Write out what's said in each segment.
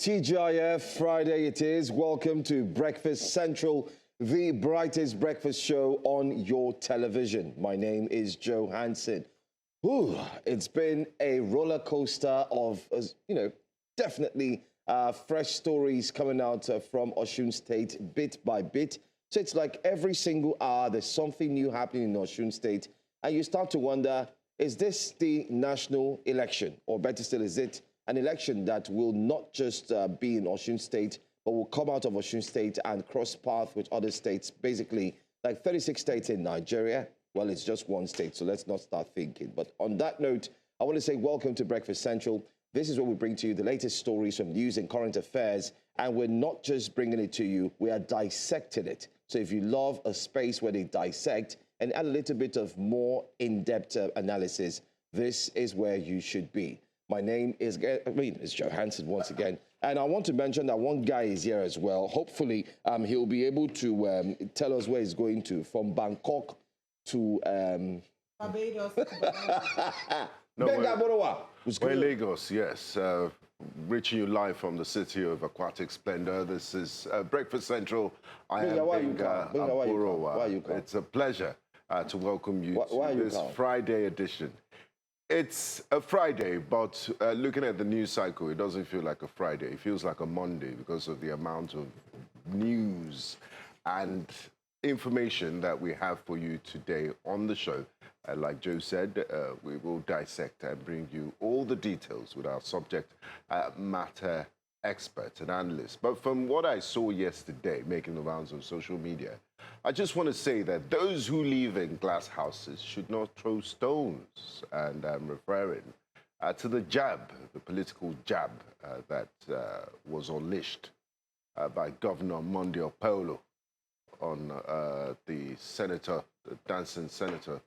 TGIF Friday it is. Welcome to Breakfast Central, the brightest breakfast show on your television. My name is Joe Hansen. Ooh, it's been a roller coaster of, definitely fresh stories coming out from Osun State bit by bit. So it's like every single hour there's something new happening in Osun State. And you start to wonder, is this the national election? Or better still, is it an election that will not just be in Osun State, but will come out of Osun State and cross paths with other states, basically like 36 states in Nigeria? Well, it's just one state, so let's not start thinking. But on that note, I want to say welcome to Breakfast Central. This is where we bring to you the latest stories from news and current affairs, and we're not just bringing it to you, we are dissecting it. So if you love a space where they dissect and add a little bit of more in-depth analysis, this is where you should be. My name is, it's Joe Hansen once again. And I want to mention that one guy is here as well. Hopefully, he'll be able to tell us where he's going to, from Bangkok to... Barbados. We're in Lagos, yes. Reaching you live from the city of aquatic splendor. This is Breakfast Central. I am Benga Aborowa. It's a pleasure to welcome you to this Friday edition. It's a Friday, but looking at the news cycle, it doesn't feel like a Friday. It feels like a Monday because of the amount of news and information that we have for you today on the show. Like Joe said, we will dissect and bring you all the details with our subject matter experts and analysts. But from what I saw yesterday, making the rounds on social media, I just want to say that those who live in glass houses should not throw stones. And I'm referring to the jab, the political jab that was unleashed by Governor Monday Paulo on the senator, the dancing senator,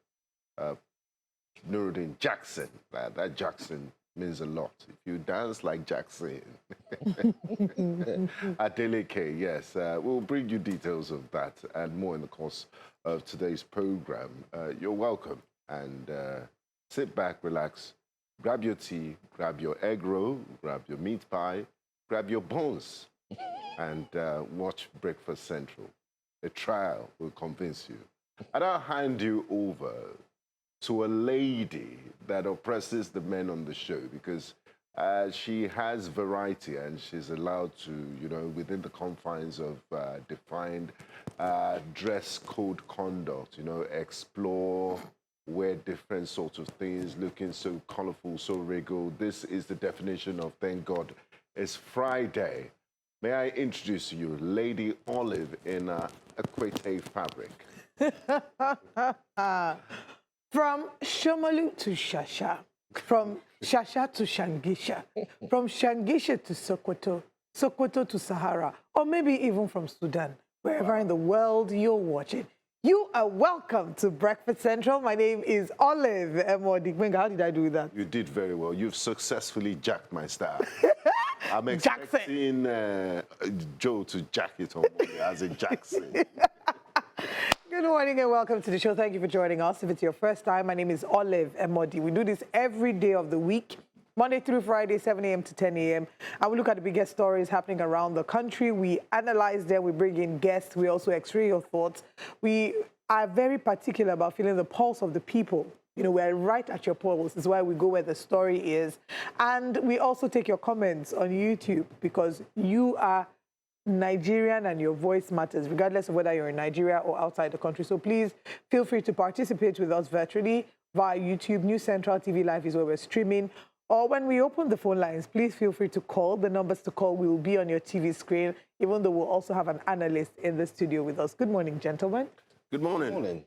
Nuruddin Jackson. That Jackson means a lot. If you dance like Jackson, Adeleke, yes. We'll bring you details of that and more in the course of today's program. You're welcome. And sit back, relax, grab your tea, grab your egg roll, grab your meat pie, grab your bones, and watch Breakfast Central. A trial will convince you. And I'll hand you over to a lady that oppresses the men on the show because she has variety and she's allowed to, within the confines of defined dress code conduct, explore, wear different sorts of things, looking so colorful, so regal. This is the definition of thank God it's Friday. May I introduce you, Lady Olive in Equate fabric. From Shomolu to Shasha, from Shasha to Shangisha, from Shangisha to Sokoto, Sokoto to Sahara, or maybe even from Sudan, wherever in the world you're watching. You are welcome to Breakfast Central. My name is Olive Emodi. How did I do that? You did very well. You've successfully jacked my style. I'm expecting Joe to jack it on Monday as a Jackson. Good morning and welcome to the show. Thank you for joining us. If it's your first time, my name is Olive Emodi. We do this every day of the week, Monday through Friday, 7 a.m. to 10 a.m. And we look at the biggest stories happening around the country. We analyze them. We bring in guests. We also x-ray your thoughts. We are very particular about feeling the pulse of the people. We're right at your pulse. This is why we go where the story is. And we also take your comments on YouTube because you are Nigerian and your voice matters, regardless of whether you're in Nigeria or outside the country. So please feel free to participate with us virtually via YouTube. News Central TV Live is where we're streaming. Or when we open the phone lines, please feel free to call. The numbers to call will be on your TV screen, even though we'll also have an analyst in the studio with us. Good morning, gentlemen. Good morning. Good morning.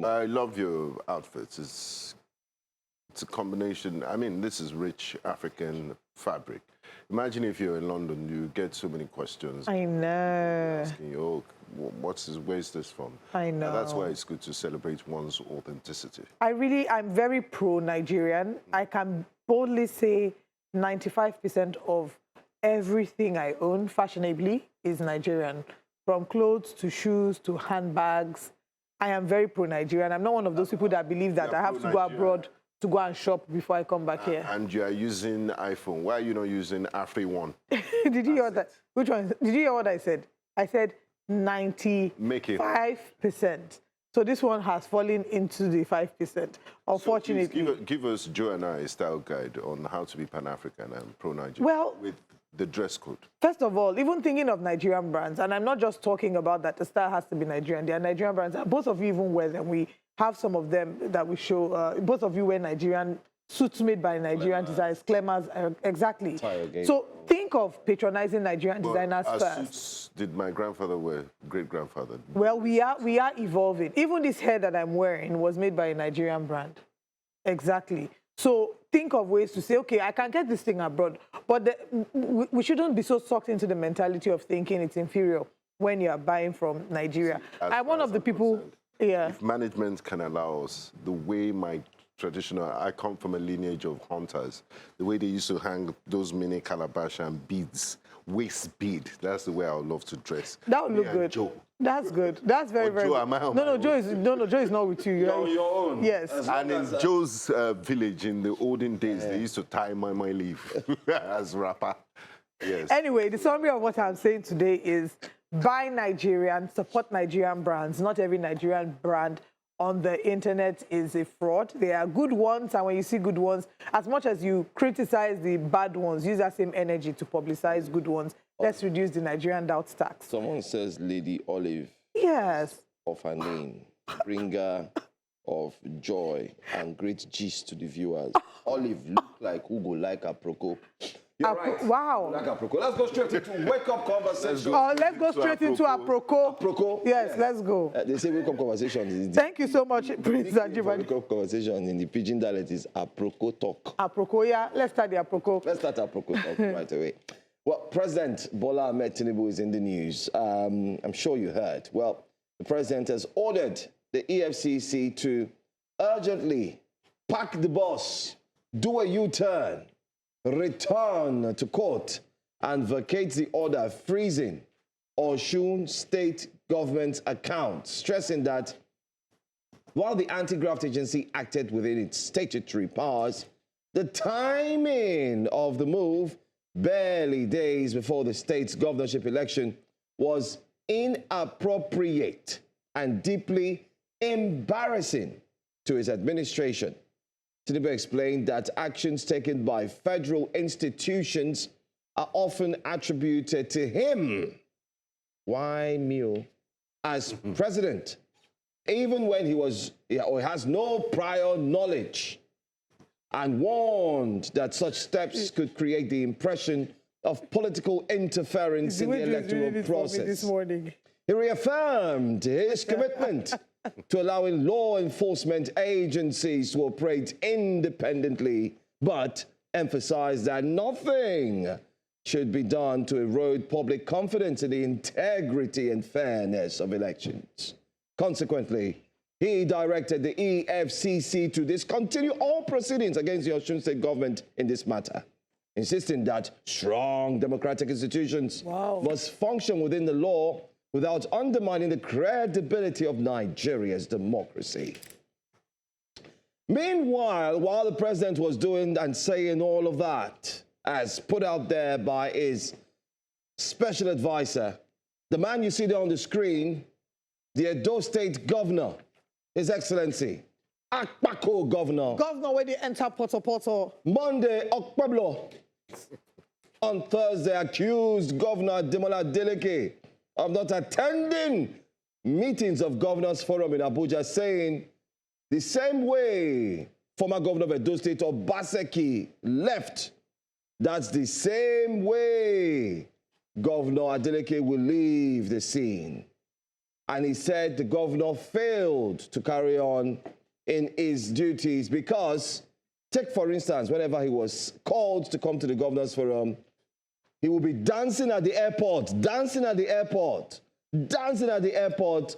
I love your outfits. It's a combination. I mean, this is rich African fabric. Imagine if you're in London, you get so many questions. I know. Asking you, where's this from? I know. And that's why it's good to celebrate one's authenticity. I'm very pro-Nigerian. I can boldly say 95% of everything I own fashionably is Nigerian. From clothes to shoes to handbags. I am very pro-Nigerian. I'm not one of those people that believe that I have to go abroad to go and shop before I come back here. And you are using iPhone. Why are you not using AfriOne? Did you hear that? Which one? Did you hear what I said? I said 95%. So this one has fallen into the 5%. Unfortunately. So give us Joe and I a style guide on how to be Pan-African and pro-Nigerian. Well, with the dress code. First of all, even thinking of Nigerian brands, and I'm not just talking about that the style has to be Nigerian. There are Nigerian brands, and both of you even wear them. We have some of them that we show. Both of you wear Nigerian suits made by Nigerian designers, Clemens, exactly. So think of patronizing Nigerian designers first. Suits did my grandfather wear, great-grandfather? Well, we are evolving. Even this hair that I'm wearing was made by a Nigerian brand. Exactly. So think of ways to say, okay, I can get this thing abroad, but we shouldn't be so sucked into the mentality of thinking it's inferior when you are buying from Nigeria. I'm one of the people, if management can allow us, the way I come from a lineage of hunters, the way they used to hang those mini calabash and beads, waist bead, that's the way I would love to dress. That would look good. Joe. That's good. That's very, very good. Joe is not with you. You're on your own. Yes. And in Joe's village in the olden days, they used to tie my leaf as rapper. Yes. Anyway, the summary of what I'm saying today is buy Nigerian, support Nigerian brands. Not every Nigerian brand on the internet is a fraud. There are good ones, and when you see good ones, as much as you criticize the bad ones, use that same energy to publicize good ones. Let's reduce the Nigerian doubt tax. Someone says Lady Olive. Yes. Of her name, bringer of joy and great gist to the viewers. Olive look like who go like aproko. You're right. Wow. Like aproko. Let's go straight into wake-up conversation. Let's go straight into aproko. Aproko? Yes, let's go. They say wake-up conversation. Thank you so much, Prince Ajibade. Wake-up conversation in the pidgin dialect is aproko talk. Aproko, yeah. Let's start the aproko. Let's start aproko talk right away. Well, President Bola Tinubu is in the news. I'm sure you heard. Well, the president has ordered the EFCC to urgently pack the bus, do a U-turn, return to court, and vacate the order freezing Osun State Government accounts, stressing that while the anti-graft agency acted within its statutory powers, the timing of the move barely days before the state's governorship election was inappropriate and deeply embarrassing to his administration. Tinubu explained that actions taken by federal institutions are often attributed to him. Why me? As president, even when he has no prior knowledge, and warned that such steps could create the impression of political interference in the electoral process. This morning. He reaffirmed his commitment to allowing law enforcement agencies to operate independently, but emphasized that nothing should be done to erode public confidence in the integrity and fairness of elections. Consequently, he directed the EFCC to discontinue all proceedings against the Osun State Government in this matter, insisting that strong democratic institutions must function within the law without undermining the credibility of Nigeria's democracy. Meanwhile, while the president was doing and saying all of that, as put out there by his special advisor, the man you see there on the screen, the Edo State Governor, His Excellency, Akpako Governor. Governor, where they enter Poto. Monday, Okpeblo. On Thursday, accused Governor Demola Adeleke of not attending meetings of Governors Forum in Abuja, saying the same way former Governor of Edo State, Obaseki, left, that's the same way Governor Adeleke will leave the scene. And he said the governor failed to carry on in his duties because, take for instance, whenever he was called to come to the Governors Forum, he will be dancing at the airport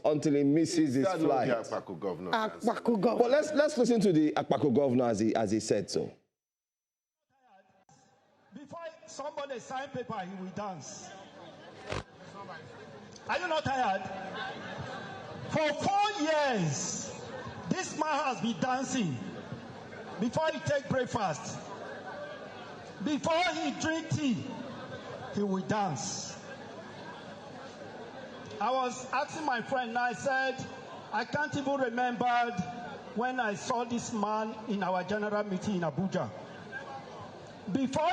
until he misses his flight. Akpako Governor. Akpako Governor. But let's listen to the Akpako Governor as he said so. Before somebody sign paper, he will dance. Are you not tired? For 4 years, this man has been dancing. before he take breakfast, before he drink tea, he will dance. I was asking my friend, I said, I can't even remember when I saw this man in our general meeting in Abuja. Before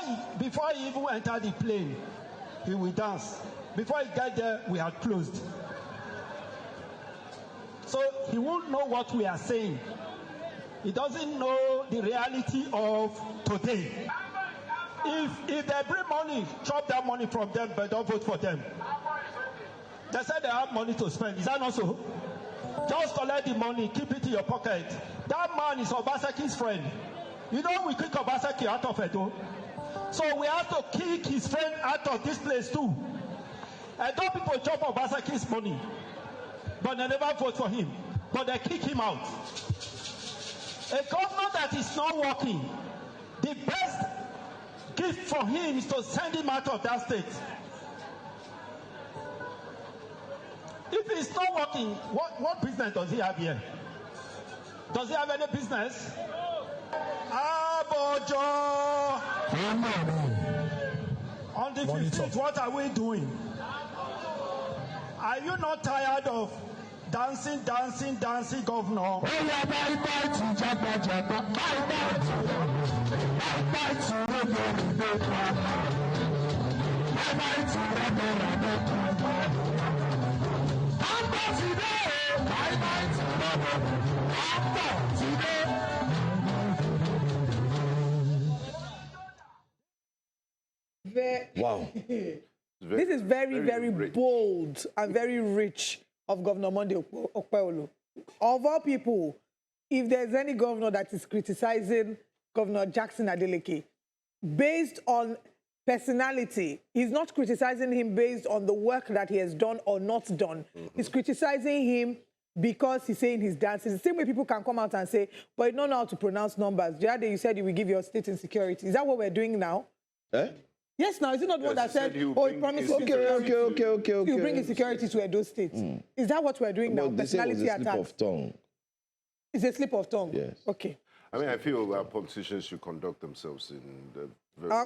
he even entered the plane, he will dance. Before he got there, we had closed. So he won't know what we are saying. He doesn't know the reality of today. If they bring money, chop that money from them, but don't vote for them. They said they have money to spend. Is that not so? Just collect the money, keep it in your pocket. That man is Obasaki's friend. You know we kick Obasaki out of Edo. So we have to kick his friend out of this place too. Edo people chop Obasaki's money, but they never vote for him. But they kick him out. A governor that is not working, the best gift for him is to send him out of that state. If he's not working, what business does he have here? Does he have any business? Abojo! On the 15th, what are we doing? Are you not tired of dancing, governor? Wow. This is very bold and very rich of Governor Monday Okpebholo. Of all people, if there's any governor that is criticizing Governor Jackson Adeleke based on personality, he's not criticizing him based on the work that he has done or not done. He's criticizing him because he's saying he's dancing. The same way people can come out and say, but you don't know how to pronounce numbers. The other day you said you will give your state insecurity. Is that what we're doing now? Eh? Yes, now, is it not one that said, oh, he promised Okay. you bring insecurity to Edo State? Is that what we're doing now? Personality attack? Slip of tongue. It's a slip of tongue? Yes. Okay. I mean, I feel our politicians should conduct themselves in the...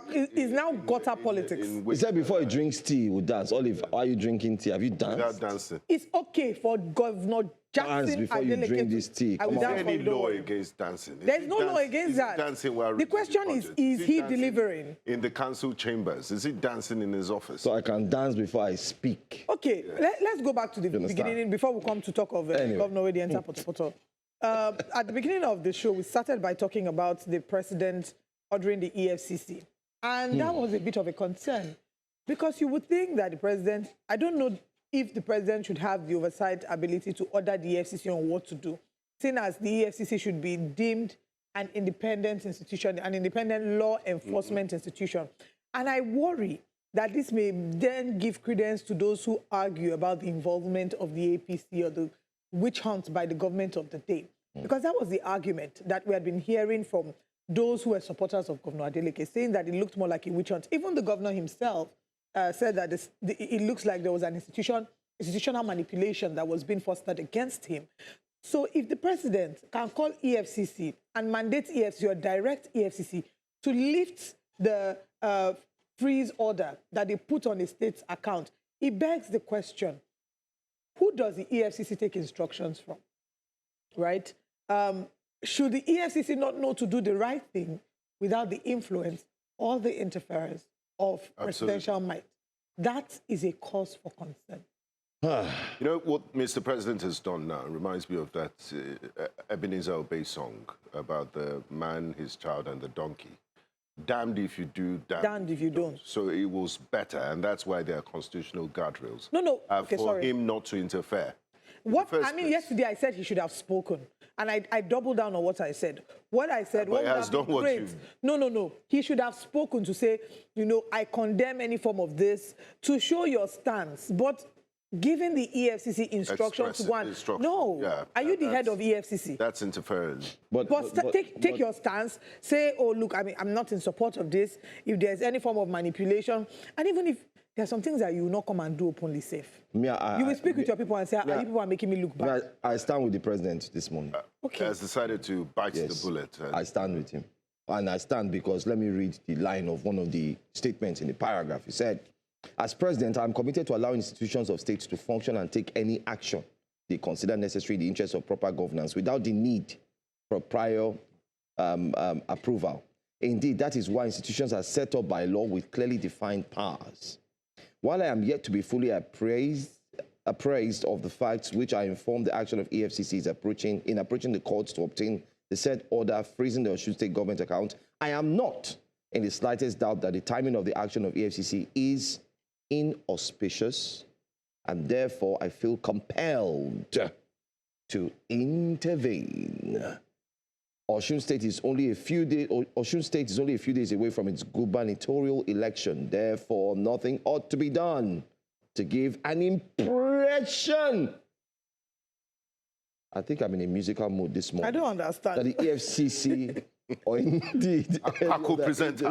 It's now gutter politics. He said before he drinks tea, he will dance. Olive, are you drinking tea? Have you danced? Without dancing. It's okay for Governor Jackson dance before you drink this tea. Is there any law against dancing? There's no law against that. Dancing while the question is he delivering? In the council chambers. Is he dancing in his office? So I can dance before I speak. Okay, let's go back to the beginning before we come to talk of Governor Wedi Enta Potopoto. At the beginning of the show, we started by talking about the president ordering the EFCC. And that was a bit of a concern because you would think that the president, I don't know if the president should have the oversight ability to order the EFCC on what to do, seeing as the EFCC should be deemed an independent institution, an independent law enforcement institution. And I worry that this may then give credence to those who argue about the involvement of the APC or the witch hunt by the government of the day. Because that was the argument that we had been hearing from those who were supporters of Governor Adeleke, saying that it looked more like a witch hunt. Even the governor himself said that it looks like there was an institutional manipulation that was being fostered against him. So if the president can call EFCC and mandate EFCC or direct EFCC to lift the freeze order that they put on a state's account, it begs the question, who does the EFCC take instructions from, right? Should the EFCC not know to do the right thing without the influence or the interference of presidential might? That is a cause for concern. You know what Mr. President has done now reminds me of that Ebenezer Obey song about the man, his child, and the donkey. Damned if you do, damned if you don't. So it was better, and that's why there are constitutional guardrails. For him not to interfere. Yesterday I said he should have spoken. And I doubled down on what I said. What I said was great. No. He should have spoken to say, I condemn any form of this, to show your stance. But giving the EFCC instruction to go and... No. Yeah, are you the head of EFCC? That's interference. But take your stance. Say, oh, look, I mean, I'm not in support of this. If there's any form of manipulation, and even if there are some things that you will not come and do openly safe. You will speak with your people and say, you people are making me look bad. I stand with the president this morning. Okay. Has decided to bite the bullet. I stand with him. And I stand because, let me read the line of one of the statements in the paragraph. He said, as president, I'm committed to allow institutions of states to function and take any action they consider necessary in the interest of proper governance without the need for prior approval. Indeed, that is why institutions are set up by law with clearly defined powers. While I am yet to be fully appraised of the facts which I inform the action of EFCC is approaching the courts to obtain the said order freezing the Osun State Government account, I am not in the slightest doubt that the timing of the action of EFCC is inauspicious, and therefore I feel compelled to intervene. Osun State is only a few days away from its gubernatorial election. Therefore, nothing ought to be done to give an impression. I think I'm in a musical mood this morning. I don't understand. That the EFCC or indeed presenter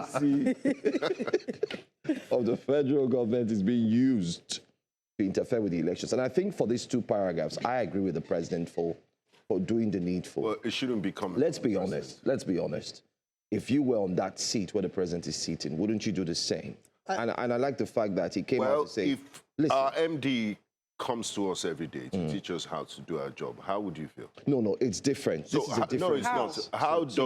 of the federal government is being used to interfere with the elections. And I think for these two paragraphs, I agree with the president for doing the needful. Well, it shouldn't be coming. Let's be honest. Let's be honest. If you were on that seat where the president is sitting, wouldn't you do the same? And I like the fact that he came out to say, if our MD comes to us every day to teach us how to do our job, how would you feel? No, it's different. So, this is a different. No, it's not. How does the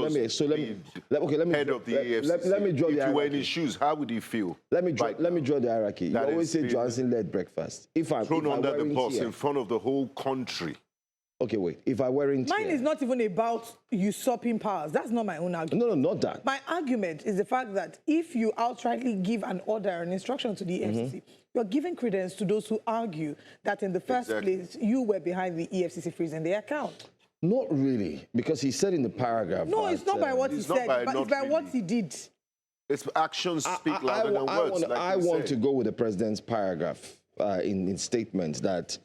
head of the EFCC, let me draw the hierarchy. If you were in his shoes, how would he feel? Let me draw the hierarchy. You always say Johnson-led breakfast. If I'm thrown under the bus here, in front of the whole country. Okay, wait. If I weren't Mine is not even about usurping powers. That's not my own argument. No, not that. My argument is the fact that if you outrightly give an order, an instruction to the EFCC, you're giving credence to those who argue that in the first place, you were behind the EFCC freezing their account. Not really, because he said in the paragraph. No, it's not by what he said, but it's by what he did. Its actions speak louder than words. I want to go with the president's paragraph in statement that,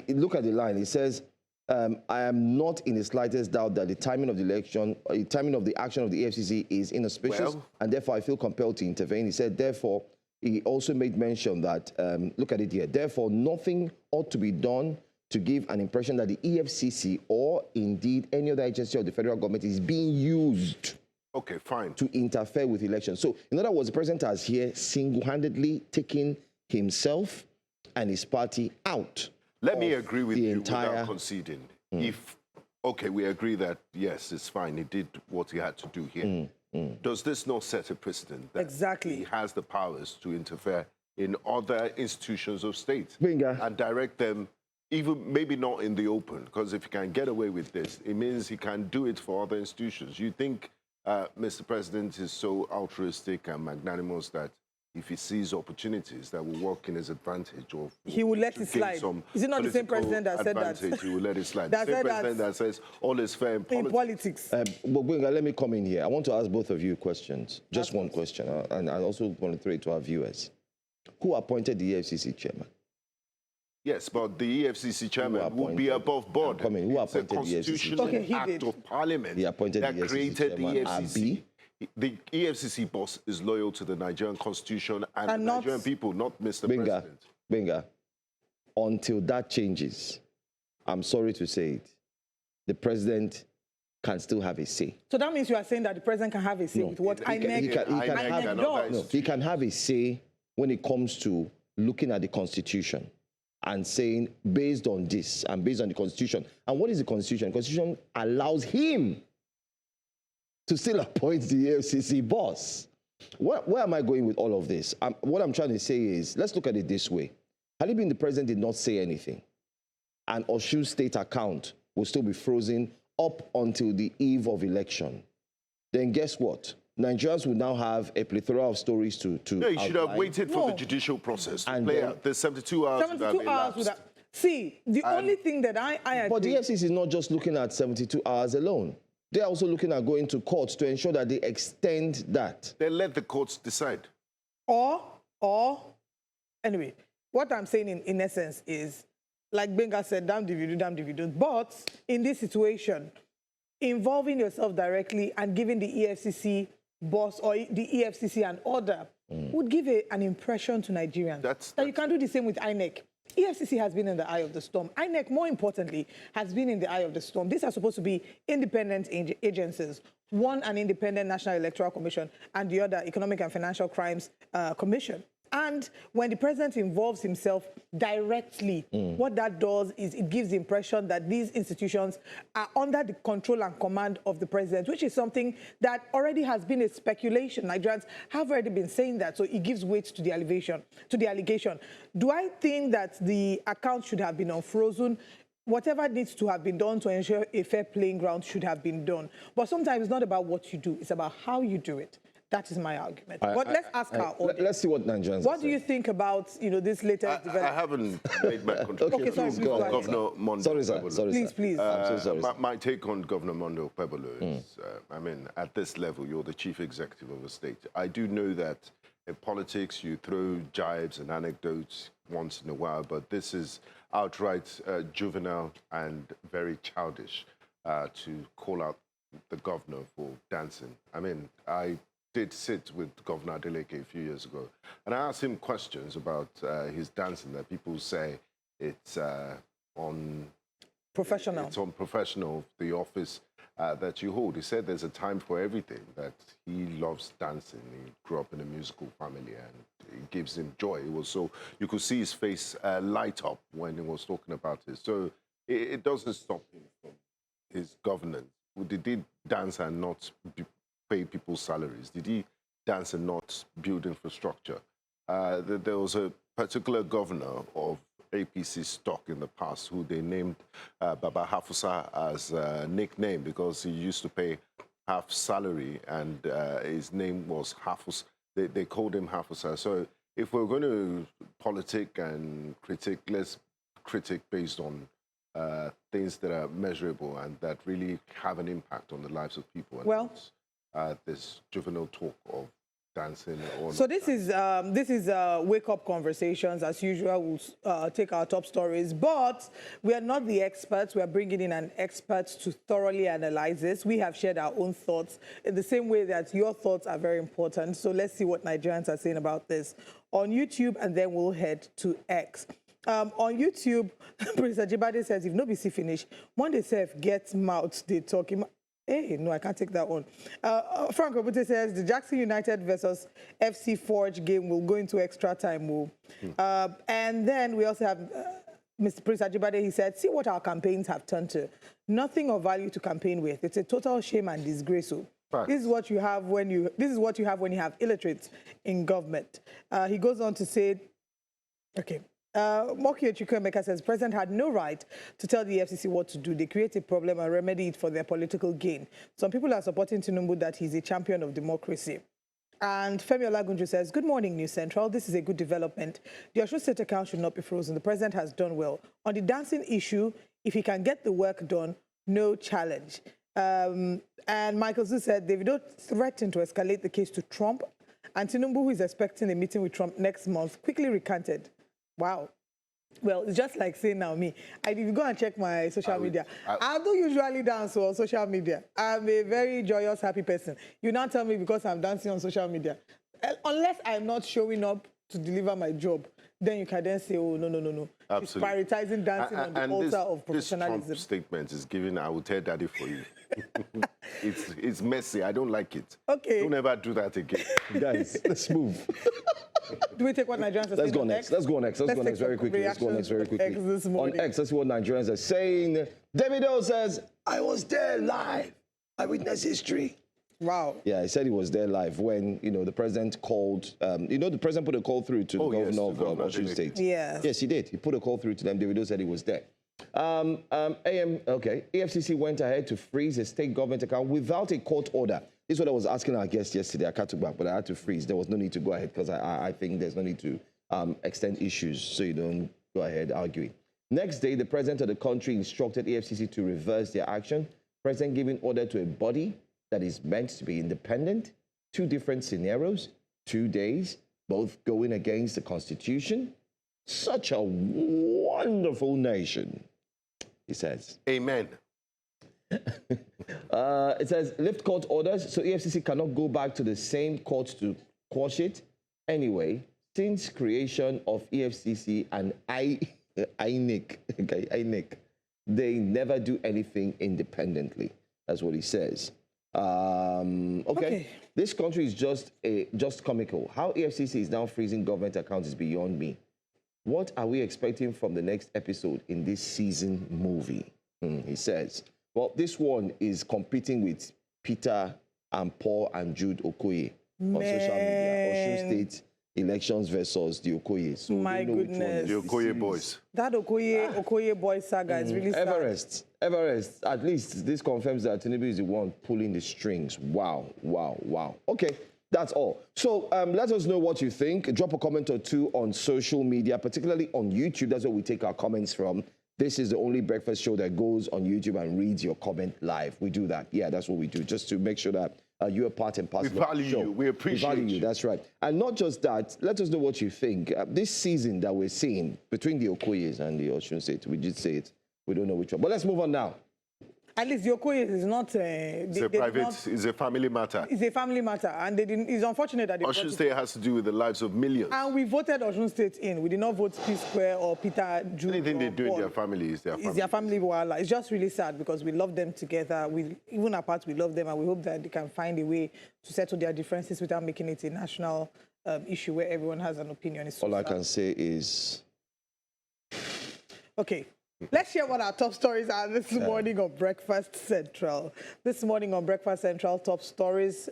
look at the line. He says, I am not in the slightest doubt that the timing of the election, timing of the action of the EFCC is inauspicious, and therefore I feel compelled to intervene. He said, therefore, he also made mention that, look at it here, therefore nothing ought to be done to give an impression that the EFCC or indeed any other agency of the federal government is being used to interfere with elections. So, in other words, the president has here single-handedly taken himself and his party out. Let me agree with you without conceding. If, we agree that, yes, it's fine, he did what he had to do here. Does this not set a precedent that he has the powers to interfere in other institutions of state and direct them, even maybe not in the open, because if he can get away with this, it means he can do it for other institutions. You think Mr. President is so altruistic and magnanimous that if he sees opportunities that will work in his advantage, or he will let it slide? Is it not the same president that said that? He will let it slide. The same president that says all is fair in politics. But let me come in here. I want to ask both of you questions. Just one question, and I also want to throw it to our viewers. Who appointed the EFCC chairman? Yes, but the EFCC chairman will be above board. Who appointed the EFCC chairman? He did. Of Parliament that created the EFCC. The EFCC boss is loyal to the Nigerian Constitution and the Nigerian people, not Mr. President. Binga. Until that changes, I'm sorry to say it, the president can still have a say. So that means you are saying that the president can have a say with what he can have a say when it comes to looking at the Constitution and saying, based on this and based on the Constitution. And what is the Constitution? The Constitution allows him to still appoint the EFCC boss. Where am I going with all of this? What I'm trying to say is, let's look at it this way. Had it been the president did not say anything, and Osun State account will still be frozen up until the eve of election, then guess what? Nigerians will now have a plethora of stories to No, you should have waited for the judicial process to play out. The 72 hours 72 hours would have... See, the only thing that I agree... But the EFCC is not just looking at 72 hours alone. They're also looking at going to courts to ensure that they extend that. They let the courts decide. Anyway, what I'm saying in essence is, like Benga said, damned if you do, damned if you don't. But in this situation, involving yourself directly and giving the EFCC boss or the EFCC an order would give an impression to Nigerians that you can do the same with INEC. EFCC has been in the eye of the storm. INEC, more importantly, has been in the eye of the storm. These are supposed to be independent agencies. One, an independent National Electoral Commission, and the other, Economic and Financial Crimes Commission. And when the president involves himself directly, what that does is it gives the impression that these institutions are under the control and command of the president, which is something that already has been a speculation. Nigerians have already been saying that, so it gives weight to the allegation. Do I think that the account should have been unfrozen? Whatever needs to have been done to ensure a fair playing ground should have been done. But sometimes it's not about what you do, it's about how you do it. That is my argument. But let's ask our audience. Let's see what Nigerians What do you think about, this latest development? I haven't made my contribution Okay, sorry, to Governor Mondo. Sorry, sir. Please. I'm so sorry. My take on Governor Mondo Pebolo is, at this level, you're the chief executive of a state. I do know that in politics, you throw jibes and anecdotes once in a while, but this is outright juvenile and very childish to call out the governor for dancing. I did sit with Governor Adeleke a few years ago, and I asked him questions about his dancing that people say it's professional. It's unprofessional, the office that you hold. He said there's a time for everything, that he loves dancing. He grew up in a musical family, and it gives him joy. It was so, you could see his face light up when he was talking about it. So it doesn't stop him from his governance. Did he dance and not pay people's salaries? Did he dance and not build infrastructure? There was a particular governor of APC stock in the past who they named Baba Hafusa as a nickname because he used to pay half salary, and his name was Hafus. They called him Hafusa. So if we're going to politic and critic, let's critic based on things that are measurable and that really have an impact on the lives of people. And this juvenile talk of dancing. So this is wake-up conversations. As usual, we'll take our top stories, but we are not the experts. We are bringing in an expert to thoroughly analyze this. We have shared our own thoughts in the same way that your thoughts are very important. So let's see what Nigerians are saying about this on YouTube, and then we'll head to X. On YouTube, Prince Ajibade says, if nobody see finish, one day self gets mouth, they talk him. Hey, no, I can't take that one. Frank Obute says, the Jackson United versus FC Forge game will go into extra time. And then we also have Mr. Prince Ajibade. He said, see what our campaigns have turned to. Nothing of value to campaign with. It's a total shame and disgrace. This is what you have when you have illiterates in government. He goes on to say, okay. Moki Chukwemeka says, President had no right to tell the EFCC what to do. They create a problem and remedy it for their political gain. Some people are supporting Tinubu that he's a champion of democracy. And Femi Olagunju says, good morning, News Central. This is a good development. The Osun State account should not be frozen. The President has done well. On the dancing issue, if he can get the work done, no challenge. And Michael Zu said, Davido threatened to escalate the case to Trump. And Tinubu, who is expecting a meeting with Trump next month, quickly recanted. Wow. Well, it's just like saying now me. If you go and check my social media, I do usually dance on social media. I'm a very joyous, happy person. You now tell me because I'm dancing on social media. Unless I'm not showing up to deliver my job, then you can then say, oh, no. Absolutely. It's prioritizing dancing on the altar of professionalism. This Trump statement is giving, I will tell daddy for you. It's messy. I don't like it. Okay. Don't ever do that again. Guys, let's move. Do we take what Nigerians are saying? Let's go next. Let's go next very quickly. On X, let's see what Nigerians are saying. Davido says, I was there live. I witnessed history. Wow. Yeah, he said he was there live when, the president called, the president put a call through to the governor of Osun State. Yes. Yes, he did. He put a call through to them. Davido said he was there. EFCC went ahead to freeze a state government account without a court order. This is what I was asking our guest yesterday. I cut back, but I had to freeze. There was no need to go ahead because I think there's no need to extend issues so you don't go ahead arguing. Next day, the president of the country instructed EFCC to reverse their action. President giving order to a body that is meant to be independent. 2 different scenarios, 2 days, both going against the Constitution. such a wonderful nation, he says. Amen. It says, lift court orders, so EFCC cannot go back to the same court to quash it. Anyway, since creation of EFCC and INEC, they never do anything independently. That's what he says. Okay. This country is just comical. How EFCC is now freezing government accounts is beyond me. What are we expecting from the next episode in this season movie? He says. Well, this one is competing with Peter and Paul and Jude Okoye on social media. Osun State elections versus the Okoye. So my goodness. The Okoye boys. That Okoye boys saga is really sad. Everest. At least this confirms that Tinubu is the one pulling the strings. Wow. Okay, that's all. So let us know what you think. Drop a comment or two on social media, particularly on YouTube. That's where we take our comments from. This is the only breakfast show that goes on YouTube and reads your comment live. We do that. Yeah, that's what we do, just to make sure that you're a part and parcel of the show. We value you. We appreciate you. That's right. And not just that, let us know what you think. This season that we're seeing between the Okoyes and the Osun State, we did say it. We don't know which one. But let's move on now. At least the Okoye is not... it's a family matter. It's a family matter. And it's unfortunate that... Osun State has to do with the lives of millions. And we voted Osun State in. We did not vote P-Square or Peter, Jude. Anything they do in their family is their family. It's their family. Voila. It's just really sad because we love them together. Even apart, we love them. And we hope that they can find a way to settle their differences without making it a national issue where everyone has an opinion. It's so All sad. I can say is... Okay. Let's share what our top stories are this morning on Breakfast Central. This morning on Breakfast Central, top stories.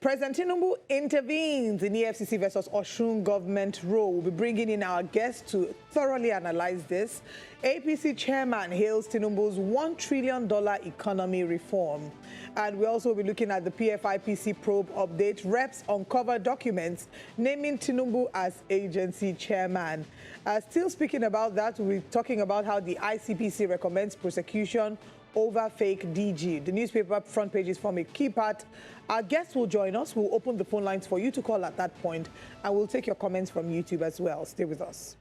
President Tinubu intervenes in EFCC versus Osun government role. We'll be bringing in our guests to thoroughly analyze this. APC chairman hails Tinubu's $1 trillion economy reform. And we'll also be looking at the PFIPC probe update. Reps uncover documents naming Tinubu as agency chairman. Still speaking about that, we'll be talking about how the ICPC recommends prosecution over fake DG. The newspaper front pages form a key part. Our guests will join us. We'll open the phone lines for you to call at that point, and we'll take your comments from YouTube as well. Stay with us.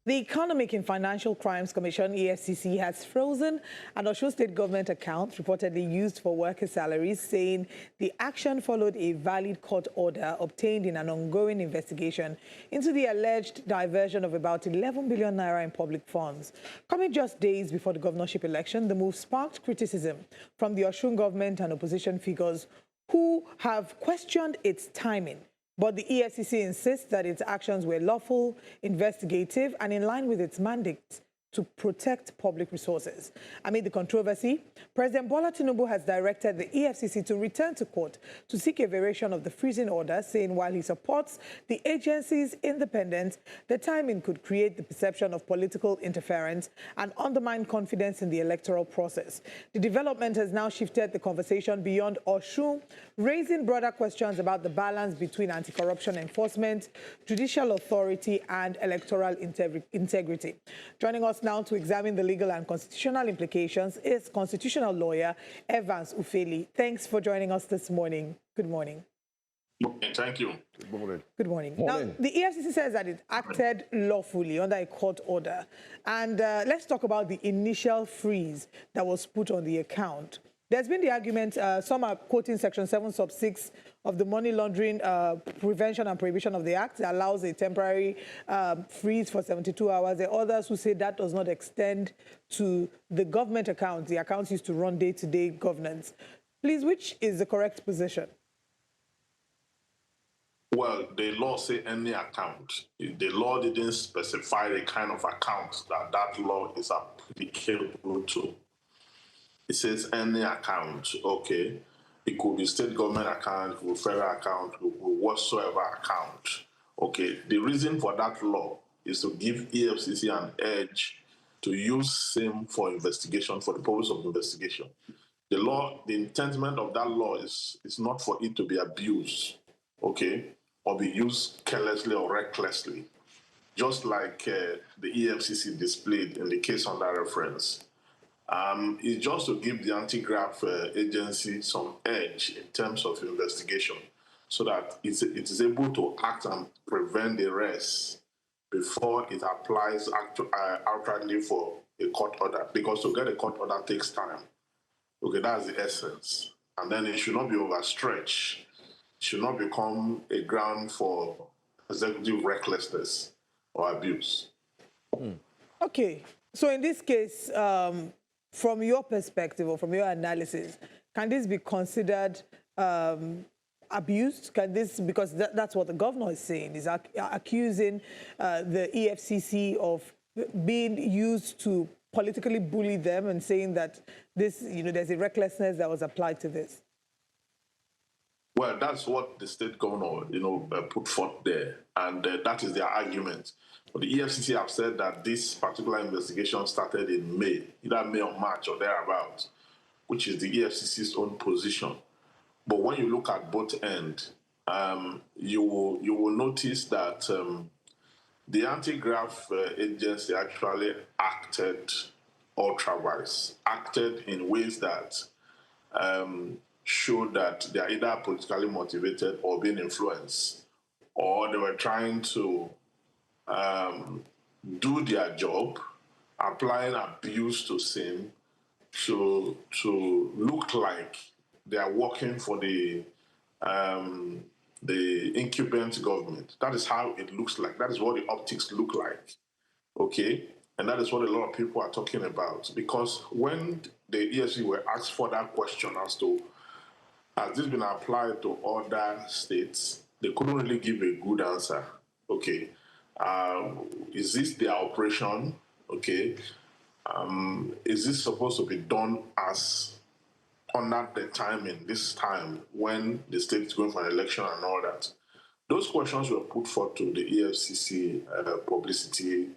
The Economic and Financial Crimes Commission, EFCC, has frozen an Osun State Government account reportedly used for worker salaries, saying the action followed a valid court order obtained in an ongoing investigation into the alleged diversion of about 11 billion naira in public funds. Coming just days before the governorship election, the move sparked criticism from the Osun government and opposition figures who have questioned its timing. But the EFCC insists that its actions were lawful, investigative, and in line with its mandate to protect public resources. Amid the controversy, President Bola Tinubu has directed the EFCC to return to court to seek a variation of the freezing order, saying while he supports the agency's independence, the timing could create the perception of political interference and undermine confidence in the electoral process. The development has now shifted the conversation beyond Osun, raising broader questions about the balance between anti-corruption enforcement, judicial authority, and electoral integrity. Joining us now to examine the legal and constitutional implications is constitutional lawyer Evans Ufeli. Thanks for joining us this morning. Good morning. Thank you. Good morning. Good morning. Now, the EFCC says that it acted lawfully under a court order. And let's talk about the initial freeze that was put on the account. There's been the argument, some are quoting Section 7 sub 6 of the Money Laundering Prevention and Prohibition of the Act that allows a temporary freeze for 72 hours. There are others who say that does not extend to the government accounts. The accounts used to run day-to-day governance. Please, which is the correct position? Well, the law say any account. The law didn't specify the kind of account that law is applicable to. It says any account, okay. It could be state government account, it could be federal account, it could be whatsoever account. Okay, the reason for that law is to give EFCC an edge to use same for investigation, for the purpose of investigation. The law, the intentment of that law is not for it to be abused, okay, or be used carelessly or recklessly, just like the EFCC displayed in the case under reference. It's just to give the anti-graft agency some edge in terms of investigation so that it is able to act and prevent the rest before it applies outrightly for a court order. Because to get a court order takes time. Okay, that's the essence. And then it should not be overstretched. It should not become a ground for executive recklessness or abuse. Okay, so in this case, from your perspective or from your analysis, can this be considered abused? Can this, because that's what the governor is saying, is accusing the EFCC of being used to politically bully them and saying that this, there's a recklessness that was applied to this? Well, that's what the state governor, put forth there, and that is their argument. But the EFCC have said that this particular investigation started in May, either May or March or thereabouts, which is the EFCC's own position. But when you look at both ends, you will notice that the anti-graft agency actually acted ultra-wise, acted in ways that showed that they are either politically motivated or being influenced, or they were trying to do their job, applying abuse to sin to look like they are working for the incumbent government. That is how it looks like. That is what the optics look like. Okay? And that is what a lot of people are talking about. Because when the EFCC were asked for that question as to, has this been applied to other states, they couldn't really give a good answer. Okay. Is this their operation? Okay. Is this supposed to be done as under the timing, this time when the state is going for an election and all that? Those questions were put forth to the EFCC publicity,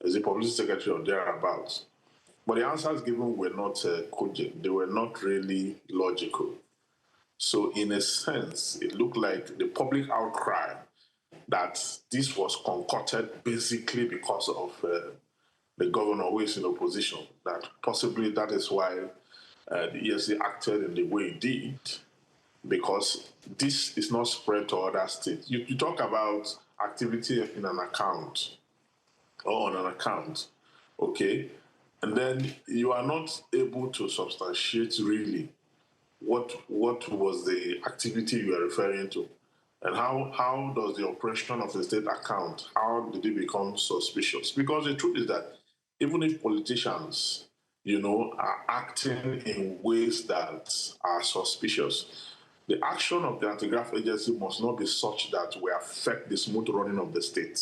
as the publicity secretary or thereabouts. But the answers given were not cogent. They were not really logical. So in a sense, it looked like the public outcry that this was concocted basically because of the governor who is in opposition, that possibly that is why the EFCC acted in the way it did, because this is not spread to other states. You talk about activity in an account or on an account, okay, and then you are not able to substantiate really what was the activity you are referring to, and how does the operation of the state account, how did it become suspicious? Because the truth is that even if politicians, are acting in ways that are suspicious, the action of the anti-graft agency must not be such that will affect the smooth running of the state.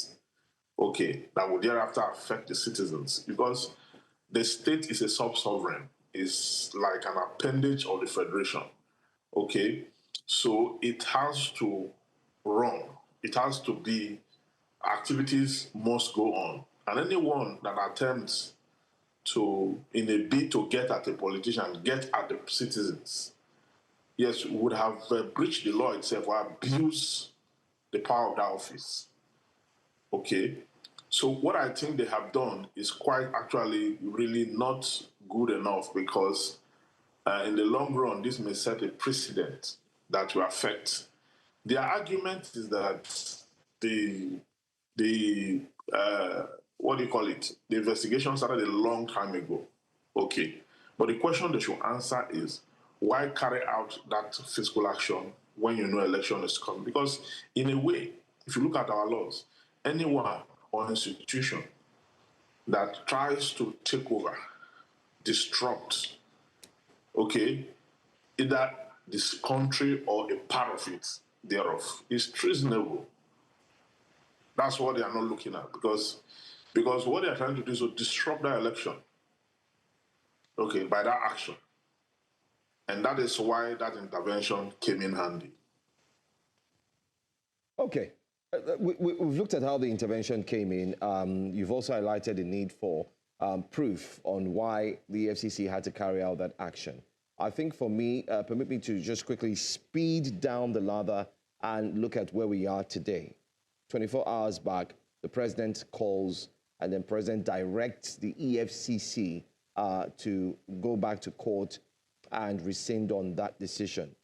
Okay, that will thereafter affect the citizens, because the state is a sub-sovereign. It's like an appendage of the federation. Okay, so it has to run. It has to be, activities must go on. And anyone that attempts to, in a bid to get at a politician, get at the citizens, yes, would have breached the law itself or abused the power of that office. Okay, so what I think they have done is quite actually really not good enough, because in the long run, this may set a precedent that will affect. Their argument is that the what do you call it? The investigation started a long time ago. Okay, but the question they should answer is, why carry out that fiscal action when you know election is coming? Because in a way, if you look at our laws, anyone or institution that tries to take over, disrupt, okay, either this country or a part of it thereof, is treasonable. That's what they are not looking at, because what they are trying to do is to disrupt that election, okay, by that action. And that is why that intervention came in handy. Okay. We've looked at how the intervention came in. You've also highlighted the need for proof on why the EFCC had to carry out that action. I think for me, permit me to just quickly speed down the ladder and look at where we are today. 24 hours back, the president calls and then president directs the EFCC to go back to court and rescind on that decision.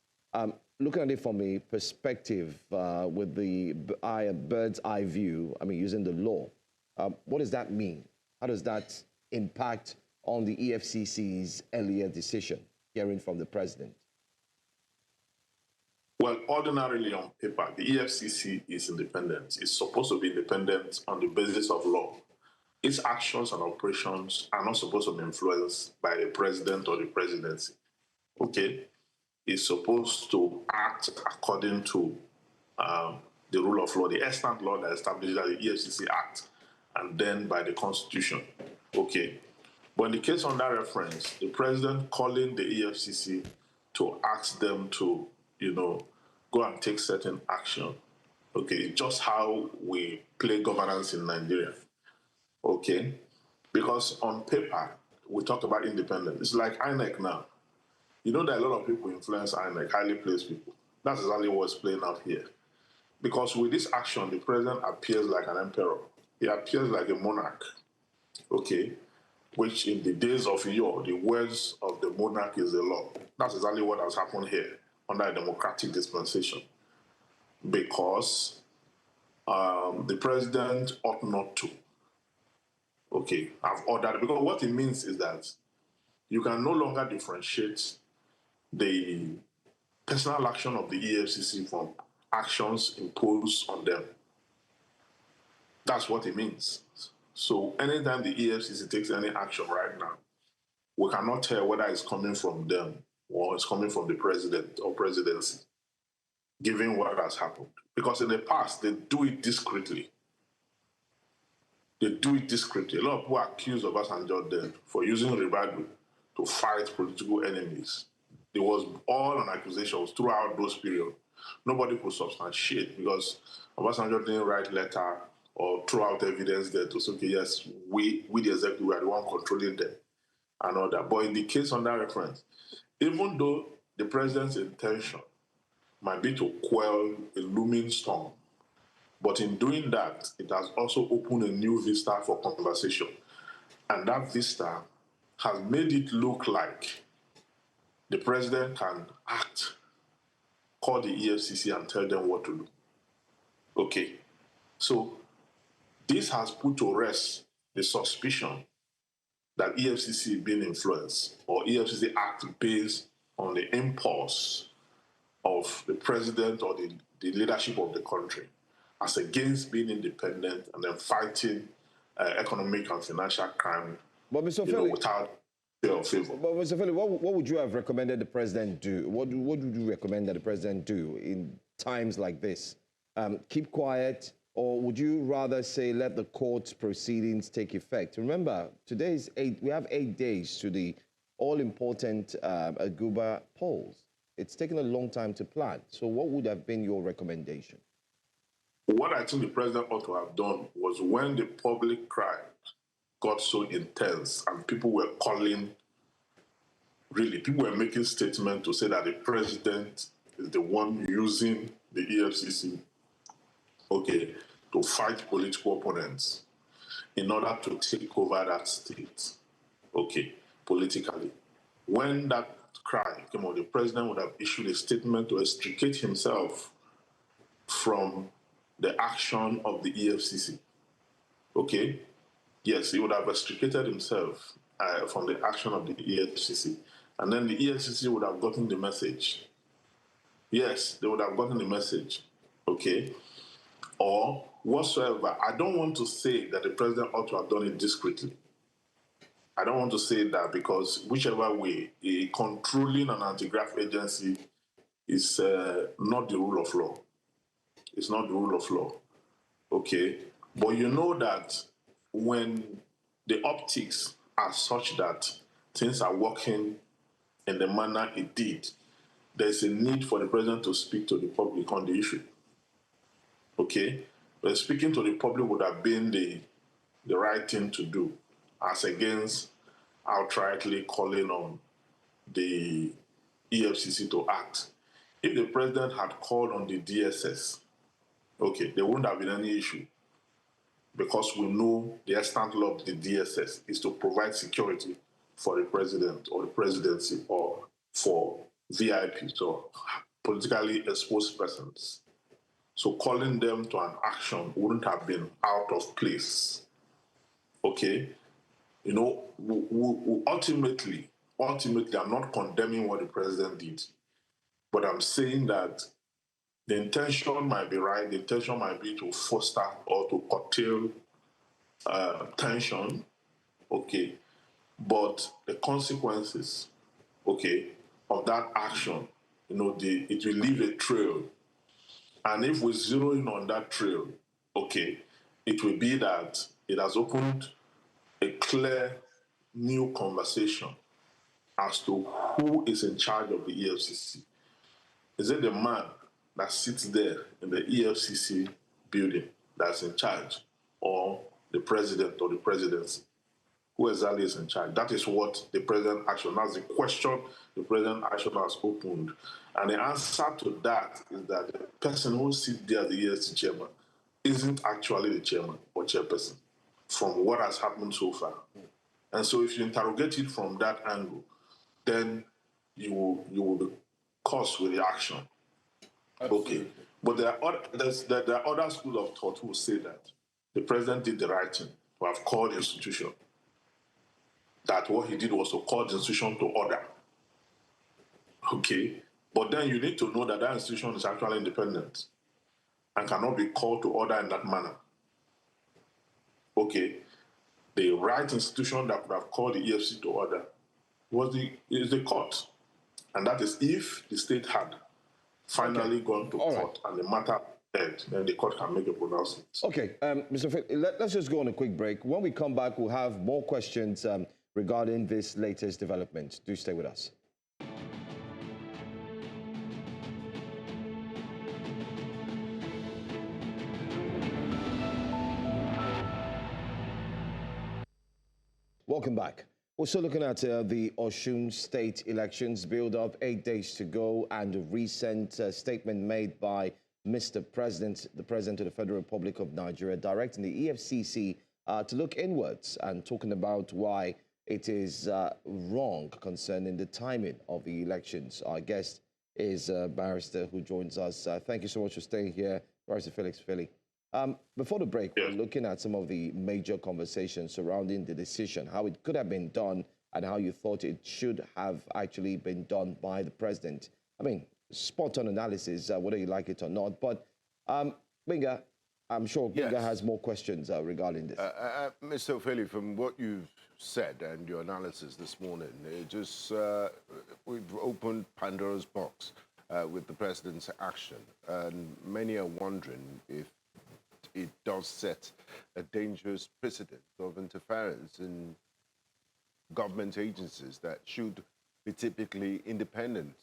Looking at it from a perspective with the bird's eye view, I mean, using the law, what does that mean? How does that impact on the EFCC's earlier decision, hearing from the president? Well, ordinarily on paper, the EFCC is independent. It's supposed to be independent on the basis of law. Its actions and operations are not supposed to be influenced by the president or the presidency. Okay? It's supposed to act according to the rule of law, the extant law that establishes that the EFCC Act, and then by the Constitution. Okay? But in the case on that reference, the president calling the EFCC to ask them to, go and take certain action. Okay, just how we play governance in Nigeria. Okay, because on paper, we talk about independence. It's like INEC now. You know that a lot of people influence INEC, highly placed people. That's exactly what's playing out here. Because with this action, the president appears like an emperor. He appears like a monarch. Okay, which in the days of yore, the words of the monarch is the law. That's exactly what has happened here under a democratic dispensation. Because the president ought not to. Okay, I've ordered, because what it means is that you can no longer differentiate the personal action of the EFCC from actions imposed on them. That's what it means. So anytime the EFCC takes any action right now, we cannot tell whether it's coming from them or it's coming from the president or presidency, given what has happened. Because in the past, they do it discreetly. They do it discreetly. A lot of people are accused of Obasanjo then for using Ribadu to fight political enemies. There was all on accusations throughout those periods. Nobody could substantiate because Obasanjo didn't write letter or throw out evidence there to say, okay, yes, we the executive, we are the one controlling them and all that. But in the case on that reference, even though the president's intention might be to quell a looming storm, but in doing that, it has also opened a new vista for conversation. And that vista has made it look like the president can act, call the EFCC and tell them what to do. Okay. So this has put to rest the suspicion that EFCC is being influenced or EFCC act based on the impulse of the president or the leadership of the country as against being independent and then fighting economic and financial crime without fear or favor. But Mr. Ufeli, what would you have recommended the president do? What would you recommend that the president do in times like this? Keep quiet, or would you rather say let the court proceedings take effect? Remember, we have 8 days to the all-important Aguba polls. It's taken a long time to plan. So what would have been your recommendation? What I think the president ought to have done was when the public cry got so intense and people were calling, people were making statements to say that the president is the one using the EFCC, to fight political opponents in order to take over that state, politically. When that cry came out, the president would have issued a statement to extricate himself from the action of the EFCC. Okay? Yes, he would have extricated himself from the action of the EFCC. And then the EFCC would have gotten the message. Yes, they would have gotten the message. Okay? Or whatsoever. I don't want to say that the president ought to have done it discreetly. I don't want to say that because whichever way, a controlling an anti-graft agency is not the rule of law. It's not the rule of law. Okay? But you know that when the optics are such that things are working in the manner it did, there's a need for the president to speak to the public on the issue. Okay? But speaking to the public would have been the right thing to do, as against outrightly calling on the EFCC to act. If the president had called on the DSS, okay, there wouldn't have been any issue, because we know the extant law of the DSS is to provide security for the president or the presidency or for VIPs or politically exposed persons. So calling them to an action wouldn't have been out of place. Okay? You know, we ultimately, I'm not condemning what the president did, but I'm saying that the intention might be right. The intention might be to foster or to curtail tension, okay, but the consequences, okay, of that action, you know, it will leave a trail. And if we zero in on that trail, okay, it will be that it has opened a clear new conversation as to who is in charge of the EFCC. Is it the man that sits there in the EFCC building that's in charge, or the president or the presidency? Who exactly is in charge? That is what the president action, that's the question the president action has opened. And the answer to that is that the person who sits there as the EFCC chairman isn't actually the chairman or chairperson, from what has happened so far. And so if you interrogate it from that angle, then you will be caused with the action. Absolutely. Okay. But there are other schools of thought who say that the president did the right thing to have called the institution. That what he did was to call the institution to order. Okay. But then you need to know that that institution is actually independent and cannot be called to order in that manner. Okay. The right institution that could have called the EFCC to order is the court. And that is if the state had finally gone to court and the matter ended, then the court can make a pronouncement. Okay, Mr. Ufeli, let's just go on a quick break. When we come back, we'll have more questions regarding this latest development. Do stay with us. Welcome back. We're still looking at the Osun State elections, build up 8 days to go, and a recent statement made by Mr. President, the President of the Federal Republic of Nigeria, directing the EFCC to look inwards and talking about why it is wrong concerning the timing of the elections. Our guest is a barrister who joins us. Thank you so much for staying here, Barrister Felix Ufeli. Before the break, we're looking at some of the major conversations surrounding the decision, how it could have been done and how you thought it should have actually been done by the president. I mean, spot-on analysis, whether you like it or not. But, Binga, I'm sure Binga has more questions regarding this. Mr. Ufeli, from what you've said and your analysis this morning, it just we've opened Pandora's box with the president's action. And many are wondering if it does set a dangerous precedent of interference in government agencies that should be typically independent,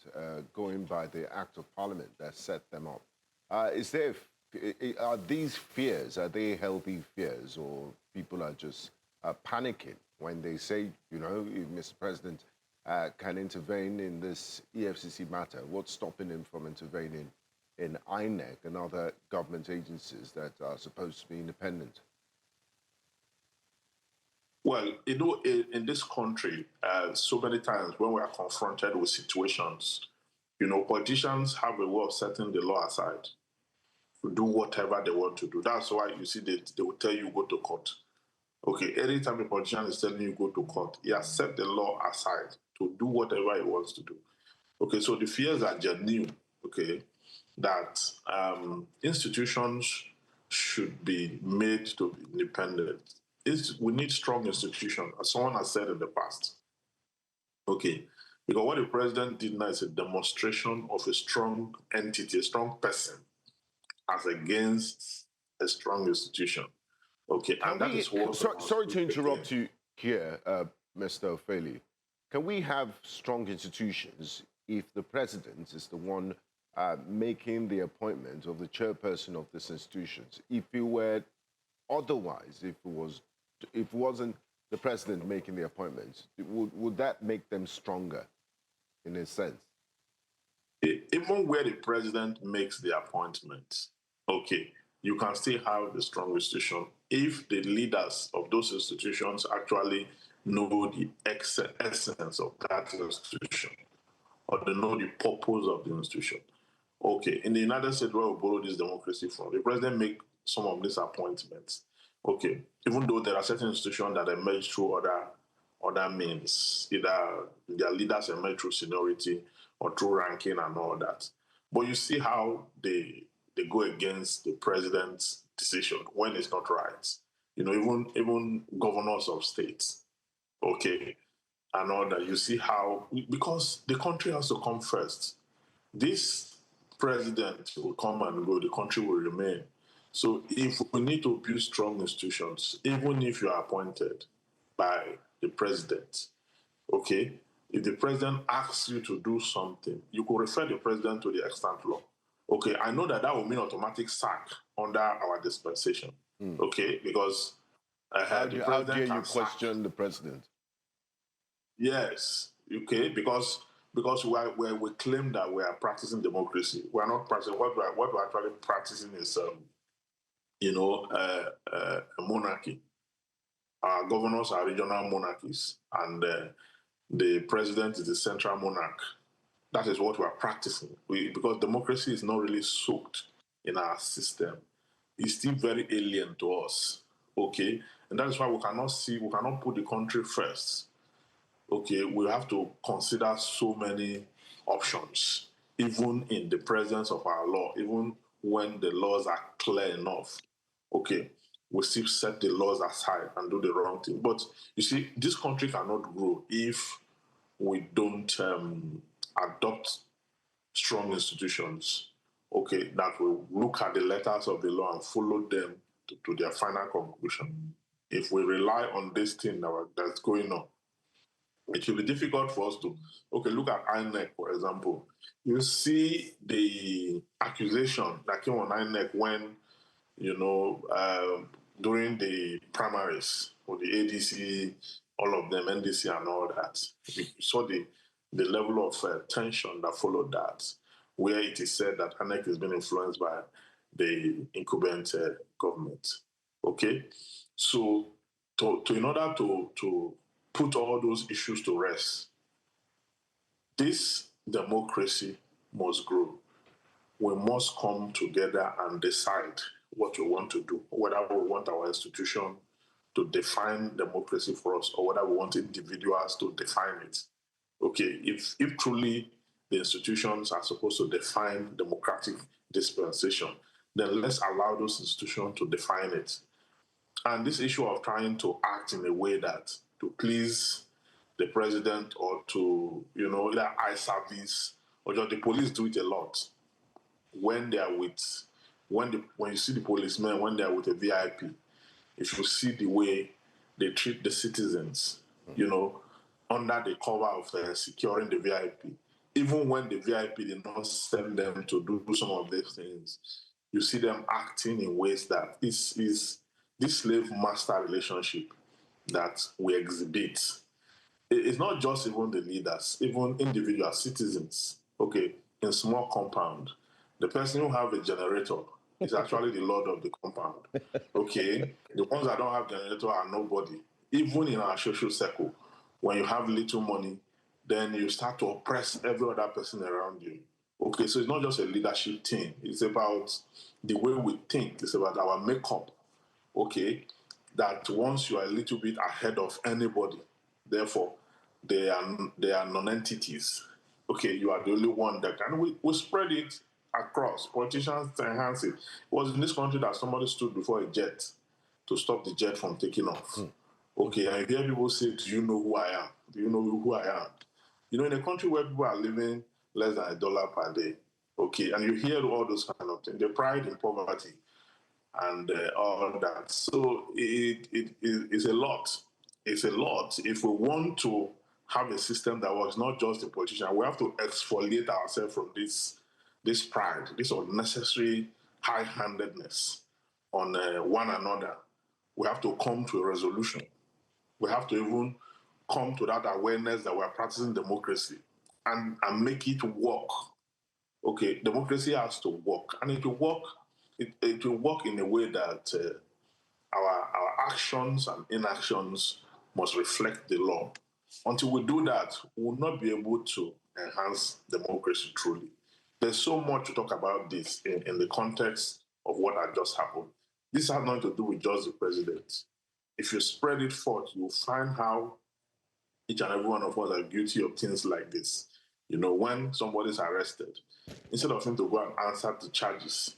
going by the Act of Parliament that set them up. Are these fears, are they healthy fears, or people are just panicking when they say, you know, if Mr. President can intervene in this EFCC matter, what's stopping him from intervening in INEC and other government agencies that are supposed to be independent? Well, you know, in this country, so many times when we are confronted with situations, you know, politicians have a way of setting the law aside to do whatever they want to do. That's why you see they will tell you go to court. Okay, anytime a politician is telling you go to court, he has set the law aside to do whatever he wants to do. Okay, so the fears are genuine, okay, that institutions should be made to be independent. We need strong institutions, as someone has said in the past. Okay, because what the president did now is a demonstration of a strong entity, a strong person, as against a strong institution. Okay, and that is what... Sorry to interrupt you here, Mr. Ufeli. can we have strong institutions if the president is the one making the appointment of the chairperson of these institutions? If it were otherwise, if it wasn't the president making the appointments, would that make them stronger in a sense? Even where the president makes the appointments, okay, you can still have a strong institution if the leaders of those institutions actually know the essence of that institution, or they know the purpose of the institution. Okay, in the United States, where we borrow this democracy from, the president make some of these appointments. Okay, even though there are certain institutions that emerge through other means, either their leaders emerge through seniority or through ranking and all that. But you see how they go against the president's decision when it's not right. You know, even governors of states, okay, and all that. You see how, because the country has to come first. This president will come and go, the country will remain. So if we need to build strong institutions, even if you are appointed by the president, okay, if the president asks you to do something, you could refer the president to the extant law. Okay, I know that will mean automatic sack under our dispensation, okay, because how dare you question the president? Yes, okay, because we claim that we are practicing democracy. We are not practicing. What we're actually practicing is, a monarchy. Our governors are regional monarchies, and the president is the central monarch. That is what we are practicing. Because democracy is not really soaked in our system. It's still very alien to us, okay? And that is why we cannot put the country first. Okay, we have to consider so many options, even in the presence of our law, even when the laws are clear enough. Okay, we still set the laws aside and do the wrong thing. But you see, this country cannot grow if we don't adopt strong institutions, okay, that will look at the letters of the law and follow them to their final conclusion. If we rely on this thing that's going on, it will be difficult for us to, look at INEC, for example. You see the accusation that came on INEC when, during the primaries for the ADC, all of them, NDC and all that. You saw the level of tension that followed that, where it is said that INEC has been influenced by the incumbent government. Okay? So, in order to put all those issues to rest, this democracy must grow. We must come together and decide what we want to do, whether we want our institution to define democracy for us or whether we want individuals to define it. Okay, if truly the institutions are supposed to define democratic dispensation, then let's allow those institutions to define it. And this issue of trying to act in a way that to please the president or to, either eye service or just the police do it a lot. When they are when you see the policemen, when they are with a VIP, if you see the way they treat the citizens, under the cover of securing the VIP, even when the VIP did not send them to do some of these things, you see them acting in ways that is this slave-master relationship that we exhibit. It's not just even the leaders, even individual citizens, okay, in small compound. The person who have a generator is actually the lord of the compound, okay? The ones that don't have generator are nobody. Even in our social circle, when you have little money, then you start to oppress every other person around you. Okay, so it's not just a leadership thing. It's about the way we think. It's about our makeup, okay? That once you are a little bit ahead of anybody, therefore, they are non-entities. Okay, you are the only one that can. We spread it across. Politicians enhance it. It was in this country that somebody stood before a jet to stop the jet from taking off. Okay, and you hear people say, do you know who I am? Do you know who I am? In a country where people are living less than $1 per day, okay, and you hear all those kind of things, the pride in poverty and all that. So it is a lot. It's a lot. If we want to have a system that works, not just the politician. We have to exfoliate ourselves from this pride, this unnecessary high-handedness on one another. We have to come to a resolution. We have to even come to that awareness that we're practicing democracy and make it work. Okay, democracy has to work, and it will work. It will work in a way that our actions and inactions must reflect the law. Until we do that, we will not be able to enhance democracy truly. There's so much to talk about this in the context of what had just happened. This has nothing to do with just the president. If you spread it forth, you'll find how each and every one of us are guilty of things like this. You know, when somebody's arrested, instead of him to go and answer the charges,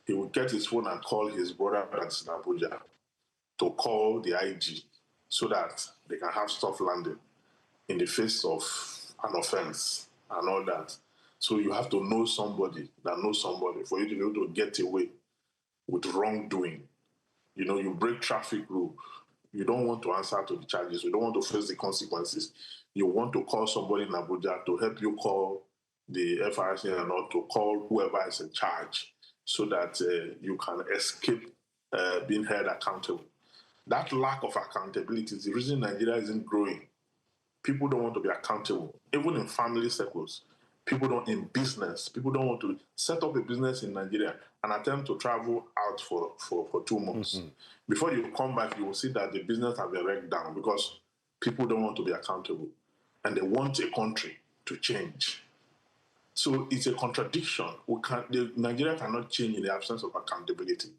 he would get his phone and call his brother that's in Abuja to call the IG so that they can have stuff landing in the face of an offense and all that. So you have to know somebody that knows somebody for you to be able to get away with wrongdoing. You know, you break traffic rule. You don't want to answer to the charges. You don't want to face the consequences. You want to call somebody in Abuja to help you call the FRC and not to call whoever is in charge so that you can escape being held accountable. That lack of accountability is the reason Nigeria isn't growing. People don't want to be accountable, even in family circles. People don't, in business, people don't want to set up a business in Nigeria and attempt to travel out for 2 months. Mm-hmm. Before you come back, you will see that the business has been wrecked down because people don't want to be accountable and they want a country to change. So it's a contradiction. Nigeria cannot change in the absence of accountability.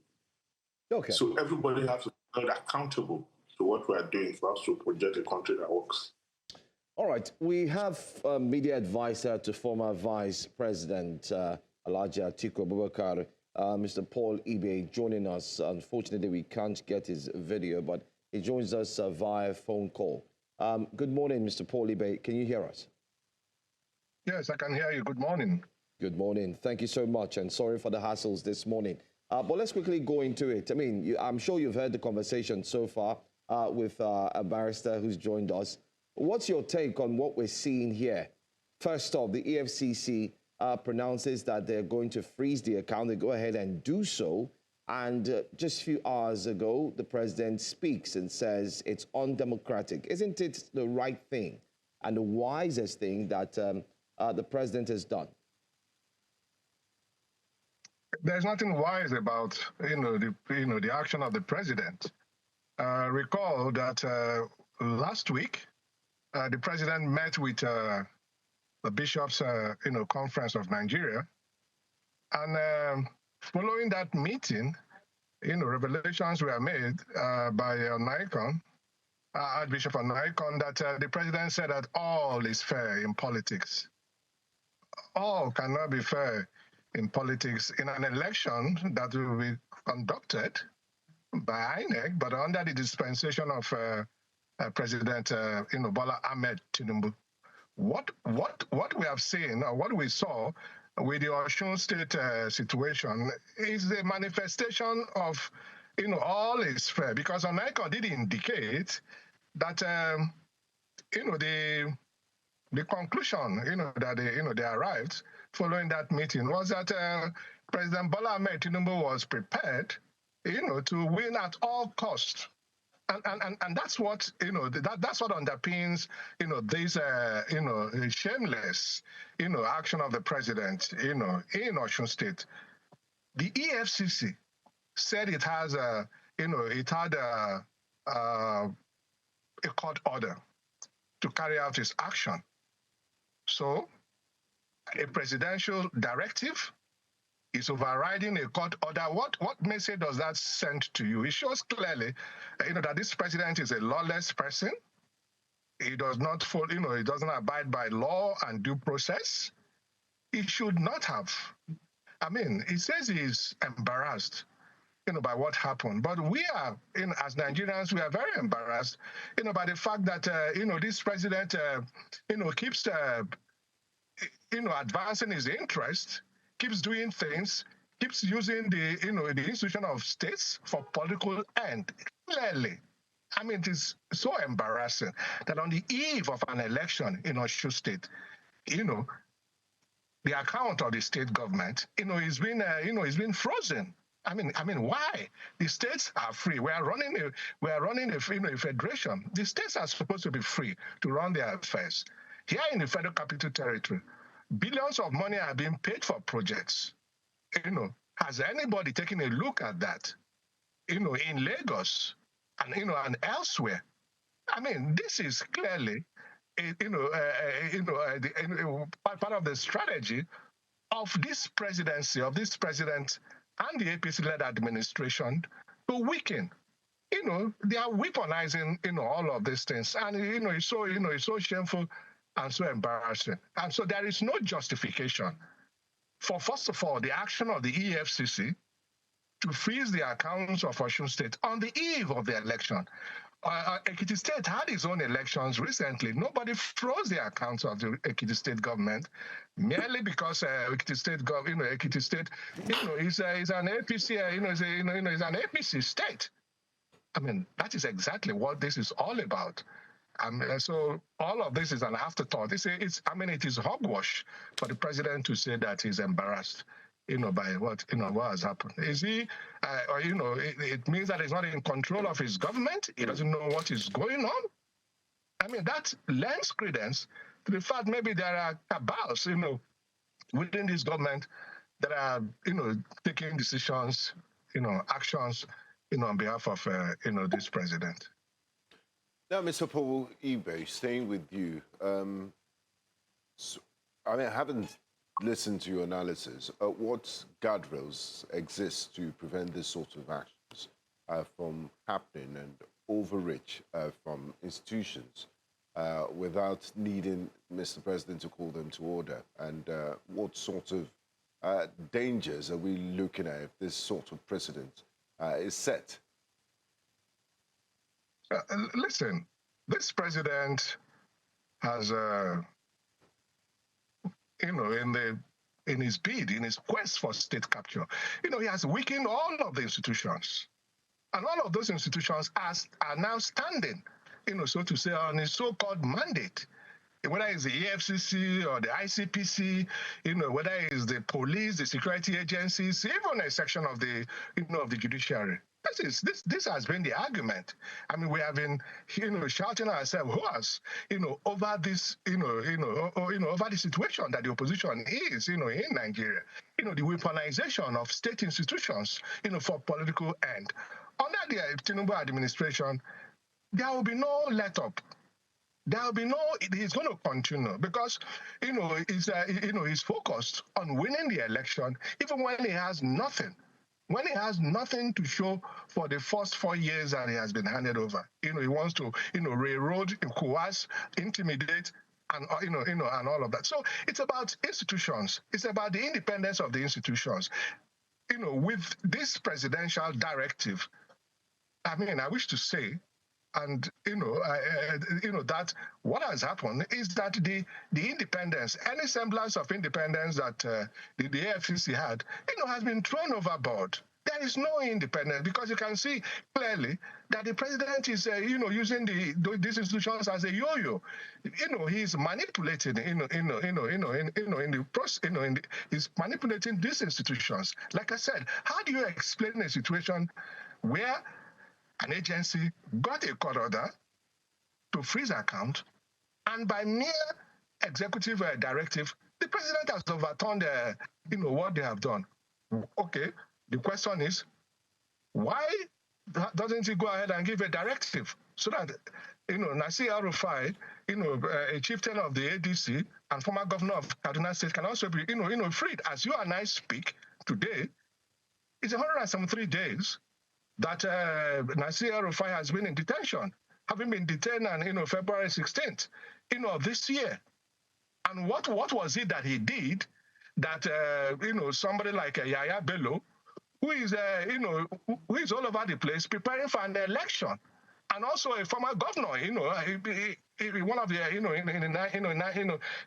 Okay. So everybody has to be held accountable to what we are doing for us to project a country that works. All right, we have a media advisor to former Vice President Alhaji Atiku Abubakar, Mr. Paul Ibe, joining us. Unfortunately, we can't get his video, but he joins us via phone call. Good morning, Mr. Paul Ibe. Can you hear us? Yes, I can hear you. Good morning. Good morning. Thank you so much, and sorry for the hassles this morning. But let's quickly go into it. I mean, I'm sure you've heard the conversation so far with a barrister who's joined us. What's your take on what we're seeing here? First off, the EFCC pronounces that they're going to freeze the account. They go ahead and do so. And just a few hours ago, the president speaks and says it's undemocratic. Isn't it the right thing and the wisest thing that the president has done? There's nothing wise about the action of the president. Recall that last week, the president met with the Bishops' Conference of Nigeria, and following that meeting, revelations were made by Archbishop Onaikon, that the president said that all is fair in politics. All cannot be fair in politics in an election that will be conducted by INEC, but under the dispensation of President Bola Tinubu. What we have seen, or what we saw with the Osun State situation, is the manifestation of all is fair, because Onaikon did indicate that the conclusion that they arrived following that meeting was that President Bola Tinubu was prepared to win at all costs. And that's what that's what underpins this shameless action of the president in Osun State. The EFCC said it has a court order to carry out its action. So a presidential directive is overriding a court order. What message does that send to you? It shows clearly, that this president is a lawless person. He does not follow, he doesn't abide by law and due process. He should not have. I mean, he says he's embarrassed, by what happened. But we are, as Nigerians, we are very embarrassed, by the fact that, this president, keeps, advancing his interest, keeps doing things, keeps using the institution of states for political end. Clearly, I mean, it is so embarrassing that on the eve of an election in Osun State, the account of the state government, is been frozen. I mean, why? The states are free. We are running a federation. The states are supposed to be free to run their affairs. Here in the Federal Capital Territory, billions of money are being paid for projects. Has anybody taken a look at that? In Lagos and elsewhere. I mean, this is clearly, part of the strategy of this presidency, of this president and the APC-led administration to weaken. They are weaponizing, all of these things, and it's so shameful and so embarrassing. And so there is no justification for, first of all, the action of the EFCC to freeze the accounts of Osun State on the eve of the election. Ekiti State had its own elections recently. Nobody froze the accounts of the Ekiti State government merely because Ekiti State is an APC, is an APC state. I mean, that is exactly what this is all about. So all of this is an afterthought. It is hogwash for the president to say that he's embarrassed, by what has happened. Is he, it means that he's not in control of his government. He doesn't know what is going on. I mean, that lends credence to the fact maybe there are cabals, within this government that are, taking decisions, actions, on behalf of, this president. Now, Mr. Paul Ibe, staying with you, I haven't listened to your analysis. What guardrails exist to prevent this sort of actions from happening and overreach from institutions without needing Mr. President to call them to order? And what sort of dangers are we looking at if this sort of precedent is set? Listen, this president has, in his bid, in his quest for state capture, he has weakened all of the institutions. And all of those institutions are now standing, so to say, on his so-called mandate. Whether it's the EFCC or the ICPC, whether it's the police, the security agencies, even a section of the, of the judiciary. This has been the argument. I mean, we have been, shouting ourselves hoarse, over this, over the situation that the opposition is, in Nigeria. The weaponization of state institutions, for political end. Under the Tinubu administration, there will be no let-up. There will be no. He's going to continue because, he's focused on winning the election, even when he has nothing. When he has nothing to show for the first 4 years that he has been handed over, he wants to, railroad, coerce, intimidate, and and all of that. So it's about institutions. It's about the independence of the institutions. With this presidential directive, I wish to say, and that what has happened is that the independence, any semblance of independence that the AFCC had, has been thrown overboard. There is no independence because you can see clearly that the president is, using these institutions as a yo-yo. He's manipulating, he's manipulating these institutions. Like I said, how do you explain a situation where an agency got a court order to freeze account, and by mere executive directive, the president has overturned, what they have done? Okay, the question is, why doesn't he go ahead and give a directive so that, Nasir El-Rufai, a chieftain of the ADC and former governor of Kaduna State can also be, freed. As you and I speak today, it's 173 days that Nasir El-Rufai has been in detention, having been detained on February 16th, this year. And what was it that he did that somebody like Yaya Bello, who is who is all over the place preparing for an election, and also a former governor, one of the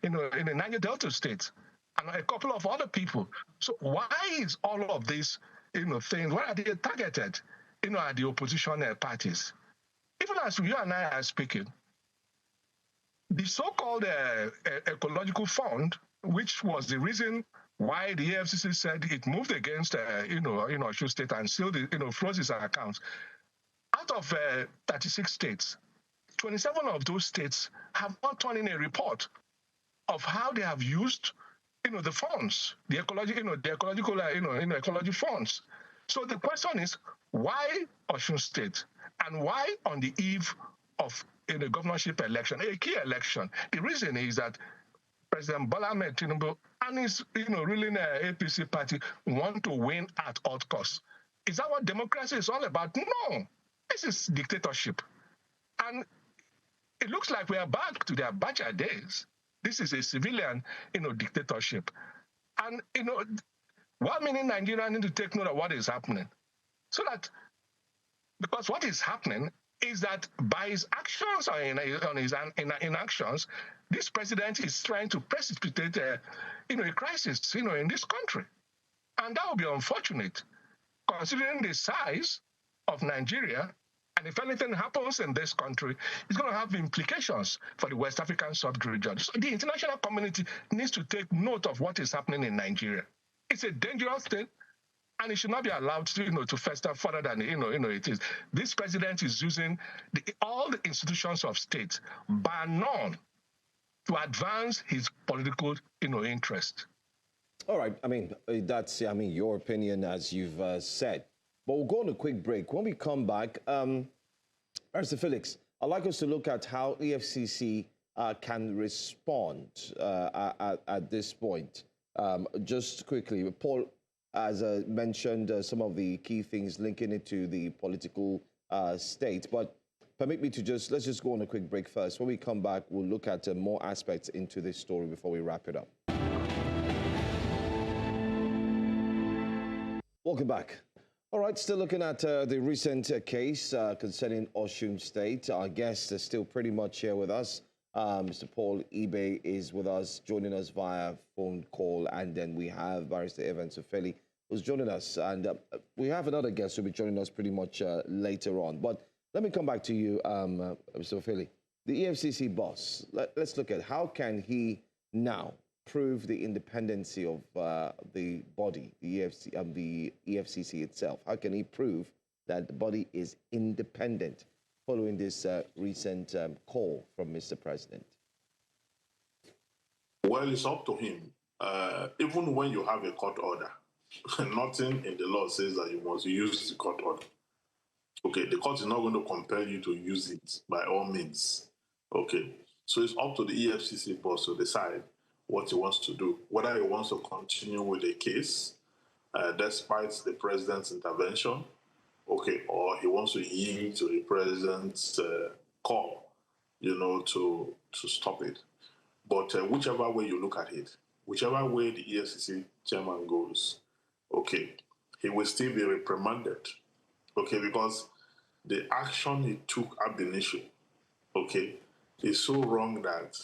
in the Niger Delta state, and a couple of other people. So why is all of this things? Why are they targeted? At the opposition parties. even as you and I are speaking, the so-called ecological fund, which was the reason why the EFCC said it moved against, Osun State and sealed, froze its accounts. Out of 36 states, 27 of those states have not turned in a report of how they have used, the funds, the ecological, ecology funds. So the question is, why Osun State, and why on the eve of a governorship election, a key election? The reason is that President Bola Tinubu and his, ruling APC party want to win at all costs. Is that what democracy is all about? No, this is dictatorship, and it looks like we are back to the Abacha days. This is a civilian, dictatorship, and what many Nigerians need to take note of what is happening, so that because what is happening is that by his actions or on his inactions, this president is trying to precipitate a crisis, in this country. And that would be unfortunate, considering the size of Nigeria. And if anything happens in this country, it's going to have implications for the West African sub-region. So the international community needs to take note of what is happening in Nigeria. It's a dangerous thing, and it should not be allowed to fester further than it is. This president is using all the institutions of state, bar none, to advance his political interest. All right. I mean, that's your opinion, as you've said. But we'll go on a quick break. When we come back, Mr. Felix, I'd like us to look at how EFCC can respond at this point. Just quickly, Paul has mentioned some of the key things linking it to the political state. But permit me to let's just go on a quick break first. When we come back, we'll look at more aspects into this story before we wrap it up. Welcome back. All right, still looking at the recent case concerning Osun State. Our guest is still pretty much here with us. Mr. Paul Ibe is with us, joining us via phone call. And then we have Barrister Evans Ufeli, who's joining us. And we have another guest who'll be joining us pretty much later on. But let me come back to you, Mr. Ufeli. The EFCC boss, let's look at how can he now prove the independency of the body, the EFCC itself? How can he prove that the body is independent following this recent call from Mr. President? Well, it's up to him. Even when you have a court order, nothing in the law says that you must use the court order. Okay, the court is not going to compel you to use it by all means. Okay, so it's up to the EFCC boss to decide what he wants to do, whether he wants to continue with the case despite the president's intervention, okay, or he wants to yield to the president's call, to stop it. But whichever way you look at it, whichever way the EFCC chairman goes, okay, he will still be reprimanded, okay, because the action he took ab initio, okay, is so wrong that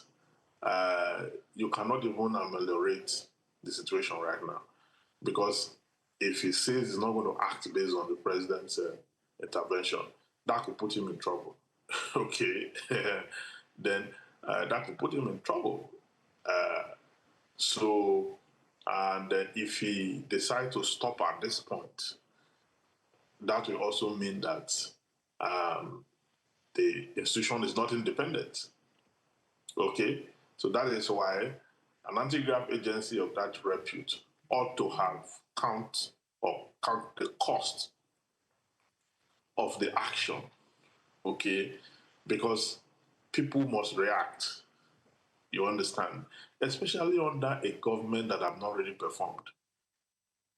you cannot even ameliorate the situation right now. Because if he says he's not going to act based on the president's intervention, that could put him in trouble. Okay, then that could put him in trouble. And if he decides to stop at this point, that will also mean that the institution is not independent. Okay, so that is why an anti-graft agency of that repute ought to have count the cost of the action, okay? Because people must react, you understand? Especially under a government that have not really performed.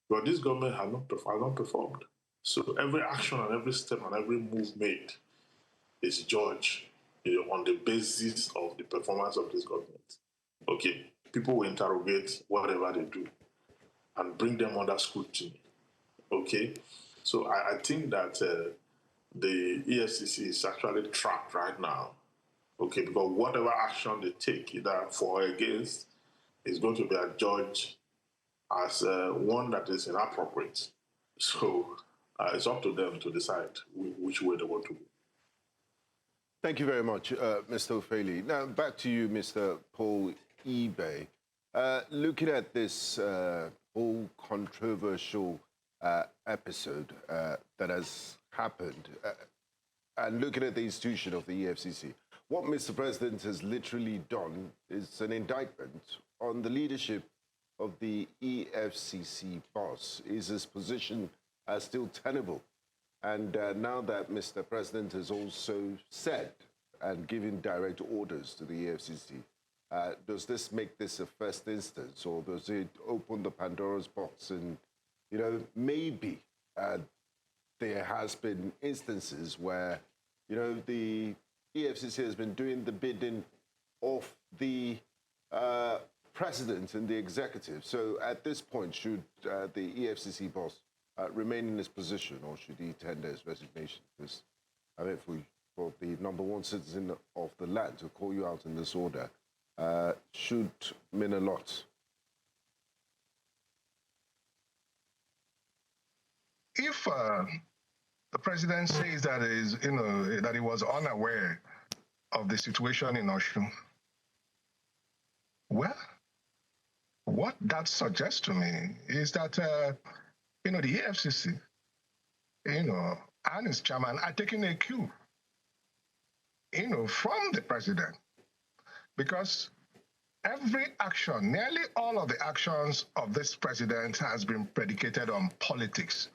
But this government has not performed. So every action and every step and every move made is judged on the basis of the performance of this government. Okay, people will interrogate whatever they do and bring them under scrutiny. Okay, so I think that the EFCC is actually trapped right now. Okay, because whatever action they take, either for or against, is going to be adjudged as one that is inappropriate. So it's up to them to decide which way they want to go. Thank you very much, Mr. Ufeli. Now, back to you, Mr. Paul Ibe. Looking at this whole controversial episode that has happened, and looking at the institution of the EFCC, what Mr. President has literally done is an indictment on the leadership of the EFCC boss. Is his position still tenable? And now that Mr. President has also said and given direct orders to the EFCC, does this make this a first instance, or does it open the Pandora's box? And, you know, maybe there has been instances where, you know, the EFCC has been doing the bidding of the president and the executive. So at this point, should the EFCC boss remain in his position, or should he tender his resignation? Because I mean, for the #1 citizen of the land to call you out in this order should mean a lot. If the president says that that he was unaware of the situation in Osun, well, what that suggests to me is that the EFCC, and its chairman are taking a cue, from the president, because every action, nearly all of the actions of this president has been predicated on politics.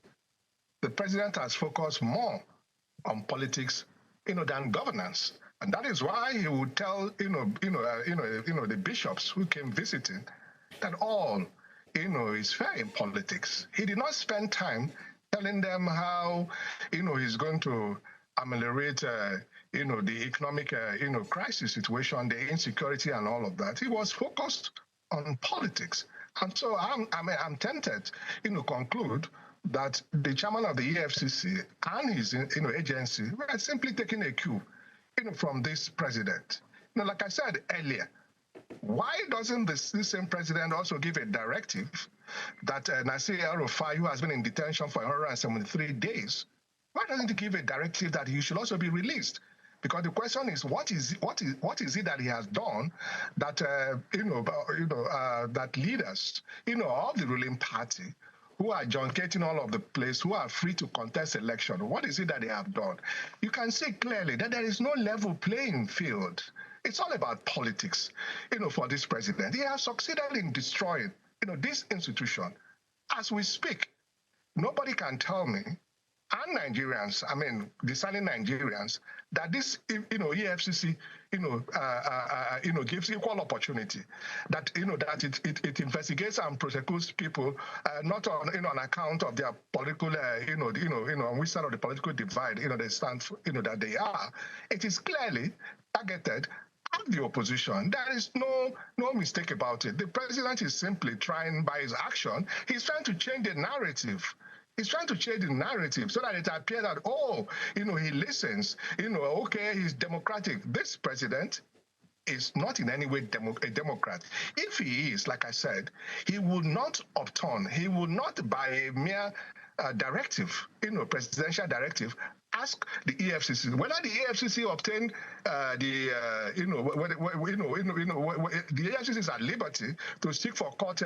The president has focused more on politics, than governance, and that is why he would tell, the bishops who came visiting that all is fair in politics. He did not spend time telling them how, he's going to ameliorate, the economic, crisis situation, the insecurity and all of that. He was focused on politics. And so I'm tempted, conclude that the chairman of the EFCC and his, agency were simply taking a cue, from this president. Like I said earlier, why doesn't this same president also give a directive that Nasir El-Rufai, who has been in detention for 173 days, why doesn't he give a directive that he should also be released? Because the question is, what is it that he has done that that leaders, of the ruling party, who are junketing all of the place, who are free to contest election, what is it that they have done? You can see clearly that there is no level playing field. It's all about politics, for this president. He has succeeded in destroying, this institution. As we speak, nobody can tell me, and Nigerians, discerning Nigerians, that this, EFCC, gives equal opportunity, that, that it investigates and prosecutes people, not on, on account of their political, on which side of the political divide, they stand for, that they are. It is clearly targeted at the opposition. There is no mistake about it. The president is simply trying, by his action, he's trying to change the narrative. He's trying to change the narrative so that it appears that, he listens, okay, he's democratic. This president is not in any way a Democrat. If he is, like I said, he would not upturn, he would not, by a mere directive, presidential directive, ask the EFCC whether the EFCC obtained the EFCC is at liberty to seek for court,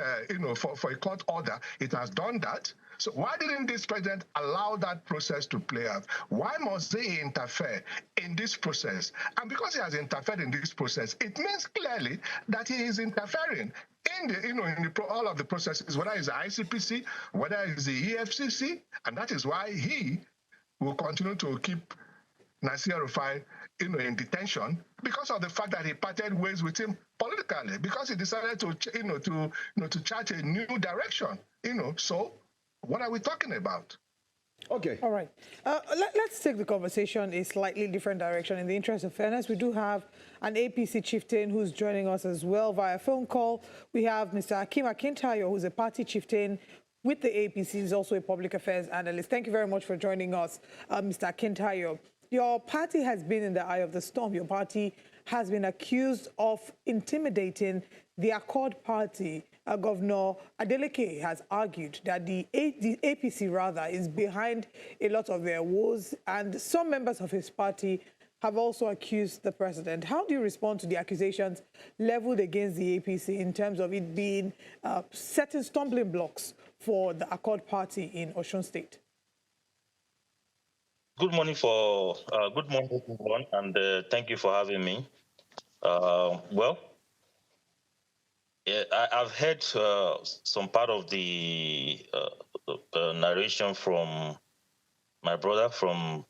for a court order. It has done that. So why didn't this president allow that process to play out? Why must they interfere in this process? And because he has interfered in this process, it means clearly that he is interfering in the, all of the processes, whether it's the ICPC, whether it's the EFCC, and that is why he will continue to keep Nasir El-Rufai, in detention, because of the fact that he parted ways with him politically, because he decided to, to chart a new direction, So, what are we talking about? Okay. All right. Let's take the conversation a slightly different direction. In the interest of fairness, we do have an APC chieftain who's joining us as well via phone call. We have Mr. Akim Akintayo, who's a party chieftain with the APC. He's also a public affairs analyst. Thank you very much for joining us, Mr. Akintayo. Your party has been in the eye of the storm. Your party has been accused of intimidating the Accord Party. Governor Adeleke has argued that the APC, rather, is behind a lot of their woes, and some members of his party have also accused the president. How do you respond to the accusations leveled against the APC in terms of it being certain stumbling blocks for the Accord Party in Osun State? Good morning, everyone, and thank you for having me. Well, yeah, I've heard some part of the narration from my brother from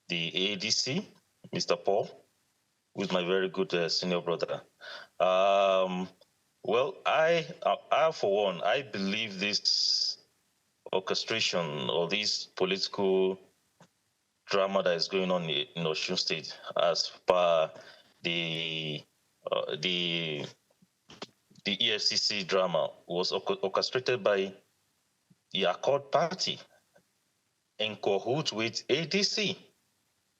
the ADC, Mr. Paul, who's my very good senior brother. Well, I for one, I believe this orchestration or this political drama that is going on in Osun State, as per the EFCC drama, was orchestrated by the Accord Party in cahoots with ADC.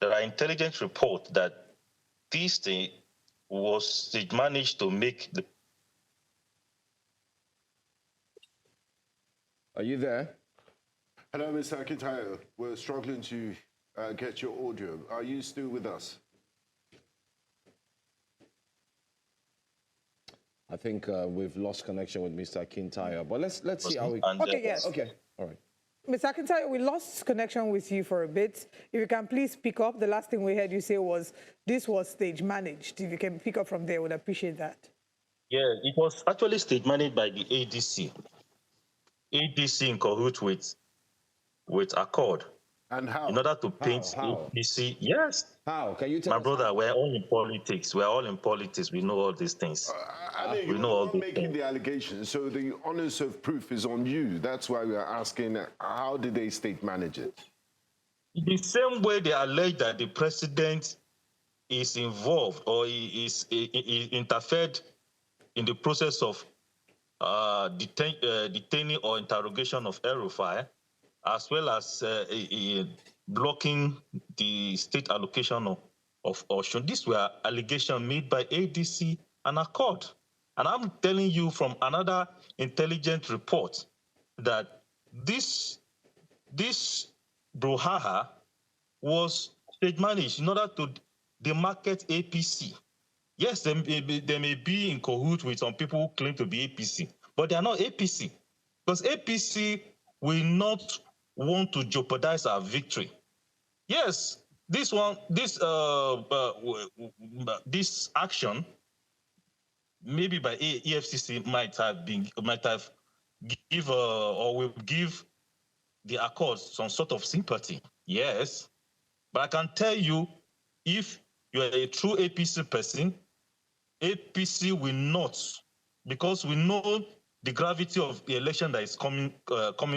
There are intelligence reports that this thing managed to make the. Are you there? Hello, Mr. Akintayo. We're struggling to get your audio. Are you still with us? I think we've lost connection with Mr. Akintayo, but let's see how we. Okay, yes. Okay, all right. Mr. Akintayo, we lost connection with you for a bit. If you can please pick up. The last thing we heard you say was this was stage managed. If you can pick up from there, we'd appreciate that. Yeah, it was actually stage managed by the ADC. ADC in cahoots with Accord. And how? In order to paint APC, yes. How? Can you tell My us brother, how? we're all in politics. We're all in politics. We know all these things. I mean, we know all these making things. the allegations, so the onus of proof is on you. That's why we are asking, how did they state manage it? The same way they allege that the president is involved or he interfered in the process of detaining or interrogation of El-Rufai, as well as blocking the state allocation of Osun. These were allegations made by ADC and Accord. And I'm telling you from another intelligence report that this brouhaha was stage managed in order to demarcate APC. Yes, they may be in cahoots with some people who claim to be APC, but they are not APC, because APC will not want to jeopardize our victory. Yes, this action, maybe by EFCC, might have give or will give the Accord some sort of sympathy. Yes, but I can tell you, if you are a true APC person, APC will not, because we know the gravity of the election that is coming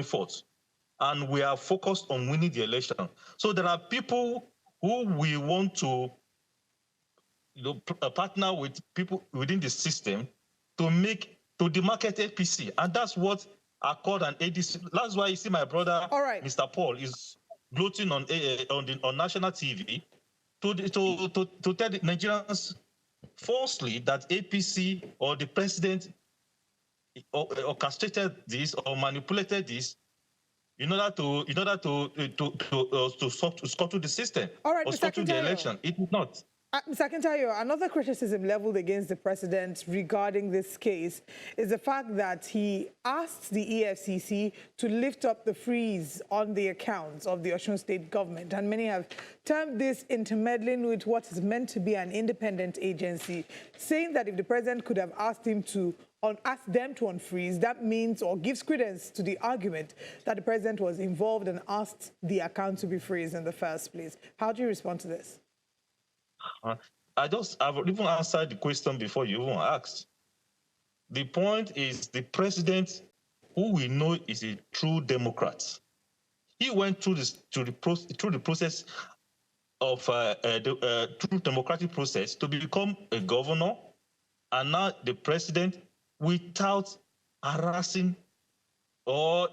forth, and we are focused on winning the election. So there are people who we want to partner with people within the system to demarcate APC, and that's what Accord and ADC. That's why you see my brother, Mr. Paul, is gloating on national TV to tell the Nigerians falsely that APC or the president orchestrated this or manipulated this in order to scuttle the system or scuttle the election. It is not. Mr. Akintayo, another criticism leveled against the president regarding this case is the fact that he asked the EFCC to lift up the freeze on the accounts of the Osun State Government. And many have termed this intermeddling with what is meant to be an independent agency, saying that if the president could have asked them to unfreeze, that means or gives credence to the argument that the president was involved and asked the account to be freezed in the first place. How do you respond to this? I've even answered the question before you even asked. The point is the president, who we know is a true Democrat, he went through the process of through democratic process to become a governor, and now the president, without harassing or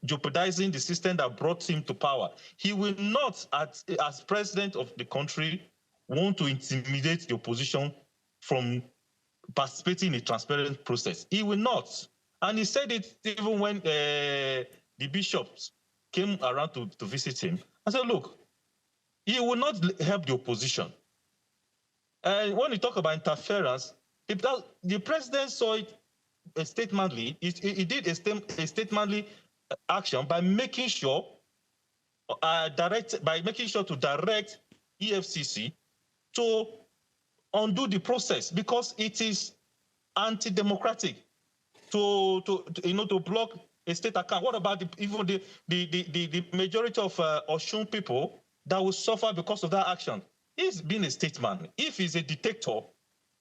jeopardizing the system that brought him to power. He will not, as president of the country, want to intimidate the opposition from participating in a transparent process. He will not. And he said it even when the bishops came around to visit him. I said, look, he will not help the opposition. And when you talk about interference, the president saw it statemently. He did a statemently action by making sure to direct EFCC to undo the process, because it is anti-democratic to block a state account. What about even the majority of Osun people that will suffer because of that action? He's been a statesman. If he's a dictator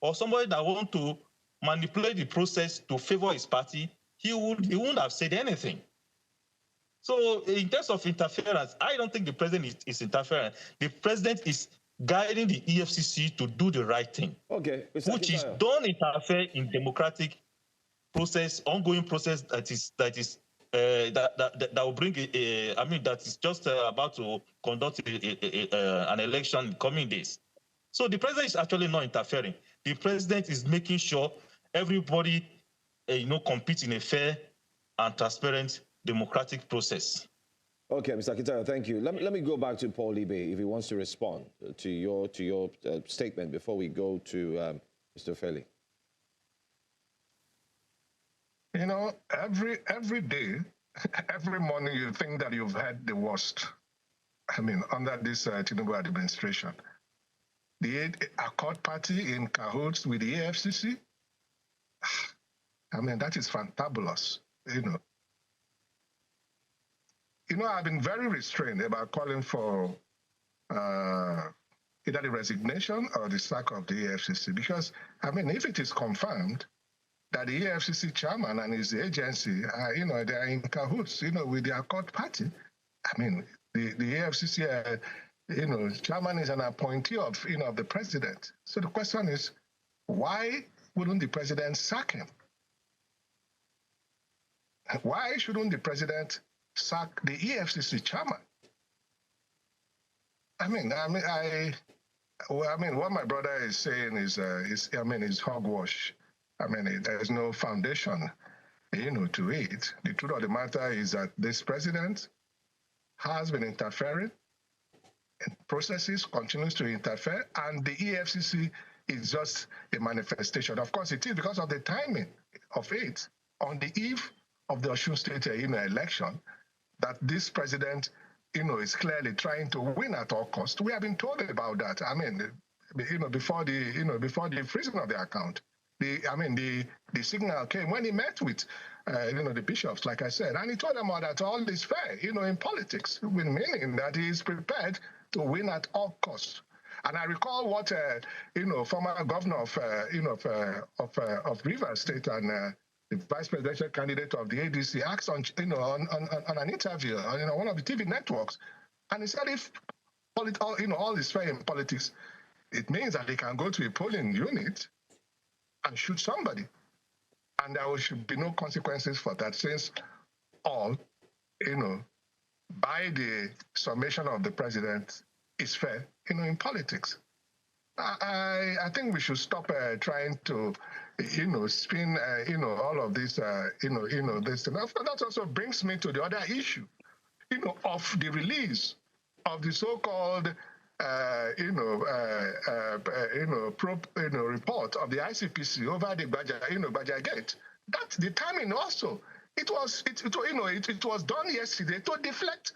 or somebody that wants to manipulate the process to favor his party, he wouldn't have said anything. So in terms of interference, I don't think the president is interfering. The president is guiding the EFCC to do the right thing. Okay, which is don't interfere in democratic process, ongoing process that will bring that is just about to conduct an election in coming days. So the president is actually not interfering. The president is making sure everybody competes in a fair and transparent democratic process. Okay, Mr. Akintayo, thank you. Let me go back to Paul Ibe if he wants to respond to your statement before we go to Mr. Ufeli. You know, every day, every morning, you think that you've had the worst. I mean, under this Tinubu administration, the Accord Party in cahoots with the EFCC. I mean, that is fantabulous. You know, I've been very restrained about calling for either the resignation or the sack of the EFCC, because, I mean, if it is confirmed that the EFCC chairman and his agency, they are in cahoots, with the Accord Party. I mean, the EFCC, chairman is an appointee of the president. So the question is, why wouldn't the president sack him? Why shouldn't the president sack the EFCC chairman? I mean, what my brother is saying is hogwash. I mean, there's no foundation, to it. The truth of the matter is that this president has been interfering in processes, continues to interfere, and the EFCC is just a manifestation. Of course, it is because of the timing of it on the eve of the Osun State election that this president, is clearly trying to win at all costs. We have been told about that. I mean, before the freezing of the account. The signal came when he met with, the bishops, like I said, and he told them all that all is fair, in politics, with meaning that he is prepared to win at all costs. And I recall what, former governor of Rivers State and the vice presidential candidate of the ADC asked on an interview on one of the TV networks, and he said if all is fair in politics, it means that they can go to a polling unit and shoot somebody. And there should be no consequences for that, since all, by the summation of the president, is fair, in politics. I think we should stop trying to, spin, all of this, this thing. That also brings me to the other issue, of the release of the so-called report of the ICPC over the Baja Gate. That's the timing also. It was done yesterday to deflect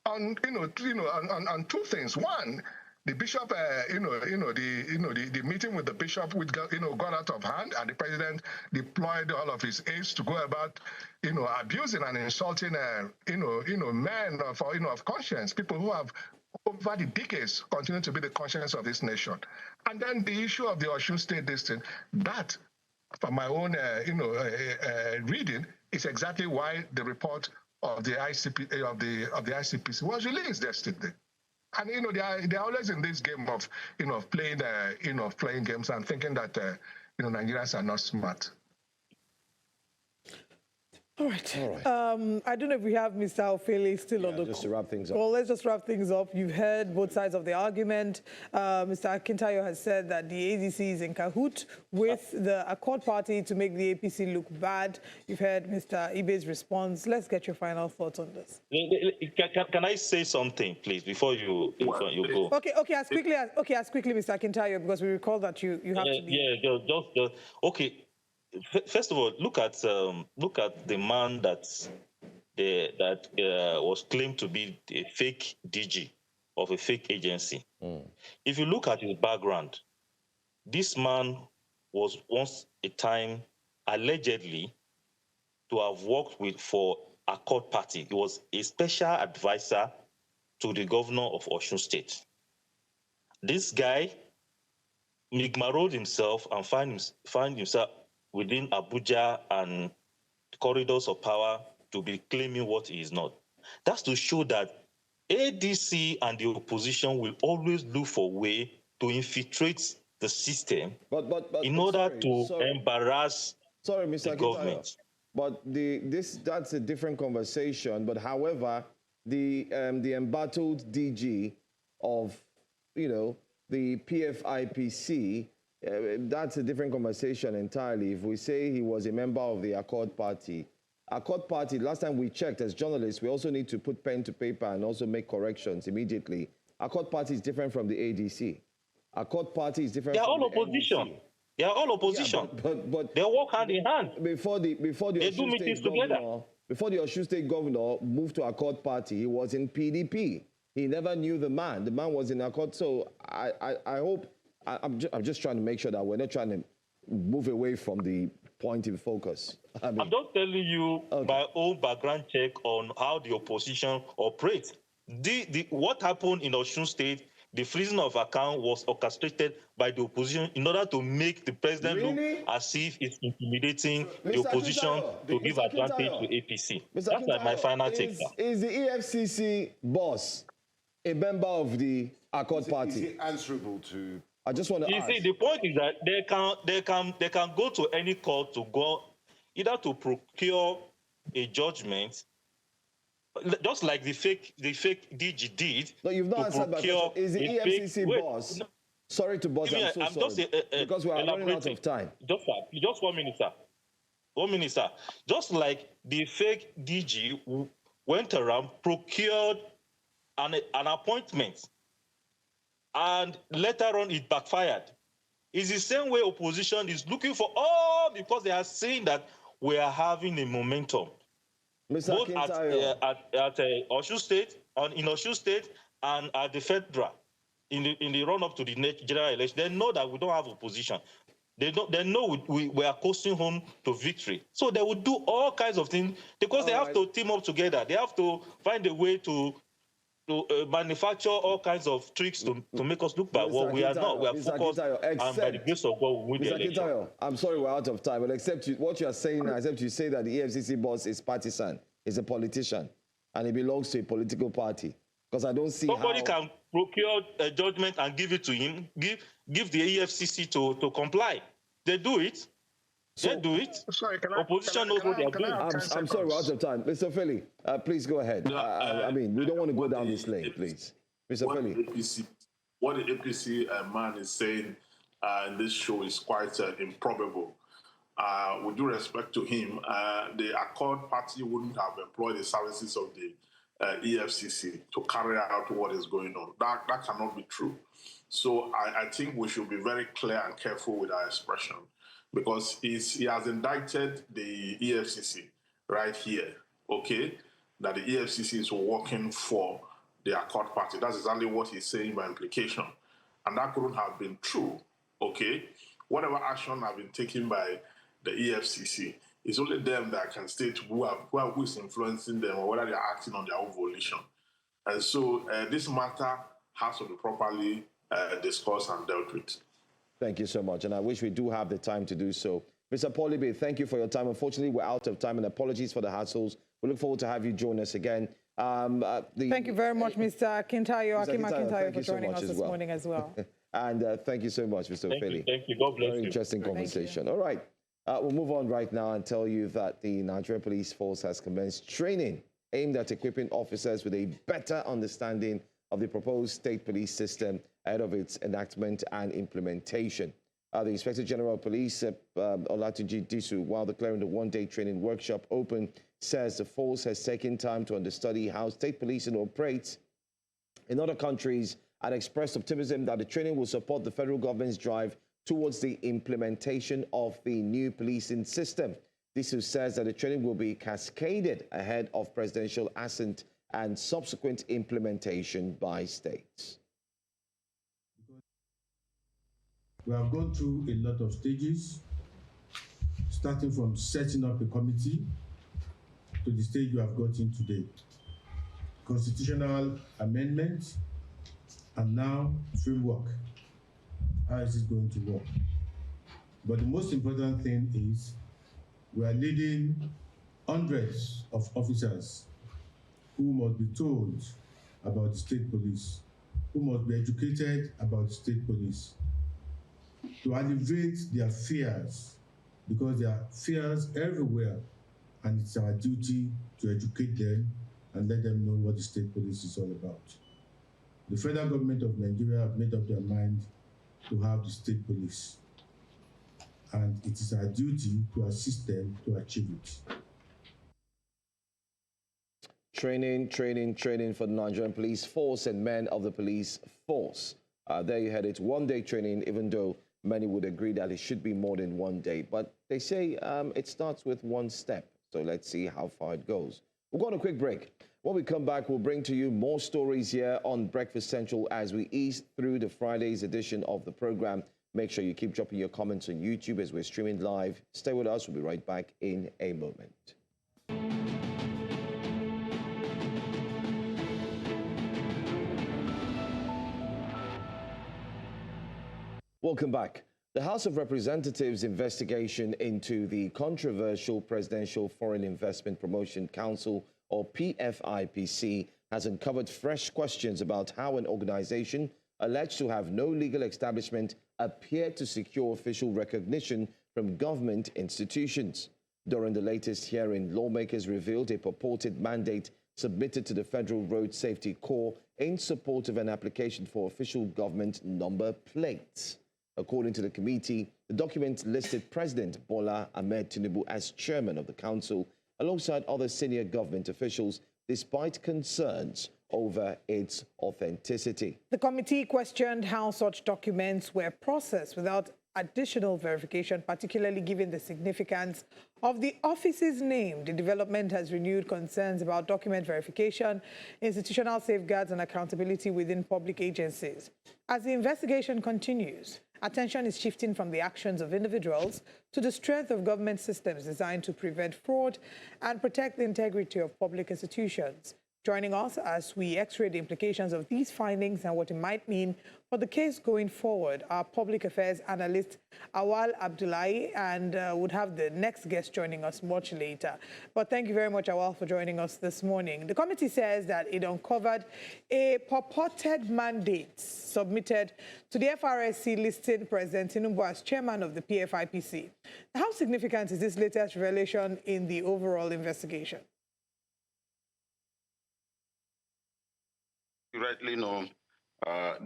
on on two things. One, the bishop, the meeting with the bishop got out of hand, and the president deployed all of his aides to go about, abusing and insulting, men of conscience, people who have over the decades continue to be the conscience of this nation. And then the issue of the Osun State district, that, from my own, reading, is exactly why the report of the ICPC was released yesterday. And they're always in this game of playing games and thinking that Nigerians are not smart. All right. I don't know if we have Mr. Ufeli still on the just to wrap things up. Well, let's just wrap things up. You've heard both sides of the argument. Mr. Akintayo has said that the ADC is in cahoot with the Accord Party to make the APC look bad. You've heard Mr. Ibe's response. Let's get your final thoughts on this. Can I say something, please, before you go? Okay, as quickly, Mr. Akintayo, because we recall that you have to be. Yeah, just okay. First of all, look at the man that was claimed to be a fake DG of a fake agency. If you look at his background, this man was once a time allegedly to have worked for Accord Party. He was a special advisor to the governor of Osun State. This guy rigmarolled himself and find himself within Abuja and corridors of power to be claiming what he is not. That's to show that ADC and the opposition will always look for a way to infiltrate the system in order to embarrass the government. But that's a different conversation. But however, the embattled DG of the PFIPC, that's a different conversation entirely. If we say he was a member of the Accord Party, last time we checked as journalists, we also need to put pen to paper and also make corrections immediately. Accord Party is different from the ADC. Accord Party is different from the opposition. NDC. They are all opposition. Yeah, but they work hand in hand. Before the Osun State Governor moved to Accord Party, he was in PDP. He never knew the man. The man was in Accord. So I hope, I'm just trying to make sure that we're not trying to move away from the point in focus. I'm just telling you my own background check on how the opposition operates. What happened in Osun State, the freezing of account was orchestrated by the opposition in order to make the president look as if it's intimidating the opposition to give advantage to APC. That's like my final take. Is the EFCC boss a member of the Accord Party? Is he answerable to? I just want to ask. You see, the point is that they can go to any court to go either to procure a judgment, just like the fake DG did. No, you've not answered my question. Is the EFCC boss? No. Sorry to buzz. I'm so sorry. Because we are running out of time. Just 1 minute, sir. 1 minute, sir. Just like the fake DG went around, procured an appointment, and later on it backfired. It's the same way opposition is looking for because they are saying that we are having a momentum. Mr. Both at Osun State, in Osun State, and at the federal, in the run-up to the general election, they know that we don't have opposition. They know we are coasting home to victory. So they will do all kinds of things because they have to team up together. They have to find a way to manufacture all kinds of tricks to make us look bad. Well, we are not. We are focused, and by the grace of God, we win the election. I'm sorry we're out of time, but what you are saying now, except you say that the EFCC boss is partisan, is a politician, and he belongs to a political party. Because I don't see Somebody can procure a judgment and give it to him, give the EFCC to comply. They do it. They do it. Sorry, opposition knows what they are doing. I'm sorry, we're out of time. Mr. Ufeli, please go ahead. I mean, we don't want to go down this lane, please. Mr. Ufeli. What the APC man is saying in this show is quite improbable. With due respect to him, the Accord Party wouldn't have employed the services of the EFCC to carry out what is going on. That cannot be true. So I think we should be very clear and careful with our expression, because he has indicted the EFCC right here, okay, that the EFCC is working for the Accord Party. That's exactly what he's saying by implication. And that couldn't have been true, okay? Whatever action have been taken by the EFCC, it's only them that can state who is influencing them or whether they are acting on their own volition. And so this matter has to be properly discussed and dealt with. Thank you so much, and I wish we do have the time to do so. Mr. Paul Ibe, thank you for your time. Unfortunately, we're out of time, and apologies for the hassles. We look forward to have you join us again. Thank you very much, Mr. Akintayo, Akim Akintayo, for joining us this morning as well. And thank you so much, Mr. Ufeli. Thank you. God bless you. Very interesting conversation. All right. We'll move on right now and tell you that the Nigerian Police Force has commenced training aimed at equipping officers with a better understanding of the proposed state police system ahead of its enactment and implementation. The Inspector General of Police, Olatunji Disu, while declaring the one-day training workshop open, says the force has taken time to understudy how state policing operates in other countries and expressed optimism that the training will support the federal government's drive towards the implementation of the new policing system. Disu says that the training will be cascaded ahead of presidential assent and subsequent implementation by states. We have gone through a lot of stages, starting from setting up a committee to the stage we have gotten today. Constitutional amendment, and now framework. How is it going to work? But the most important thing is we are leading hundreds of officers who must be told about the state police, who must be educated about the state police, to alleviate their fears, because there are fears everywhere, and it's our duty to educate them and let them know what the state police is all about. The federal government of Nigeria have made up their mind to have the state police, and it is our duty to assist them to achieve it. Training for the Nigerian Police Force and men of the police force. There you had it, one-day training, even though many would agree that it should be more than 1 day. But they say it starts with one step. So let's see how far it goes. We'll go on a quick break. When we come back, we'll bring to you more stories here on Breakfast Central as we ease through the Friday's edition of the program. Make sure you keep dropping your comments on YouTube as we're streaming live. Stay with us. We'll be right back in a moment. Welcome back. The House of Representatives' investigation into the controversial Presidential Foreign Investment Promotion Council, or PFIPC, has uncovered fresh questions about how an organization alleged to have no legal establishment appeared to secure official recognition from government institutions. During the latest hearing, lawmakers revealed a purported mandate submitted to the Federal Road Safety Corps in support of an application for official government number plates. According to the committee, the document listed President Bola Tinubu as chairman of the council, alongside other senior government officials, despite concerns over its authenticity. The committee questioned how such documents were processed without additional verification, particularly given the significance of the office's name. The development has renewed concerns about document verification, institutional safeguards, and accountability within public agencies. As the investigation continues, attention is shifting from the actions of individuals to the strength of government systems designed to prevent fraud and protect the integrity of public institutions. Joining us as we x-ray the implications of these findings and what it might mean for the case going forward, our public affairs analyst Awal Abdullahi, and would have the next guest joining us much later. But thank you very much, Awal, for joining us this morning. The committee says that it uncovered a purported mandate submitted to the FRSC listing President Tinubu as chairman of the PFIPC. How significant is this latest revelation in the overall investigation? You rightly know,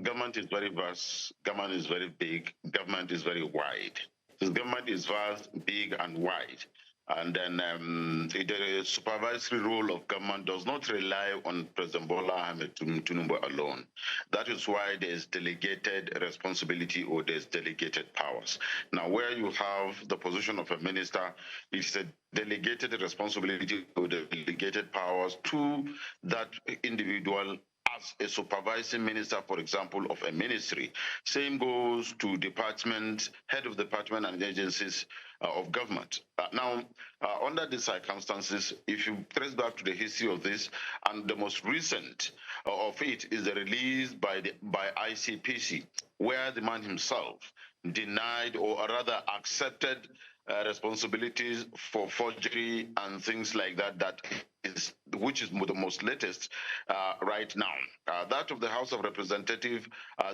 government is very vast, government is very big, government is very wide. The government is vast, big, and wide. And then the supervisory role of government does not rely on President Bola Tinubu alone. That is why there's delegated responsibility or there's delegated powers. Now, where you have the position of a minister, it's a delegated responsibility or delegated powers to that individual as a supervising minister, for example, of a ministry. Same goes to department, head of department and agencies of government. Under these circumstances, if you trace back to the history of this, and the most recent of it is the release by ICPC, where the man himself denied or rather accepted responsibilities for forgery and things like that, which is the most latest right now. That of the House of Representatives,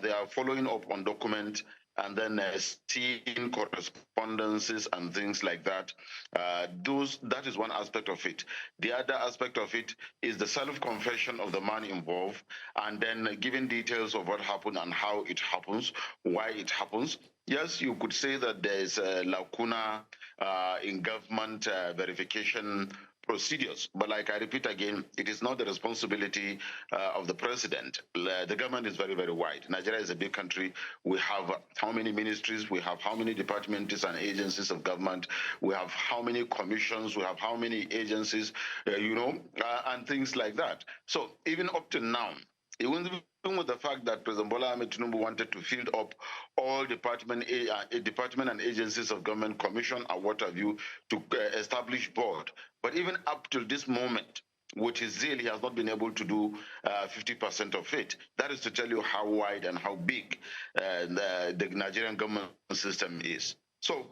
they are following up on document and then seeing correspondences and things like that. That is one aspect of it. The other aspect of it is the self-confession of the man involved, and then giving details of what happened and how it happens, why it happens. Yes, you could say that there is a lacuna in government verification procedures. But like I repeat again, it is not the responsibility of the president. The government is very, very wide. Nigeria is a big country. We have how many ministries? We have how many departments and agencies of government? We have how many commissions? We have how many agencies, and things like that. So even up to now, even with the fact that President Bola Tinubu wanted to fill up all department and agencies of government, commission and what have you, to establish board. But even up till this moment, which is zeal, he has not been able to do 50% of it. That is to tell you how wide and how big the Nigerian government system is. So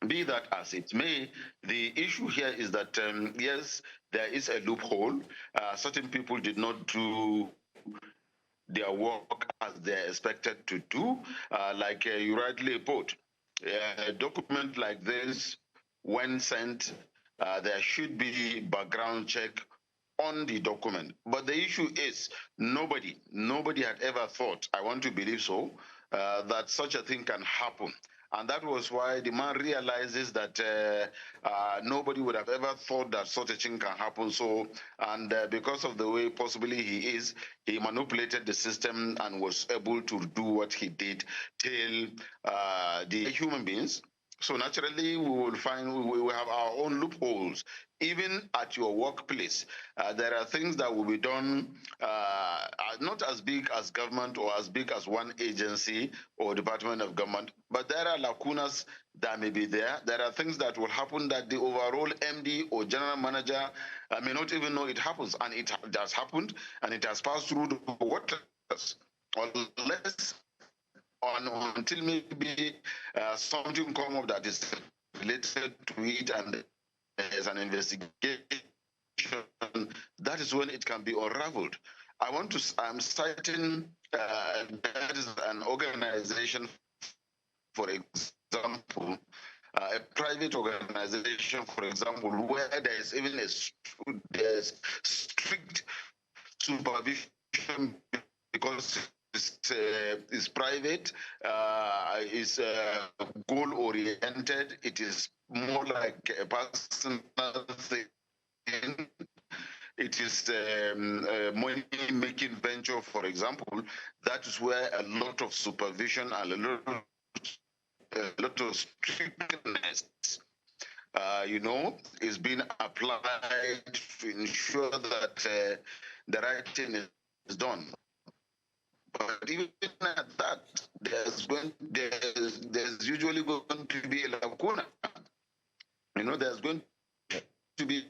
be that as it may, the issue here is that, yes, there is a loophole. Certain people did not do their work as they're expected to do. Like you rightly put, a document like this, when sent, there should be background check on the document. But the issue is nobody had ever thought, I want to believe so, that such a thing can happen. And that was why the man realizes that nobody would have ever thought that such a thing can happen. So, and because of the way possibly he is, he manipulated the system and was able to do what he did till the human beings. So naturally, we will find we will have our own loopholes. Even at your workplace, there are things that will be done not as big as government or as big as one agency or department of government, but there are lacunas that may be there. There are things that will happen that the overall MD or general manager may not even know it happens, and it has happened, and it has passed through the waters, unless until maybe something come up that is related to it and there's an investigation, that is when it can be unraveled. I'm citing that is an organization, for example, a private organization, for example, where there is even there's strict supervision because is private, is goal-oriented. It is more like a personal thing. It is a money-making venture, for example. That is where a lot of supervision and a lot of strictness, is being applied to ensure that the right thing is done. But even at that, there's usually going to be a lacuna. There's going to be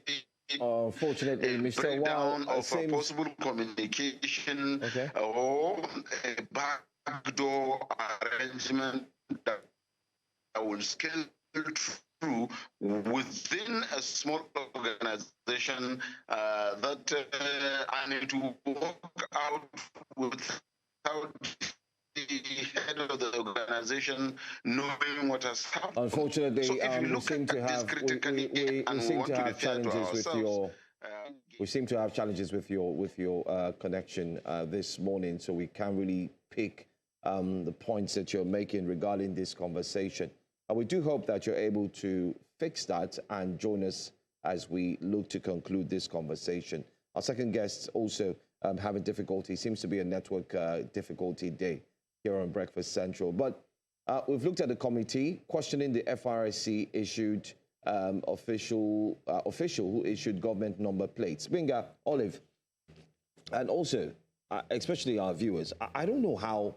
unfortunately, Mr. breakdown of a possible communication or a backdoor arrangement that will scale through within a small organization and it will work out without the head of the organization knowing what has happened. Unfortunately, so if you look we seem to have challenges with your. We seem to have challenges with your connection this morning, so we can't really pick the points that you're making regarding this conversation. We do hope that you're able to fix that and join us as we look to conclude this conversation. Our second guest also having difficulty. Seems to be a network difficulty day here on Breakfast Central. But we've looked at the committee questioning the FRSC issued official who issued government number plates. Binga, Olive, and also, especially our viewers, I don't know how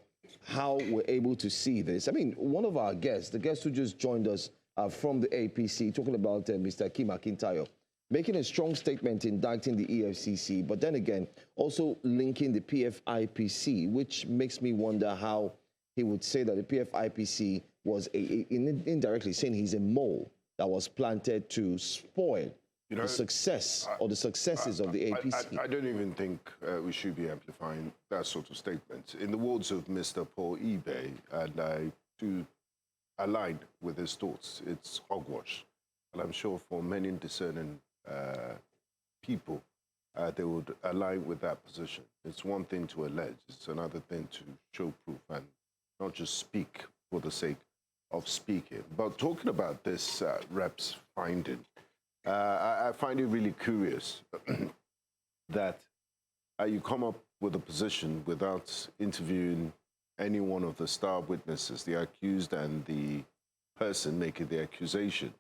we're able to see this. I mean, one of our guests, the guest who just joined us from the APC, talking about Mr. Kim Akintayo, making a strong statement indicting the EFCC, but then again, also linking the PFIPC, which makes me wonder how he would say that the PFIPC was indirectly saying he's a mole that was planted to spoil the success or the successes of the APC. I don't even think we should be amplifying that sort of statement. In the words of Mr. Paul Ebay, and I to align with his thoughts. It's hogwash. And I'm sure for many discerning people, they would align with that position. It's one thing to allege, it's another thing to show proof and not just speak for the sake of speaking. But talking about this rep's finding, I find it really curious that you come up with a position without interviewing any one of the star witnesses, the accused and the person making the accusation.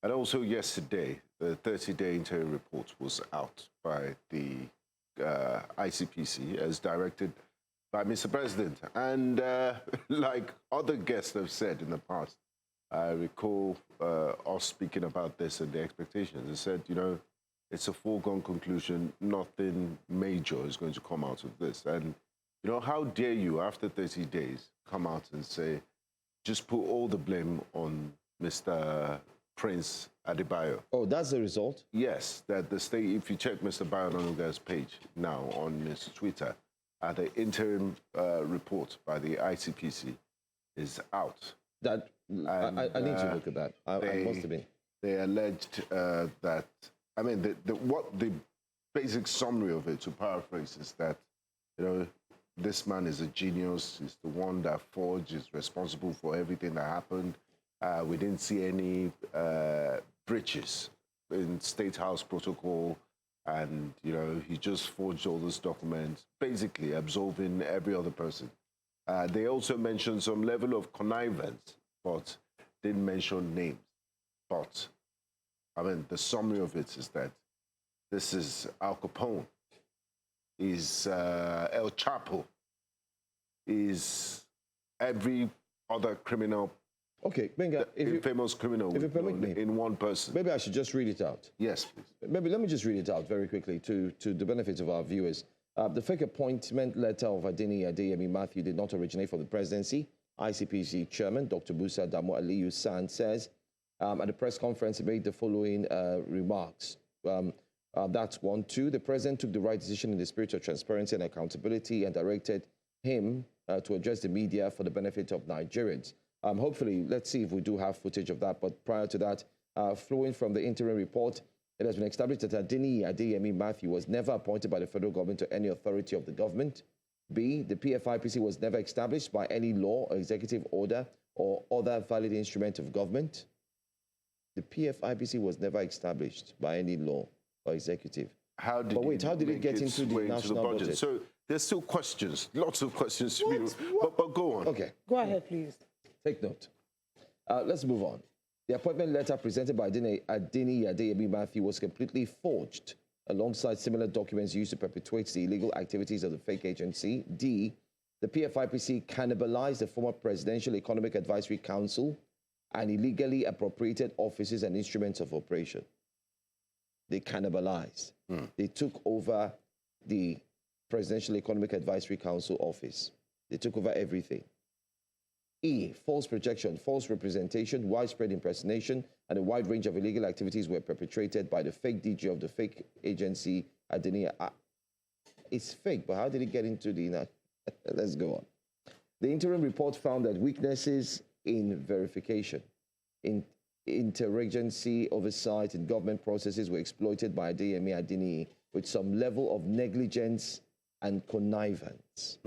And also yesterday, the 30-day interim report was out by the ICPC as directed by Mr. President. And like other guests have said in the past, I recall us speaking about this and the expectations. They said, you know, it's a foregone conclusion, nothing major is going to come out of this. And, you know, how dare you, after 30 days, come out and say, just put all the blame on Mr. Prince Adebayo. Oh, that's the result? Yes, that the state, if you check Mr. Bayonanuga's page now on his Twitter, the interim report by the ICPC is out. That I need to look at that. I must have been. They alleged that, I mean, the basic summary of it, to paraphrase, is that, you know, this man is a genius. He's the one that forged, is responsible for everything that happened. We didn't see any breaches in State House protocol, and, you know, he just forged all those documents, basically absolving every other person. They also mentioned some level of connivance, but didn't mention names. But, I mean, the summary of it is that this is Al Capone, is El Chapo, is every other criminal. Okay, Benga, famous criminal if you permit me, in one person. Maybe I should just read it out. Yes, please. Maybe let me just read it out very quickly to the benefit of our viewers. The fake appointment letter of Adeniyi Adeyemi Matthew did not originate from the presidency. ICPC chairman, Dr. Busa Damo Aliyu San, says at the press conference, he made the following remarks. That's 1. 2, the president took the right decision in the spirit of transparency and accountability and directed him to address the media for the benefit of Nigerians. Hopefully, let's see if we do have footage of that. But prior to that, flowing from the interim report, it has been established that Adeniyi Adeyemi Matthew was never appointed by the federal government to any authority of the government. B, the PFIPC was never established by any law or executive order or other valid instrument of government. The PFIPC was never established by any law or executive. How did it get into the national budget? So there's still questions, lots of questions to be, but go on. Okay. Go ahead, please. Take note. Let's move on. The appointment letter presented by Adeniyi Adeyemi Matthew was completely forged alongside similar documents used to perpetuate the illegal activities of the fake agency. D, the PFIPC cannibalized the former Presidential Economic Advisory Council and illegally appropriated offices and instruments of operation. They cannibalized. They took over the Presidential Economic Advisory Council office. They took over everything. E, false projection, false representation, widespread impersonation, and a wide range of illegal activities were perpetrated by the fake DG of the fake agency, Adeniyi. It's fake, but how did it get into the... Let's go on. The interim report found that weaknesses in verification, in interagency oversight and government processes were exploited by Adeniyi with some level of negligence and connivance.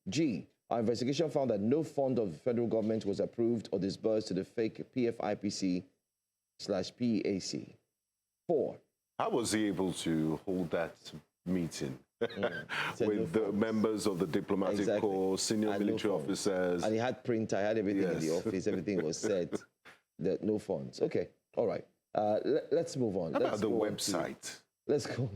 G, our investigation found that no fund of the federal government was approved or disbursed to the fake PFIPC/PAC. 4. How was he able to hold that meeting with the members of the diplomatic corps, senior military officers? And he had printer, I had everything in the office, everything was set. That no funds. Okay, all right. Let's move on. How about the website? Let's go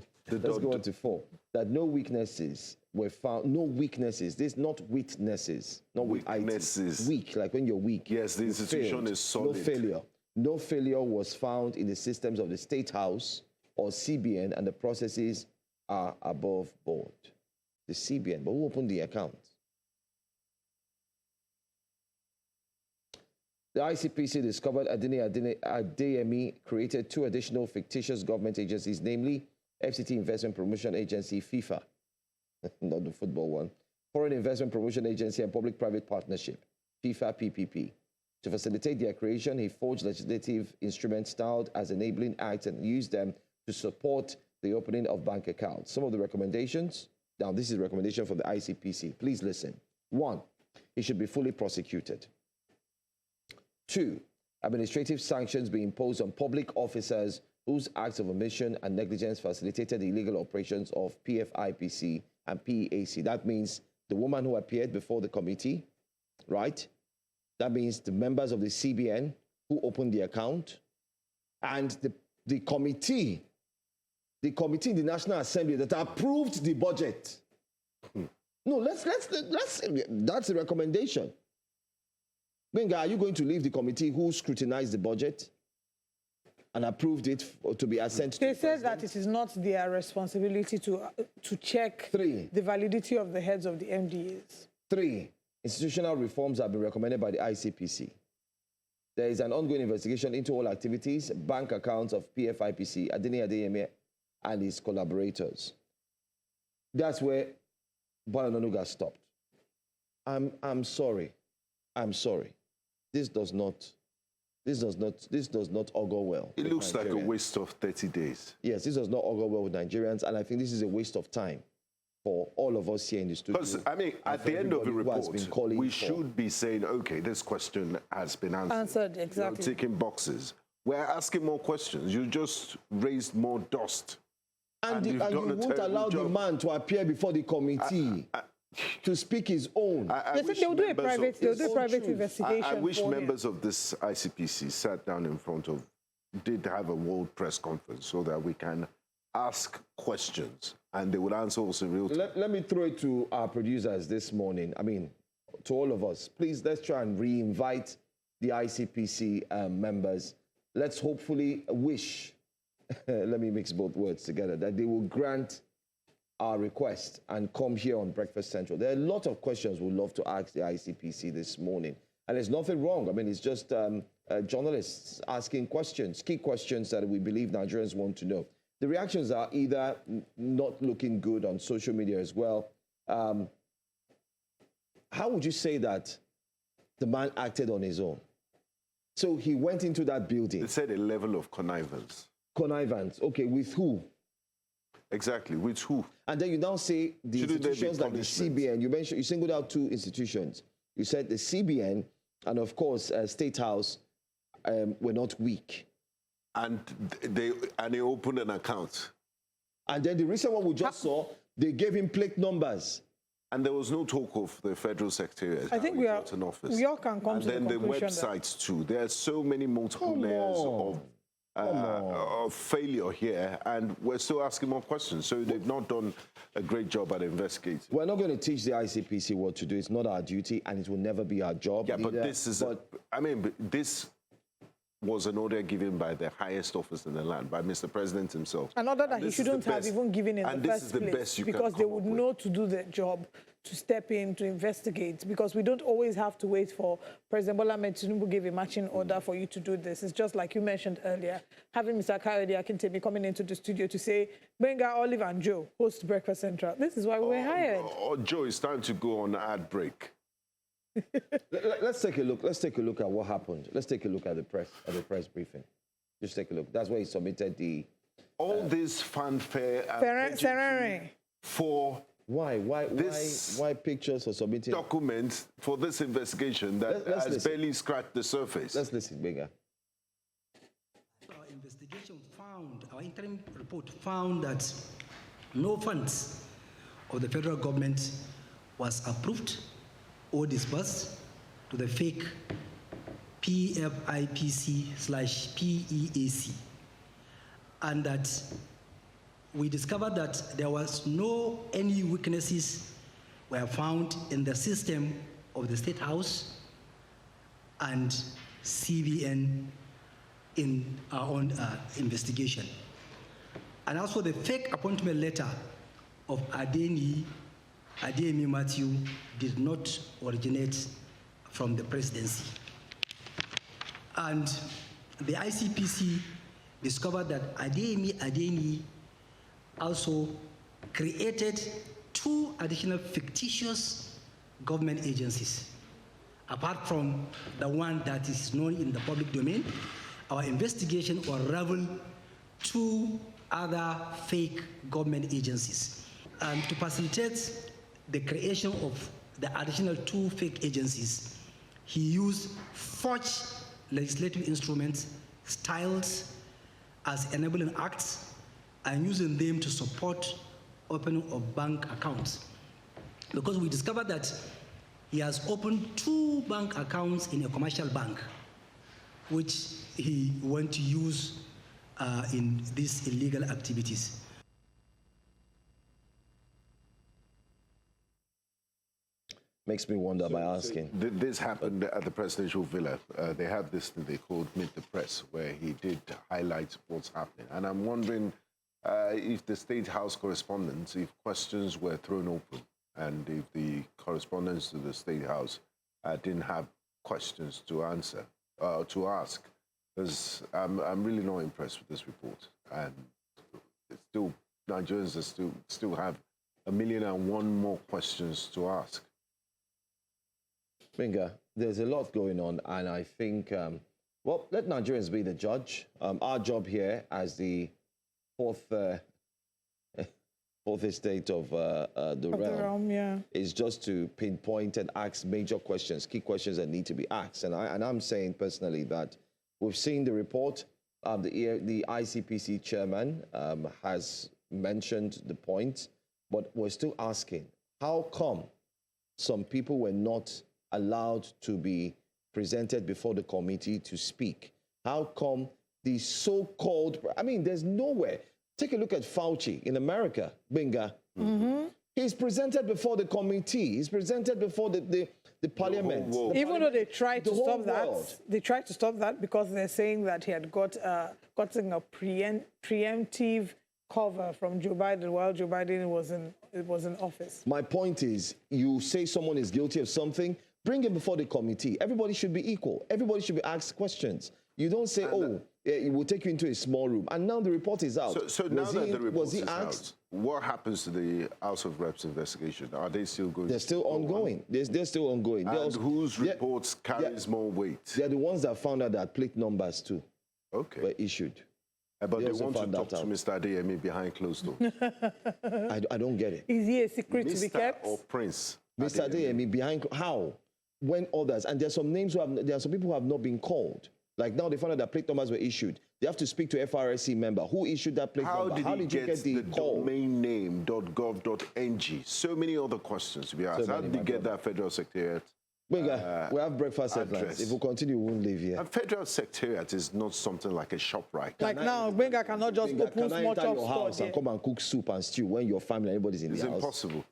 on to 4. That no weaknesses were found. No weaknesses. This not witnesses. Not weaknesses. Weak, like when you're weak. Yes, the institution is solid. No failure. No failure was found in the systems of the State House or CBN, and the processes are above board. The CBN, but who opened the account? The ICPC discovered Adeniyi Adeyemi created 2 additional fictitious government agencies, namely FCT Investment Promotion Agency, FIFA, not the football one, Foreign Investment Promotion Agency, and Public-Private Partnership. PFIPC. To facilitate their creation, he forged legislative instruments styled as enabling acts and used them to support the opening of bank accounts. Some of the recommendations, now this is a recommendation from the ICPC. Please listen. 1, he should be fully prosecuted. 2, administrative sanctions be imposed on public officers whose acts of omission and negligence facilitated the illegal operations of PFIPC and PEAC. That means the woman who appeared before the committee, right? That means the members of the CBN who opened the account, and the committee in the National Assembly that approved the budget. No, let's that's a recommendation. Benga, are you going to leave the committee who scrutinized the budget and approved it to be sent to the They said that it is not their responsibility to check 3, the validity of the heads of the MDAs. 3, institutional reforms have been recommended by the ICPC. There is an ongoing investigation into all activities, bank accounts of PFIPC, Adeniyi Adeyemi, and his collaborators. That's where Bola Tinubu stopped. I'm sorry. I'm sorry. This does not augur well. It looks like a waste of 30 days. Yes, this does not augur well with Nigerians, and I think this is a waste of time for all of us here in the studio. Because, I mean, at the end of the report, we should be saying, okay, this question has been answered. Exactly. You're ticking boxes. We're asking more questions. You just raised more dust. And you won't allow the man to appear before the committee to speak his own. They said they'll do a private investigation. I wish members of this ICPC sat down in front of, did have a world press conference so that we can ask questions and they would answer us in real time. Let me throw it to our producers this morning. I mean, to all of us, please, let's try and re-invite the ICPC members. Let's hopefully wish, let me mix both words together, that they will grant our request and come here on Breakfast Central. There are a lot of questions we'd love to ask the ICPC this morning. And there's nothing wrong. I mean, it's just journalists asking questions, key questions that we believe Nigerians want to know. The reactions are either not looking good on social media as well. How would you say that the man acted on his own? So he went into that building. They said a level of connivance. Connivance, okay, with who? Exactly, with who? And then you now say the institutions like the CBN, you singled out 2 institutions. You said the CBN and, of course, State House were not weak. And they opened an account. And then the recent one we just saw, they gave him plate numbers. And there was no talk of the Federal Secretariat. I think we all can come to the conclusion. And then the websites too. There are so many multiple layers of failure here, and we're still asking more questions. So they've not done a great job at investigating. We're not going to teach the ICPC what to do. It's not our duty, and it will never be our job. Yeah, either. But this is, this was an order given by the highest office in the land, by Mr. President himself. An order that he shouldn't have even given in the first place, because they would know to do their job, to step in, to investigate, because we don't always have to wait for President Bola Tinubu give a matching order for you to do this. It's just like you mentioned earlier, having Mr. Kayode Akintemi coming into the studio to say, Benga, Olive and Joe, host Breakfast Central. This is why we were hired. Joe, it's time to go on ad break. Let's take a look. Let's take a look at what happened. Let's take a look at the press briefing. Just take a look. That's where he submitted the all this fanfare for why pictures for submitting documents for this investigation that has barely scratched the surface. Let's listen, Benga. Our investigation our interim report found that no funds of the federal government was approved or disbursed to the fake PFIPC/PEAC, and that we discovered that there was any weaknesses were found in the system of the State House and CBN in our own investigation. And also the fake appointment letter of Adeniyi Adeyemi did not originate from the presidency. And the ICPC discovered that Adeniyi also created 2 additional fictitious government agencies. apart from the one that is known in the public domain, our investigation unraveled 2 other fake government agencies. To facilitate the creation of the additional 2 fake agencies, he used forged legislative instruments styled as enabling acts and using them to support opening of bank accounts. Because we discovered that he has opened 2 bank accounts in a commercial bank, which he went to use in these illegal activities. Makes me wonder by asking. This happened at the presidential villa. They have this thing they called Meet the Press, where he did highlight what's happening. And I'm wondering if the State House correspondence, if questions were thrown open, and if the correspondents to the State House didn't have questions to answer, to ask. Because I'm really not impressed with this report. And it's still, Nigerians are still have 1,000,001 more questions to ask. Binga, there's a lot going on, and I think, well, let Nigerians be the judge. Our job here as the fourth estate of the realm is just to pinpoint and ask major questions, key questions that need to be asked. And I'm saying personally that we've seen the report. The ICPC chairman has mentioned the point, but we're still asking, how come some people were not allowed to be presented before the committee to speak? How come the so-called, I mean, there's nowhere. Take a look at Fauci in America, Binga. He's presented before the committee. He's presented before the parliament. Even though they tried to stop that, because they're saying that he had gotten a preemptive cover from Joe Biden while Joe Biden was in office. My point is, you say someone is guilty of something, bring him before the committee. Everybody should be equal. Everybody should be asked questions. You don't say, it will take you into a small room. And now the report is out. So now that the report is out, what happens to the House of Reps investigation? Are they still going? They're still ongoing. They're still ongoing. And whose reports carries more weight? They're the ones that found out that plate numbers too were issued. But they want to talk to Mr. Adeyemi behind closed doors. I don't get it. Is he a secret to be kept? Or Prince? Mr. Adeyemi behind, how? When others, and there's some names there are some people who have not been called. Like now they found out that plate numbers were issued. They have to speak to FRSC member. Who issued that plate number? How did you get the call? Domain name .gov.ng? So many other questions to be asked. How did you get that federal secretariat? We have breakfast headlines. If we continue, we won't leave here. A federal secretariat is not something like a shop, right? Now, Benga cannot just open small enter your house and come and cook soup and stew when your family, everybody's in the house. It's impossible.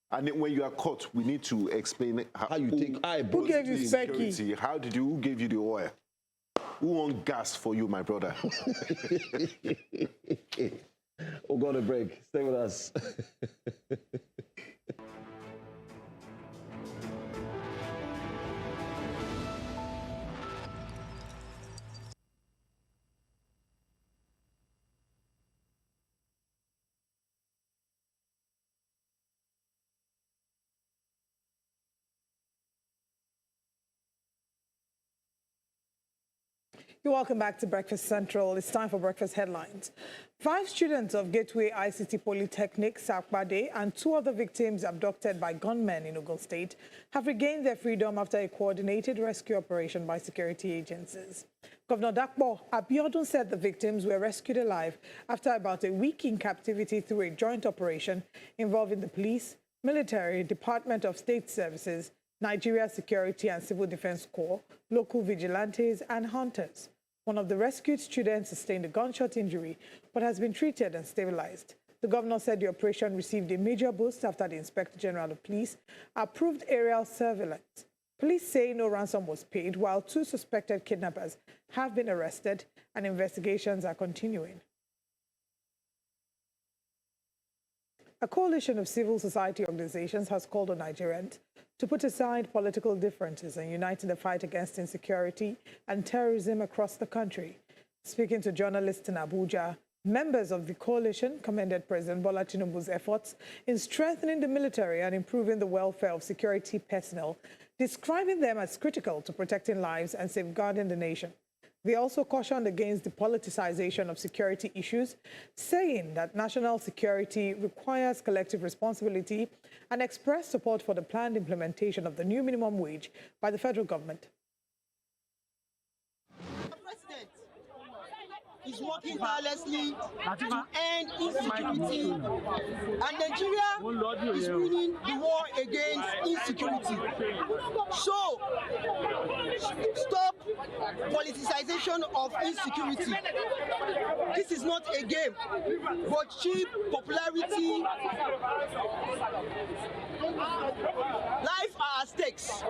And when you are caught, we need to explain how you take. Who gave you security? How did you? Who gave you the oil? Who won gas for you, my brother? We'll go on a break. Stay with us. Welcome back to Breakfast Central. It's time for Breakfast Headlines. 5 students of Gateway ICT Polytechnic, Sakbade, and 2 other victims abducted by gunmen in Osun State have regained their freedom after a coordinated rescue operation by security agencies. Governor Dakpo Abiodun said the victims were rescued alive after about a week in captivity through a joint operation involving the police, military, Department of State Services, Nigeria Security and Civil Defense Corps, local vigilantes, and hunters. One of the rescued students sustained a gunshot injury but has been treated and stabilized. The governor said the operation received a major boost after the Inspector General of Police approved aerial surveillance. Police say no ransom was paid, while 2 suspected kidnappers have been arrested and investigations are continuing. A coalition of civil society organizations has called on Nigerians to put aside political differences and unite in the fight against insecurity and terrorism across the country. Speaking to journalists in Abuja, Members of the coalition commended President Bola Tinubu's efforts in strengthening the military and improving the welfare of security personnel, describing them as critical to protecting lives and safeguarding the nation. They also cautioned against the politicization of security issues, saying that national security requires collective responsibility, and expressed support for the planned implementation of the new minimum wage by the federal government. Is working tirelessly to end insecurity, and Nigeria is winning the war against insecurity. So, stop politicization of insecurity. This is not a game, but cheap popularity. Life are at stakes.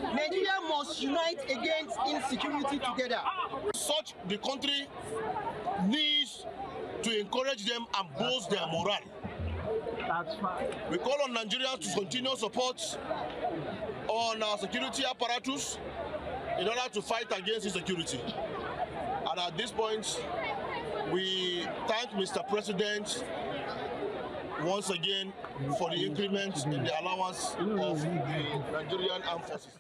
Nigeria must unite against insecurity together. Such the country needs to encourage them and boost their morale. We call on Nigerians to continue support on our security apparatus in order to fight against insecurity. And at this point, we thank Mr. President once again for the increment in the allowance of the Nigerian Armed Forces.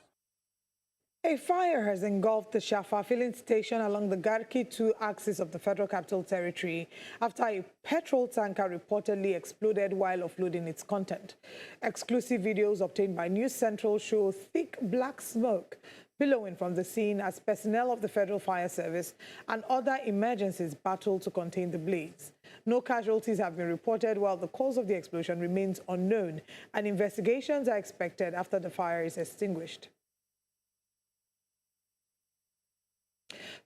A fire has engulfed the Shafa filling station along the Garki 2 axis of the Federal Capital Territory after a petrol tanker reportedly exploded while offloading its content. Exclusive videos obtained by News Central show thick black smoke billowing from the scene as personnel of the Federal Fire Service and other emergencies battle to contain the blaze. No casualties have been reported, while the cause of the explosion remains unknown, and investigations are expected after the fire is extinguished.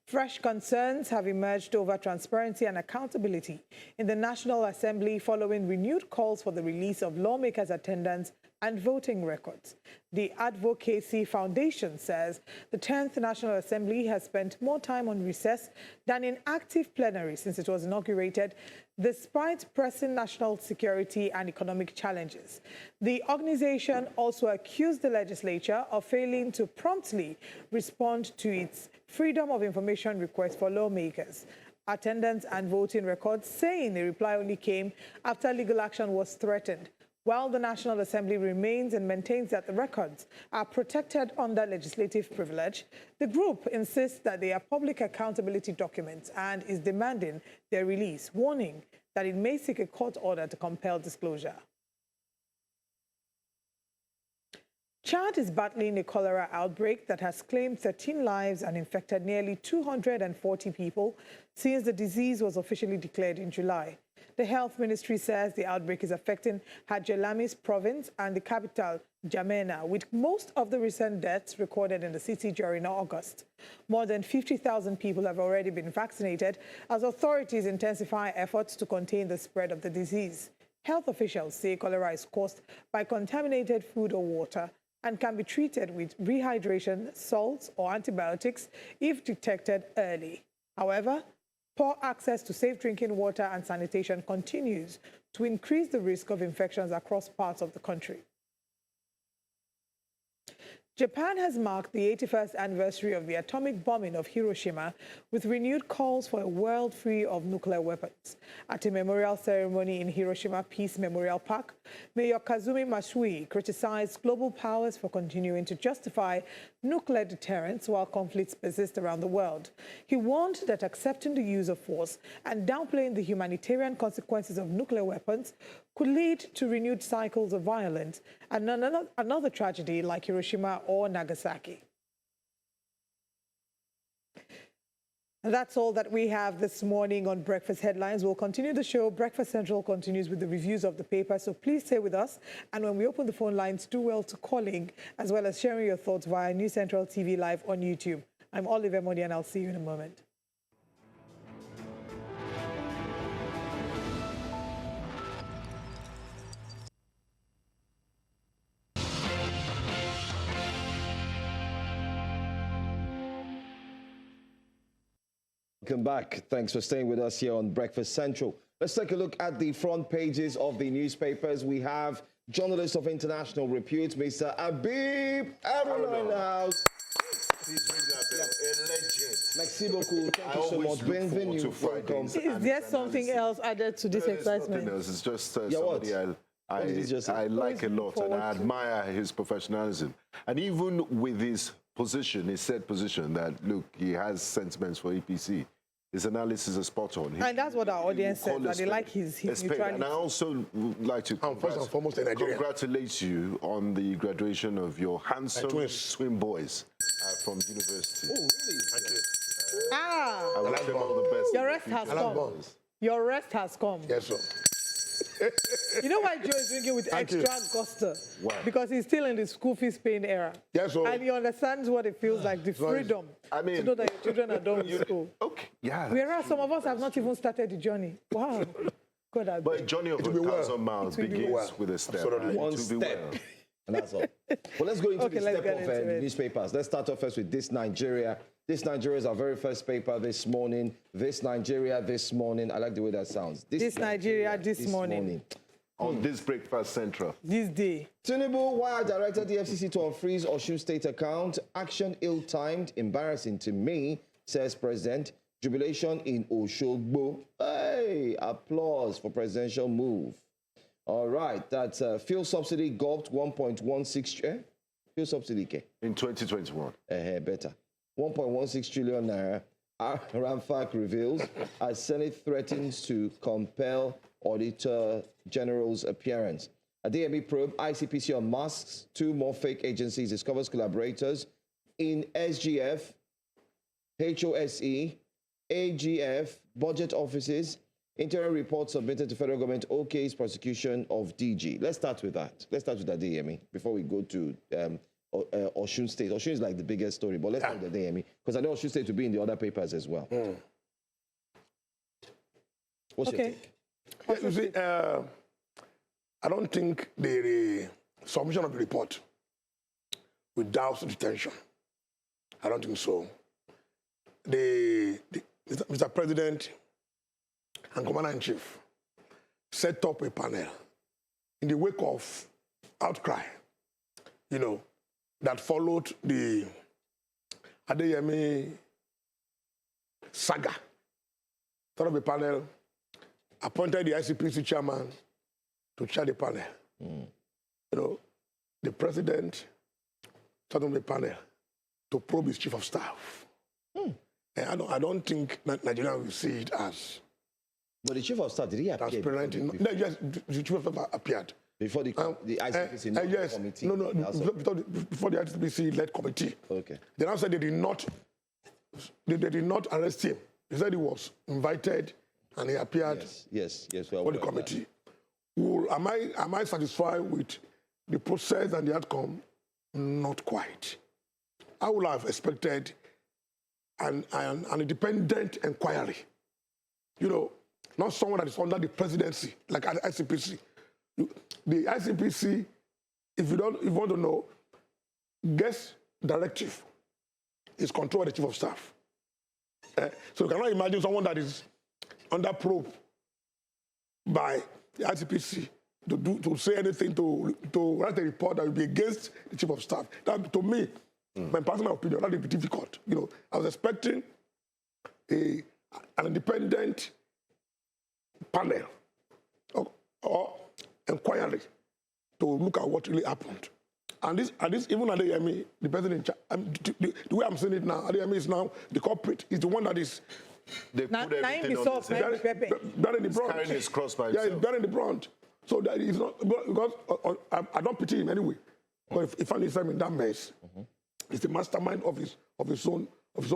Fresh concerns have emerged over transparency and accountability in the National Assembly following renewed calls for the release of lawmakers' attendance and voting records. The Advocacy Foundation says the 10th National Assembly has spent more time on recess than in active plenary since it was inaugurated, despite pressing national security and economic challenges. The organization also accused the legislature of failing to promptly respond to its Freedom of Information request for lawmakers. Attendance and voting records, saying the reply only came after legal action was threatened. While the National Assembly remains and maintains that the records are protected under legislative privilege, the group insists that they are public accountability documents and is demanding their release, warning that it may seek a court order to compel disclosure. Chad is battling a cholera outbreak that has claimed 13 lives and infected nearly 240 people since the disease was officially declared in July. The health ministry says the outbreak is affecting Hadjalamis province and the capital, Jamena, with most of the recent deaths recorded in the city during August. More than 50,000 people have already been vaccinated as authorities intensify efforts to contain the spread of the disease. Health officials say cholera is caused by contaminated food or water and can be treated with rehydration, salts, or antibiotics if detected early. However, poor access to safe drinking water and sanitation continues to increase the risk of infections across parts of the country. Japan has marked the 81st anniversary of the atomic bombing of Hiroshima with renewed calls for a world free of nuclear weapons. At a memorial ceremony in Hiroshima Peace Memorial Park, Mayor Kazumi Masui criticized global powers for continuing to justify nuclear deterrence while conflicts persist around the world. He warned that accepting the use of force and downplaying the humanitarian consequences of nuclear weapons could lead to renewed cycles of violence and another tragedy like Hiroshima or Nagasaki. And that's all that we have this morning on Breakfast Headlines. We'll continue the show. Breakfast Central continues with the reviews of the paper, so please stay with us. And when we open the phone lines, do well to calling, as well as sharing your thoughts via News Central TV Live on YouTube. I'm Olive Emodi, and I'll see you in a moment. Welcome back. Thanks for staying with us here on Breakfast Central. Let's take a look at the front pages of the newspapers. We have journalist of international repute, Mr. Abib Aruna in the house. Please ring that bell. A legend. Merci beaucoup. Thank you so much. Bienvenue. Welcome. Is there something else added to this excitement? It's just somebody I like a lot, and I admire his professionalism. And even with his position, his said position that, look, he has sentiments for EPC, his analysis is spot on. And that's what our audience said, that they like his neutrality. And I also would like to first and foremost, congratulate you on the graduation of your handsome twin boys from university. Oh, really? Thank you. I wish them all the best. Your rest has come. Your rest has come. Yes, sir. You know why Joe is drinking with extra gusto? Why? Because he's still in the school fees paying era. Yes, sir. And he understands what it feels like, the freedom to know that your children are done with school. Okay, yeah. Whereas some of us have not even started the journey. Wow. God, but a journey of 1,000 miles begins with a step. Absolutely. One step. And that's all. Well, let's go into the step of newspapers. Let's start off first with This Nigeria. This Nigeria is our very first paper this morning. This Nigeria this morning. I like the way that sounds. This Nigeria this morning. On this Breakfast Central. This day. Tinubu, why I directed the EFCC to unfreeze Osun State account. Action ill-timed, embarrassing to me, says President. Jubilation in Oshogbo. Hey, applause for presidential move. All right, that's fuel subsidy gulped 1.16 fuel subsidy in 2021. Better. 1.16 trillion naira. Ramfac reveals as Senate threatens to compel Auditor General's appearance. Adeyemi probe ICPC on masks. 2 more fake agencies discovers collaborators in SGF, HOSE, AGF, budget offices. Interim report submitted to federal government OK's prosecution of DG. Let's start with that. Let's start with Adeyemi before we go to Osun State. Osun is like the biggest story, but let's start with Adeyemi because I know Osun State will be in the other papers as well. What's your take? Yeah, you see, I don't think the submission of the report without detention. I don't think so. Mr. President and Commander-in-Chief set up a panel in the wake of outcry, that followed the Adeyemi saga. Set up a panel, appointed the ICPC chairman to chair the panel. The president set up a panel to probe his chief of staff. And I don't think Nigeria will see it as. But the chief of staff, did he appear? No, yes, the chief of staff appeared. Before the ICPC yes, committee? No, before the ICPC-led committee. Okay. They now said they did not arrest him. They said he was invited and he appeared yes, for the committee. Am I satisfied with the process and the outcome? Not quite. I would have expected an independent inquiry. Not someone that is under the presidency, like ICPC. The ICPC, if you want to know, guest directive is controlled by the chief of staff. So you cannot imagine someone that is under probe by the ICPC to say anything, to write a report that will be against the chief of staff. That, to me, my personal opinion, that would be difficult. I was expecting an independent panel or inquiry to look at what really happened. And this even Adeyemi, the president in charge, the way I'm seeing it now, Adeyemi is now the culprit. He's the one that is. They put everything on his head. Bearing the brunt. Carrying his cross by himself. Yeah, he's bearing the brunt. So that is not because I don't pity him anyway. But if he found himself in that mess, he's the mastermind of his own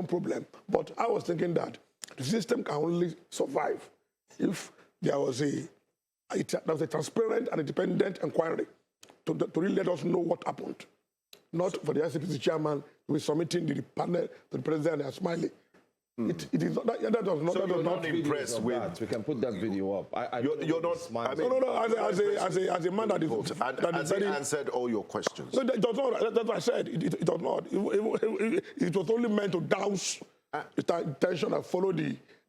problem. But I was thinking that the system can only survive if there was a transparent and independent inquiry to really let us know what happened. Not for the ICPC chairman to be submitting the panel to the president and they are smiling. It is not that does not. So you're not impressed with that. We can put that video up. You're not. I mean, no. As a man that is has he answered all your questions? No, that does not. That's what I said. It does not. It was only meant to douse the tension that followed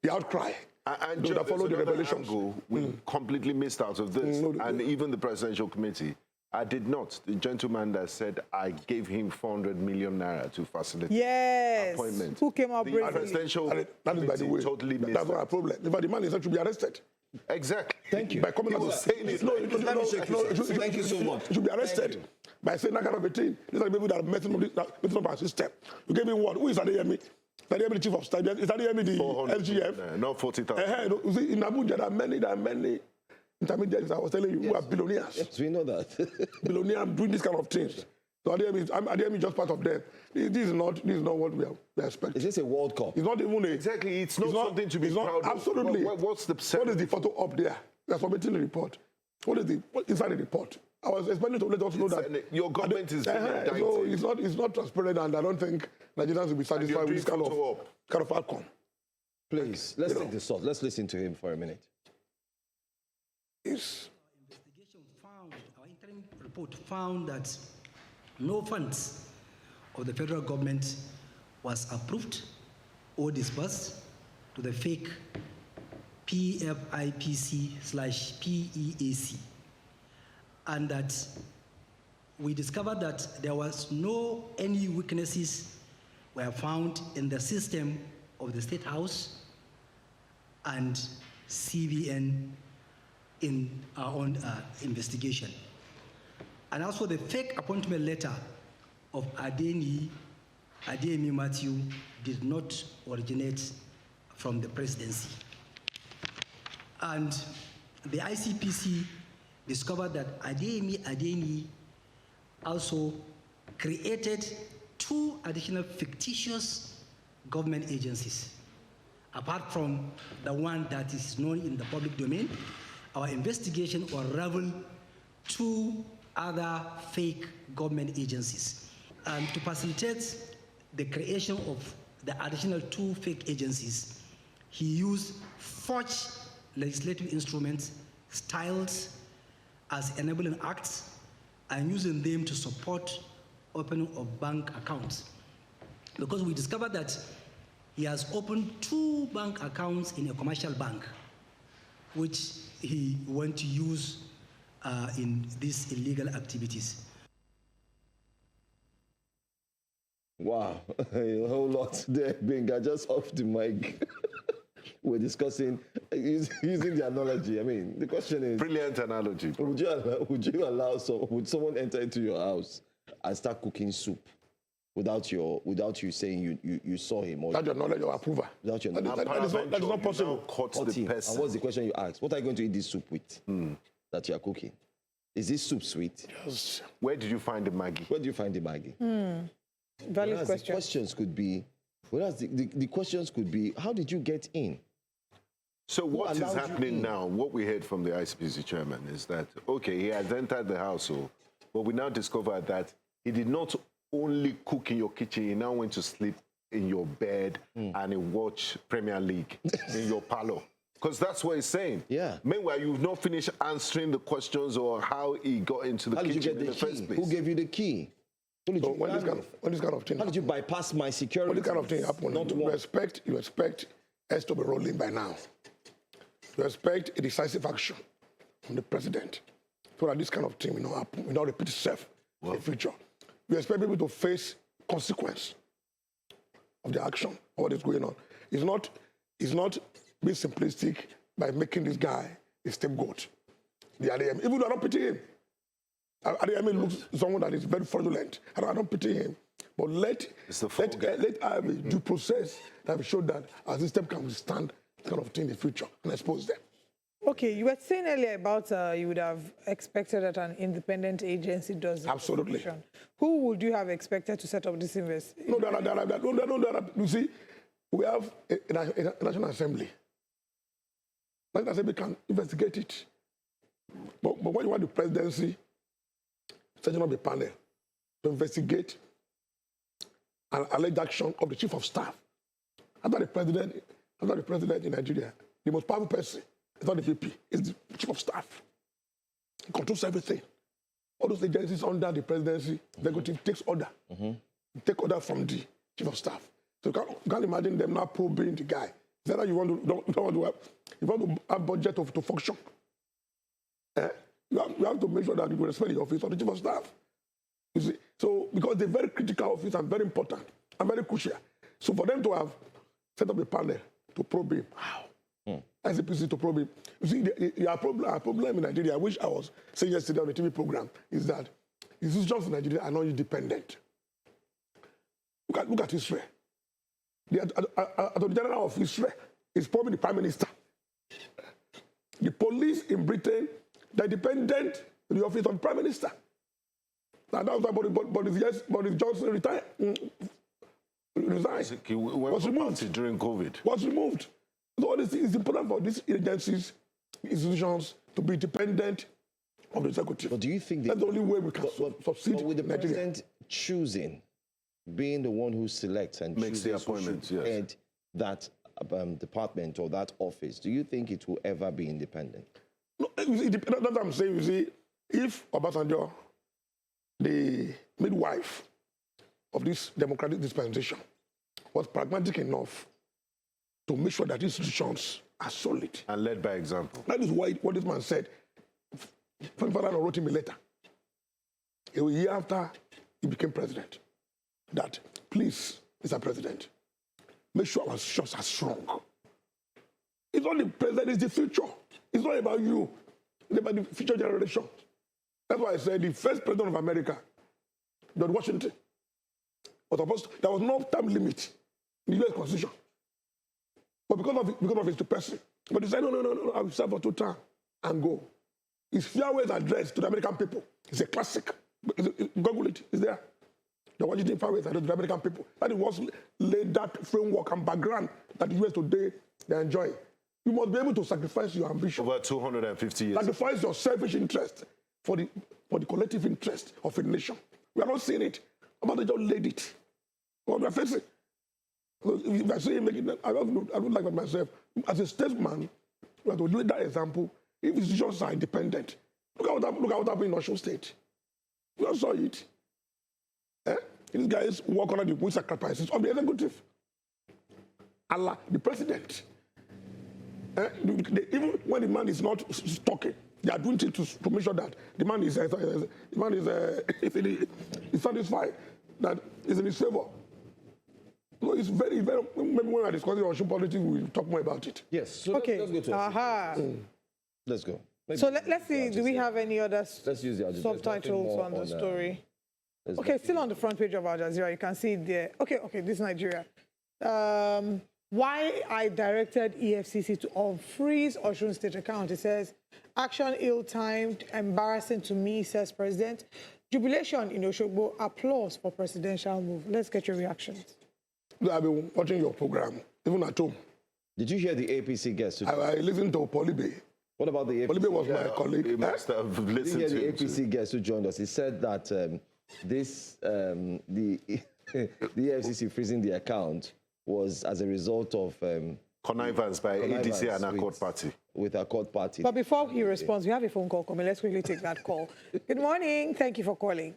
the outcry. And that followed the revelations. We completely missed out of this, and even the presidential committee I did not. The gentleman that said I gave him 400 million naira to facilitate appointment. Who came out bravely? Presidential that is, by the way, totally that's not a problem. In fact, the man is actually be arrested. Exactly. Thank you. By coming out saying it. Thank you so much. He should be arrested by saying that kind of a thing. These are the people that are messing up our system. You gave me what? Who is Adeyemi? Adeyemi, the chief of staff. Is Adeyemi the SGF? Not 40,000. You see, in Abuja, there are many intermediaries. I was telling you, who are billionaires. Yes, we know that. Billionaires doing this kind of things. So Adeyemi is just part of them. This is not what we are expecting. Is this a World Cup? It's not even a... Exactly. It's not something to be proud of. Absolutely. What's the What is the photo up there? We are submitting the report. What inside the report? I was expecting to let us know that your government is so it's not transparent, and I don't think Nigerians will be satisfied with this kind of outcome. Please, let's take this off. Let's listen to him for a minute. Yes. Our interim report found that no funds of the federal government was approved or disbursed to the fake PFIPC/PEAC, and that we discovered that there was any weaknesses were found in the system of the State House and CBN in our own investigation. And also the fake appointment letter of Adeniyi Adeyemi Matthew did not originate from the presidency. And the ICPC discovered that Adeniyi Adeyemi also created 2 additional fictitious government agencies. Apart from the one that is known in the public domain, our investigation unraveled 2 other fake government agencies. And to facilitate the creation of the additional 2 fake agencies, he used forged legislative instruments, styled as enabling acts, and using them to support opening of bank accounts. Because we discovered that he has opened 2 bank accounts in a commercial bank, which he went to use in these illegal activities. Wow, a whole lot there, Benga, just off the mic. We're discussing, using the analogy. I mean, the question is... Brilliant analogy. Would someone enter into your house and start cooking soup without you saying you saw him? Without your knowledge or approval. Without your knowledge. That is not possible. And what's the question you ask? What are you going to eat this soup with that you are cooking? Is this soup sweet? Yes. Where did you find the Maggi? Where do you find the Maggi? Valid question. The questions could be, the questions could be, how did you get in? So what is happening now, what we heard from the ICPC chairman is that, okay, he has entered the household, but we now discovered that he did not only cook in your kitchen, he now went to sleep in your bed and he watched Premier League in your parlor. Because that's what he's saying. Yeah. Meanwhile, you've not finished answering the questions or how he got into the kitchen in the first place. Who gave you the key? So when this kind of thing how did you bypass my security? When this kind of thing happens, you expect us to be rolling by now. You expect a decisive action from the president so that this kind of thing will not happen, will not repeat itself in the future. You expect people to face consequence of the action of what is going on. It's not being simplistic by making this guy a scapegoat. The Adeyemi, even though I don't pity him. Adeyemi looks someone that is very fraudulent. I don't pity him. But let have a due process that will show that our system can withstand this kind of thing in the future and expose them. Okay, you were saying earlier about you would have expected that an independent agency does the Absolutely. Who would you have expected to set up this investigation? No. You see, we have a National Assembly. National Assembly can investigate it. But when you want the presidency, setting up a panel to investigate an alleged action of the chief of staff. After the president in Nigeria, the most powerful person is not the VP, it's the chief of staff. He controls everything. All those agencies under the presidency, the executive takes order. Take order from the chief of staff. So you can't imagine them now probing the guy. Is that how you want to have budget to function? You have to make sure that you respect the office of the chief of staff. You see, so because they're very critical office and very important and very crucial. So for them to have set up a panel to probe him, ICPC to probe him. You see, our problem in Nigeria, I wish I was saying yesterday on the TV program, is that institutions in Nigeria are not independent. Look at Israel. The Attorney General of Israel is probably the Prime Minister. The police in Britain, they're dependent on the office of the Prime Minister. Now, that was Boris Johnson resigned. Was removed during COVID. Was removed. So it's important for these agencies, institutions, to be dependent on the executive. But do you think that's the only way we can succeed? But with the president choosing, being the one who selects and makes the appointments, yes, that department or that office, do you think it will ever be independent? No, that's what I'm saying. You see, if Obasanjo, the midwife of this democratic dispensation, was pragmatic enough to make sure that institutions are solid and led by example. That is what this man said. Father wrote him a letter a year after he became president that, please, Mr. President, make sure our institutions are strong. It's not the president, it's the future. It's not about you. It's about the future generation. That's why I said the first president of America, George Washington, was supposed to, there was no term limit in the U.S. Constitution. But because of his person. But he said, no, I will serve for 2 terms and go. His farewell address to the American people is a classic. Google it, it's there. The Washington farewell address to the American people. That was laid that framework and background that the U.S. today they enjoy. You must be able to sacrifice your ambition. Over 250 years. Sacrifice your selfish interest for the collective interest of a nation. We are not seeing it. About just laid it. What we are facing. So if I say I don't like that myself. As a statesman, we have to lead that example. If institutions are independent, look at what happened in Osun State. We all saw it. These guys work under the wing sacrifices of the executive. Allah, the president. Even when the man is not talking, they are doing it to make sure that the man is satisfied, that is in his favor. So it's very, very. Maybe when we are discussing Osun politics, we'll talk more about it. Yes. So okay. let's go to Let's go. Maybe so let's see. Do we have any other subtitles on the story? Okay, still on the front page of Al Jazeera. You can see it there. Okay. This is Nigeria. Why I directed EFCC to unfreeze Osun State account. It says, action ill-timed, embarrassing to me, says President. Jubilation in Osogbo, applause for presidential move. Let's get your reactions. I've been watching your program, even at home. Did you hear the APC guest? I listened to Polibe. What about the APC? Polibe was my colleague. You must have listened to the APC guest who joined us. He said that the EFCC freezing the account was as a result of connivance by ADC and Accord Party. With Accord Party. But before he responds, we have a phone call coming. Let's quickly take that call. Good morning. Thank you for calling.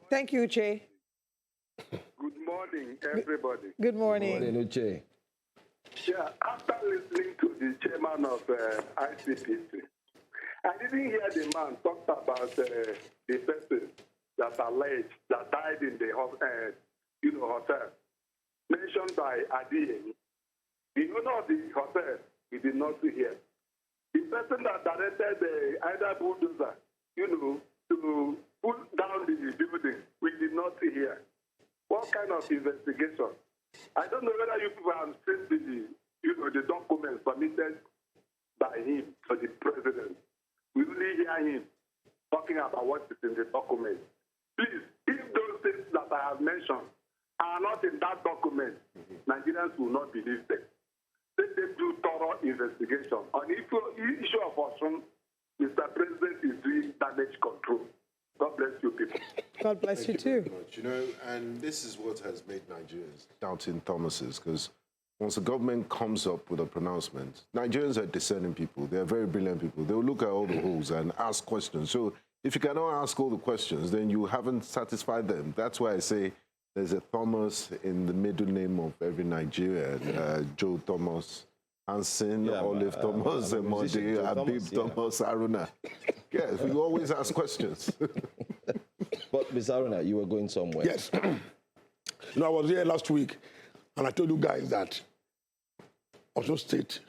Thank you, Uche. Good morning, everybody. Good morning. Good morning, Uche. Yeah, after listening to the chairman of ICPC, I didn't hear the man talk about the person that alleged that died in the hotel, mentioned by Adeniyi. The owner of the hotel, we did not see here. The person that directed the either bulldozer, to pull down the building, we did not see here. What kind of investigation? I don't know whether you people have seen the documents submitted by him to the president. We only hear him talking about what is in the document. Please, if those things that I have mentioned are not in that document, Nigerians will not believe them. Let them do thorough investigation. On the issue of Osun, Mr. President is doing damage control. God bless you people. God bless you too. And this is what has made Nigerians doubting Thomases, because once the government comes up with a pronouncement, Nigerians are discerning people. They're very brilliant people. They will look at all the holes and ask questions. So if you cannot ask all the questions, then you haven't satisfied them. That's why I say there's a Thomas in the middle name of every Nigerian, Joe Thomas, Hansen, Olive Thomas, Modi, Habib Thomas, Aruna. Yes, we always ask questions. But Ms. Aruna, you were going somewhere. Yes. I was here last week, and I told you guys that Osun State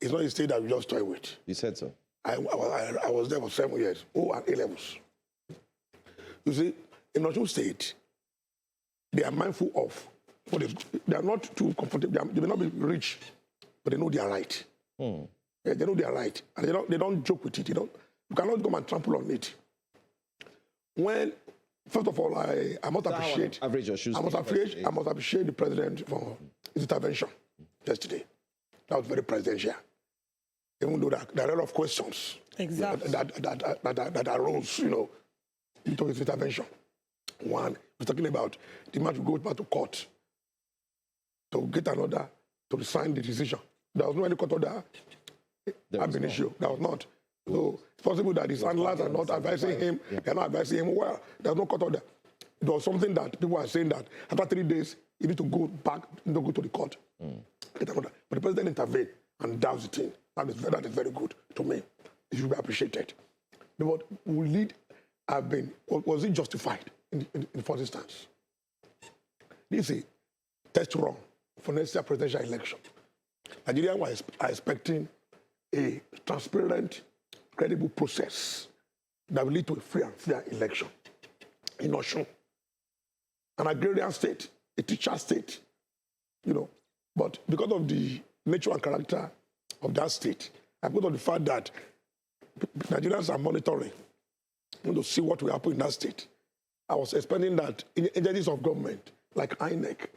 is not a state that we just toy with. You said so. I was there for 7 years, and A-levels. You see, in Osun State, they are mindful of what they are not too comfortable. They may not be rich, but they know they are right. Yeah, they know they are right, and they don't joke with it. You cannot come and trample on it. When, first of all, I must appreciate. I must appreciate the president for his intervention yesterday. That was very presidential. Even though there are a lot of questions that arose, into his intervention. One, we're talking about the man to go back to court to get an order to sign the decision. There was no any court order ab initio. There was not. So it's possible that his handlers are not advising him. Yeah. They're not advising him well. There's no court order. It was something that people are saying that after 3 days, you need to go back, go to the court. Get an order. But the president intervened, and that was the thing. That is very good to me. It should be appreciated. But was it justified in the first instance? This is a test run for next year's presidential election. Nigerians are expecting a transparent, credible process that will lead to a free and fair election in Osun. An agrarian state, a teacher state, but because of the nature and character of that state, and because of the fact that Nigerians are monitoring to see what will happen in that state, I was expecting that agencies of government like INEC,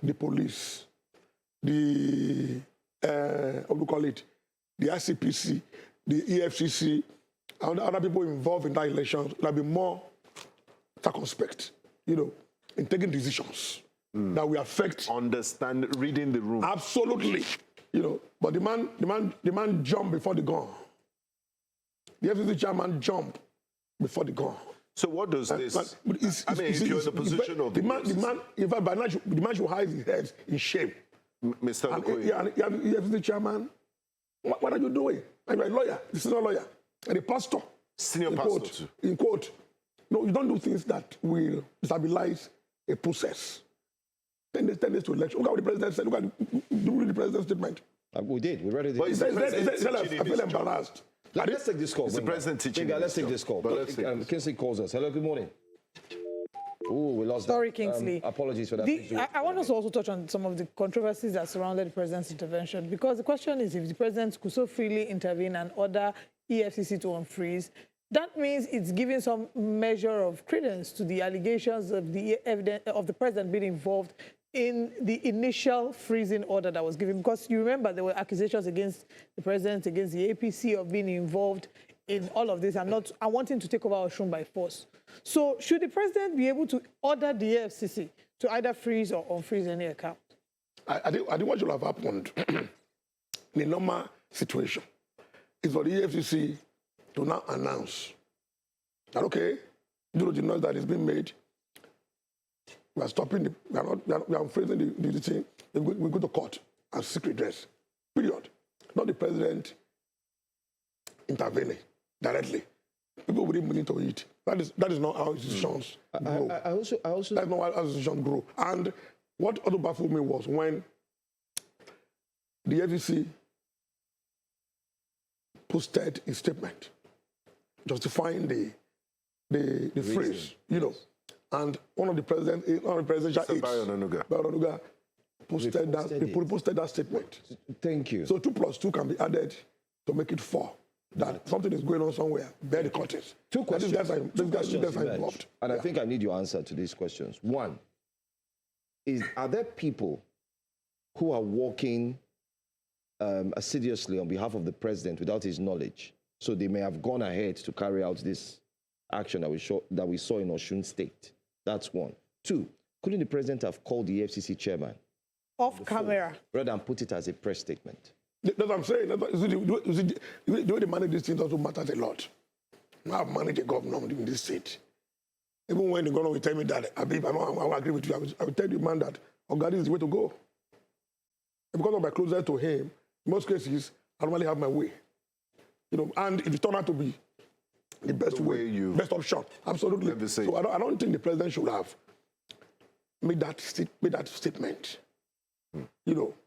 the police, the the ICPC, the EFCC, and other people involved in that election will be more circumspect, in taking decisions that will affect. Reading the room. Absolutely, But the man jumped before the gun. The FCC chairman jumped before the gun. So what does this? If you're in the position of the man should hide his head in shame. Mr. And the FCC chairman, what are you doing? And you're a lawyer. This is not a lawyer. And a pastor. Senior pastor too. In quote. No, you don't do things that will stabilize a process. 10 days to election. Look at what the president said. Look at the president's statement. We did. We read it. I feel embarrassed. Let's take this call. It's the president teaching. Let's take this call. Kingsley calls us. Hello, good morning. Oh, we lost. Sorry, Kingsley. Apologies for that. I want us to also touch on some of the controversies that surrounded the president's intervention, because the question is, if the president could so freely intervene and order EFCC to unfreeze, that means it's giving some measure of credence to the allegations of the evidence of the president being involved in the initial freezing order that was given. Because you remember there were accusations against the president, against the APC of being involved in all of this and wanting to take over Osun by force. So should the president be able to order the EFCC to either freeze or unfreeze any account? I think what should have happened in a normal situation is for the EFCC to now announce that, okay, due to the noise that is being made, we are stopping, we are unfreezing the thing, we go to court and seek redress. Period. Not the president intervening directly. People wouldn't be into it. That is not how institutions grow. That's not how institutions grow. And what also baffled me was when the FCC posted a statement justifying the freeze, and one of the presidential aides, Bola posted that statement. Thank you. So 2 + 2 can be added to make it 4. That something is going on somewhere. Bear the curtains. Two questions. These guys are involved. And I think I need your answer to these questions. One, are there people who are working assiduously on behalf of the president without his knowledge? So they may have gone ahead to carry out this action that we saw in Osun State. That's one. Two, couldn't the president have called the EFCC chairman off camera rather than put it as a press statement? That's what I'm saying. The way they manage these things also matters a lot. I've managed a governor in this state. Even when the governor will tell me that, Habib, I will agree with you, I will tell the man that Ogadi is the way to go. And because of my closeness to him, In most cases, I normally have my way. And if it turned out to be the best best option, absolutely. So I don't think the president should have made that statement,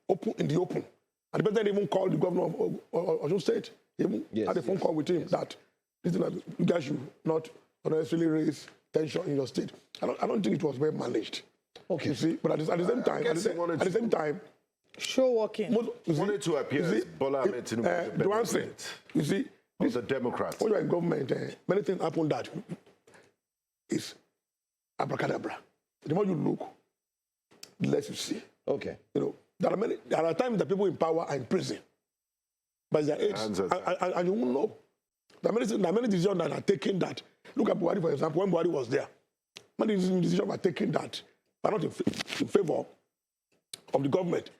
open in the open. And the president even called the governor of Osun State. He had a phone call with him that you guys should not unnecessarily raise tension in your state. I don't think it was well managed. Okay. You see, but at the same time, show working. Wanted to appear as Bola Tinubu. The one thing, you see, the Democrats. When you're in government, many things happen that is abracadabra. The more you look, the less you see. Okay. There are times that people in power are in prison by their age, and you won't know. There are many decisions that are taken that. Look at Buhari, for example, when Buhari was there. Many decisions were taken that are not in favor of the government.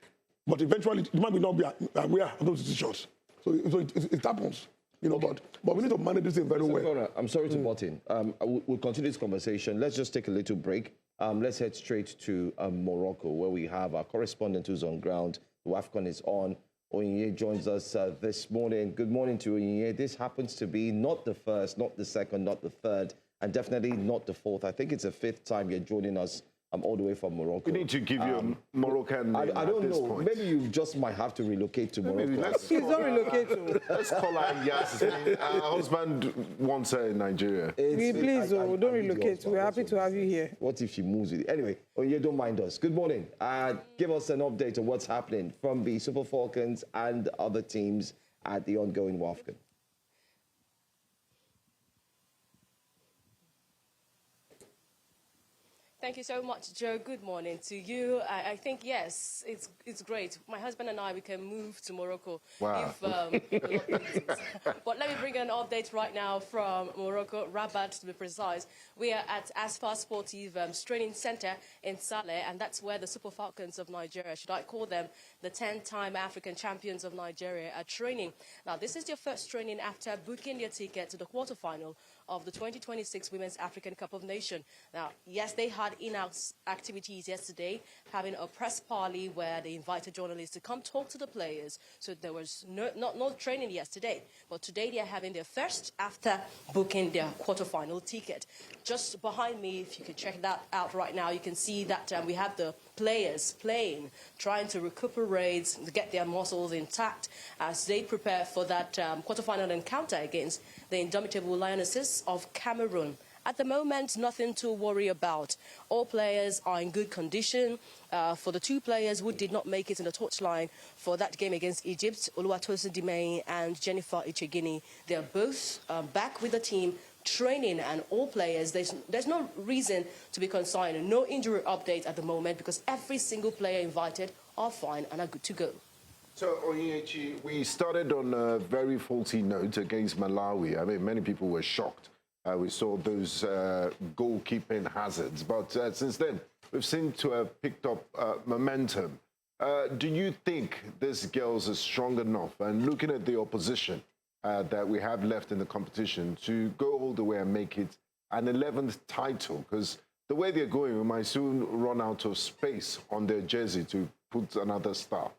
But eventually, the man will not be aware of those decisions. So it happens. But we need to manage this thing very well. I'm sorry to butt in. We'll continue this conversation. Let's just take a little break. Let's head straight to Morocco, where we have our correspondent who's on ground. WAFCON is on. Onyinye joins us this morning. Good morning to Onyinye. This happens to be not the first, not the second, not the third, and definitely not the fourth. I think it's the fifth time you're joining us all the way from Morocco. We need to give you a Moroccan name I don't know. Point. Maybe you just might have to relocate to Morocco. Please don't relocate to. Let's call her Yasmin. Our husband wants her in Nigeria. Please, don't relocate. We're happy to have you here. What if she moves with you? Anyway, you don't mind us. Good morning. Give us an update on what's happening from the Super Falcons and other teams at the ongoing WAFCON. Thank you so much, Joe. Good morning to you. I think, yes, it's great. My husband and I, we can move to Morocco. Wow. But let me bring an update right now from Morocco, Rabat to be precise. We are at Asfa Sportive Training Center in Saleh, and that's where the Super Falcons of Nigeria, should I call them the 10-time African champions of Nigeria, are training. Now, this is their first training after booking their ticket to the quarterfinal of the 2026 Women's African Cup of Nations. Now, yes, they had in-house activities yesterday, having a press parley where they invited journalists to come talk to the players. So there was no training yesterday, but today they are having their first after booking their quarterfinal ticket. Just behind me, if you can check that out right now, you can see that we have the players playing, trying to recuperate, to get their muscles intact as they prepare for that quarterfinal encounter against the indomitable Lionesses of Cameroon. At the moment, nothing to worry about. All players are in good condition. For the two players who did not make it in the touchline for that game against Egypt, Oluwatosin Dimei and Jennifer Ichegini, they're both back with the team, training, and all players, there's no reason to be concerned. No injury update at the moment because every single player invited are fine and are good to go. So, Onyinye, we started on a very faulty note against Malawi. I mean, many people were shocked. We saw those goalkeeping hazards. But since then, we've seemed to have picked up momentum. Do you think these girls are strong enough? And looking at the opposition that we have left in the competition to go all the way and make it an 11th title? Because the way they're going, we might soon run out of space on their jersey to put another star.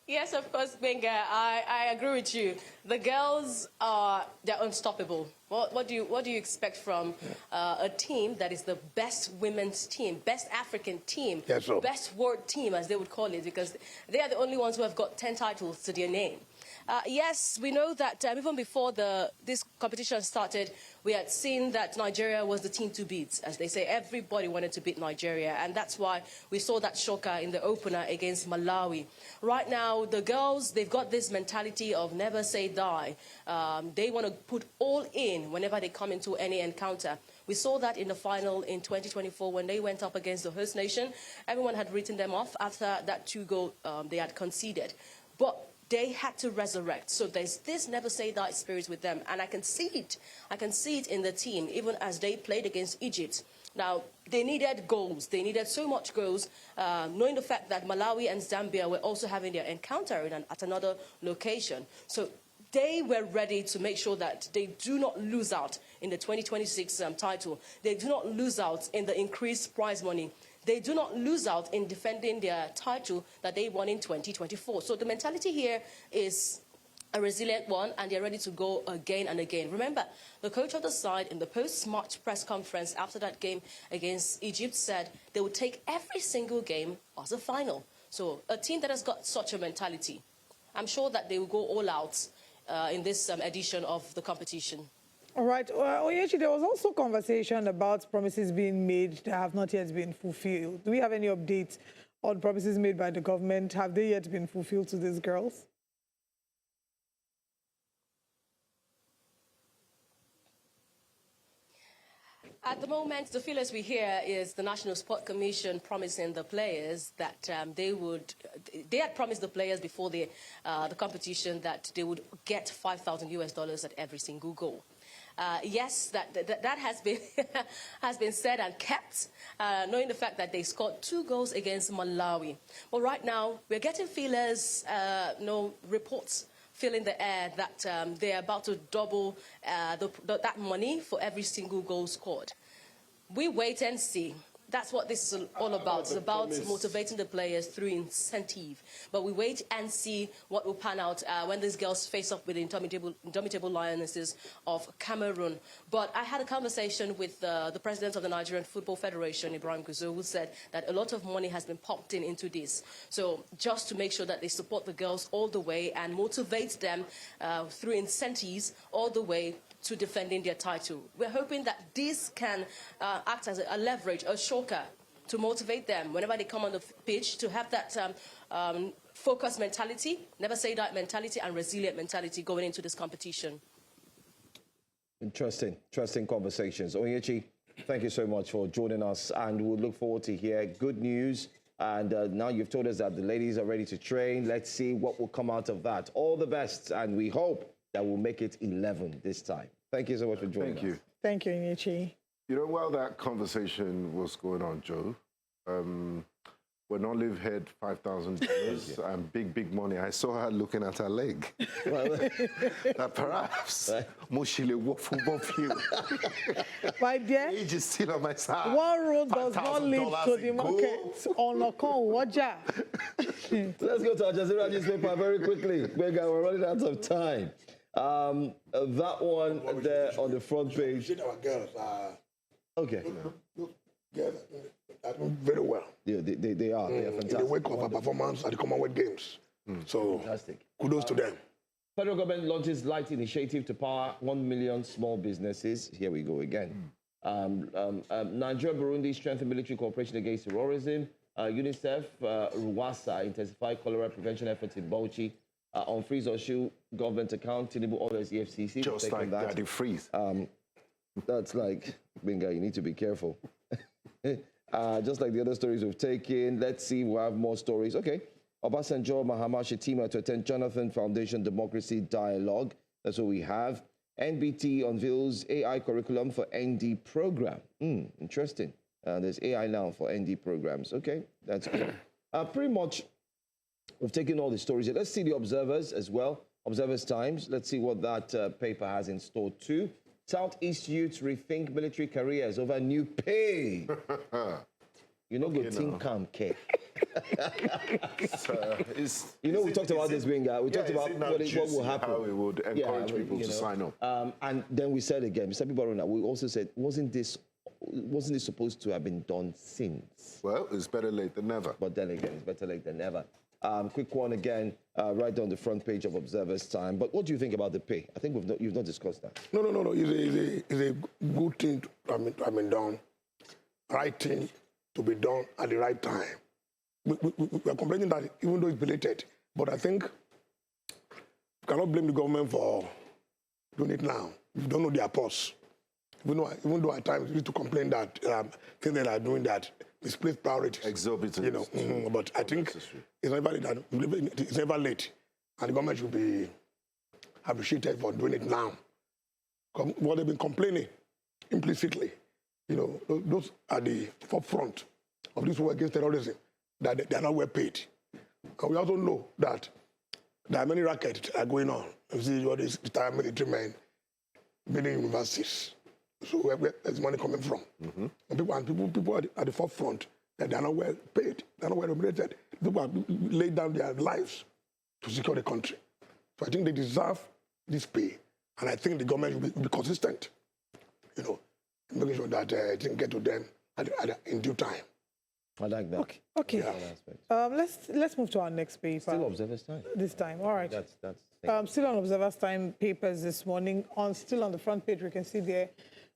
Yes, of course, Benga. I agree with you. The girls they're unstoppable. What do you expect from a team that is the best women's team, best African team, best world team, as they would call it, because they are the only ones who have got 10 titles to their name. Yes, we know that even before this competition started, we had seen that Nigeria was the team to beat. As they say, everybody wanted to beat Nigeria, and that's why we saw that shocker in the opener against Malawi. Right now, the girls, they've got this mentality of never say die. They want to put all in whenever they come into any encounter. We saw that in the final in 2024 when they went up against the host nation. Everyone had written them off after that 2-goal they had conceded. But they had to resurrect. So there's this never say die spirit with them. And I can see it. I can see it in the team, even as they played against Egypt. Now, they needed goals. They needed so much goals, knowing the fact that Malawi and Zambia were also having their encounter at another location. So they were ready to make sure that they do not lose out in the 2026 title. They do not lose out in the increased prize money. They do not lose out in defending their title that they won in 2024. So the mentality here is a resilient one, and they're ready to go again and again. Remember, the coach of the side in the post-match press conference after that game against Egypt said they would take every single game as a final. So a team that has got such a mentality, I'm sure that they will go all out in this edition of the competition. All right. Well, Onyechi, there was also conversation about promises being made that have not yet been fulfilled. Do we have any updates on promises made by the government? Have they yet been fulfilled to these girls? At the moment, the feelers we hear is the National Sport Commission promising the players that they had promised the players before the competition that they would get $5,000 at every single goal. Yes, that has been has been said and kept, knowing the fact that they scored 2 goals against Malawi. But right now, we're getting feelers, reports filling the air that they're about to double that money for every single goal scored. We wait and see. That's what this is all about. It's about motivating the players through incentive. But we wait and see what will pan out when these girls face up with the indomitable lionesses of Cameroon. But I had a conversation with the president of the Nigerian Football Federation, Ibrahim Guzo, who said that a lot of money has been pumped into this. So just to make sure that they support the girls all the way and motivate them through incentives all the way to defending their title. We're hoping that this can act as a leverage, a shocker, to motivate them whenever they come on the pitch, to have that focused mentality, never say that mentality, and resilient mentality going into this competition. Interesting conversations. Onyechi, thank you so much for joining us, and we'll look forward to hear good news. And now you've told us that the ladies are ready to train. Let's see what will come out of that. All the best, and we hope that we'll make it 11 this time. Thank you so much for joining us. Thank you. Thank you, Onyechi. You know, while that conversation was going on, Joe, when Olive had $5,000 and big money, I saw her looking at her leg. That perhaps Moshile walk football field. My dear, age is still on my side. one road does not lead to the market. Let's go to Al Jazeera newspaper very quickly. We're running out of time. That one there on the front page. Our girls are okay. Girls are doing very well. Yeah, they are. They are fantastic. In the wake of a performance at the Commonwealth Games. So fantastic. Kudos to them. Federal government launches light initiative to power 1 million small businesses. Here we go again. Nigeria, Burundi strengthen military cooperation against terrorism. UNICEF, Rwasa intensify cholera prevention efforts in Bauchi. On freeze or shoe government account, Tinubu orders EFCC. Just like that, they freeze. That's like, Binga, you need to be careful. Just like the other stories we've taken. Let's see, we'll have more stories. Okay. Obasanjo, Mahama, Shetima to attend Jonathan Foundation Democracy Dialogue. That's what we have. NBT unveils AI curriculum for ND program. Interesting. There's AI now for ND programs. Okay, that's good. Pretty much, we've taken all the stories here. Let's see the Observers as well. Observers Times. Let's see what that paper has in store too. Southeast youths rethink military careers over new pay. You know, go think calm care. We talked about this, Binga. We talked about what will happen. How it would encourage people to sign up. And then we said again, Mr. Pibarona, we also said, wasn't this supposed to have been done since? Well, it's better late than never. But then again, it's better late than never. Quick one again, right on the front page of Observer's Time. But what do you think about the pay? I think you've not discussed that. No. It's a good thing to have been done. Right thing to be done at the right time. We are complaining that even though it's belated, but I think we cannot blame the government for doing it now. We don't know their pulse. Even though at times we need to complain that things that are doing that misplaced priorities. Exorbitant. But I think it's never late. And the government should be appreciated for doing it now. What they've been complaining implicitly, those are the forefront of this war against terrorism, that they are not well paid. And we also know that there are many rackets that are going on. You see all these retired military men building universities. So where's money coming from? And people at the forefront, that they are not well paid, they are not well remunerated. People have laid down their lives to secure the country. So I think they deserve this pay. And I think the government will be consistent, making sure that it didn't get to them in due time. I like that. Okay. Yeah. Let's move to our next paper. Still Observer's Time. This time, all right. That's still on Observer's Time papers this morning. Still on the front page, we can see there.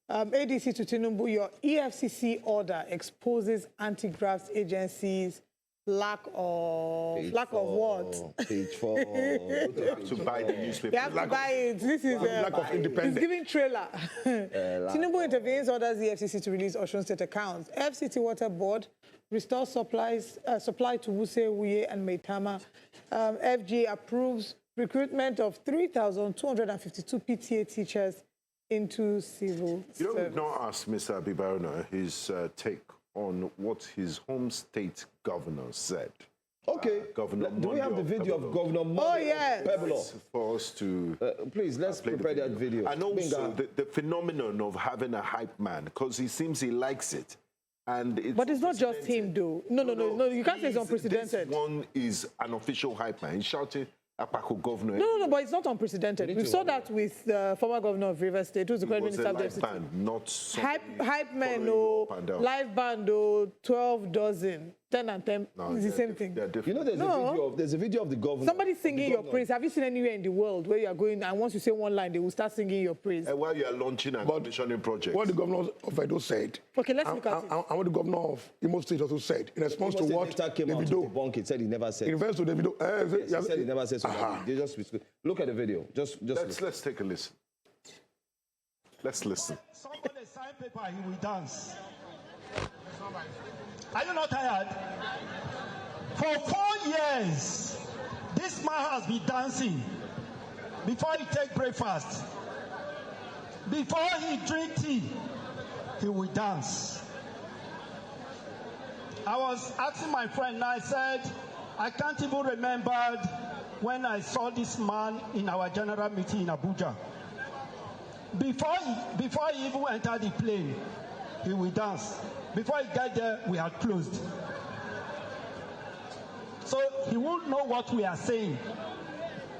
ADC to Tinubu, your EFCC order exposes anti-graft agencies' lack of what? Page 4. You have to buy the newspaper. You have to buy it. This is lack of independence. It's giving trailer. Tinubu intervenes, orders the EFCC to release Osun State accounts. FCT Water Board restores supply to Wuse, Wuye, and Maitama. FG approves recruitment of 3,252 PTA teachers into civil service. We've not asked Mr. Abibaruna his take on what his home state governor said. Okay. Do we have the video of Governor Pebble? For us to... please, let's prepare that video. And also the phenomenon of having a hype man, because he seems he likes it. But it's not just him, though. No, you can't say it's unprecedented. This one is an official hype man. He's shouting, Apako governor. No, but it's not unprecedented. We saw that with the former governor of Rivers State, who's the current minister of the FCT. Not hype man, live band, 12 dozen, 10 and 10. It's the same thing. There's a video of the governor. Somebody singing your praise. Have you seen anywhere in the world where you are going and once you say one line, they will start singing your praise? While you are launching and commissioning projects. What the governor of Edo said. Okay, let's look at it. And what the governor of Imo State also said in response to what Davido said he never said. In response to Davido, he said he never said something. They just look at the video. Let's take a listen. Let's listen. Somebody sign paper, he will dance. Are you not tired? For 4 years, this man has been dancing. Before he take breakfast, before he drink tea, he will dance. I was asking my friend, and I said, I can't even remember when I saw this man in our general meeting in Abuja. Before he even entered the plane, he will dance. Before he got there, we had closed. So he won't know what we are saying.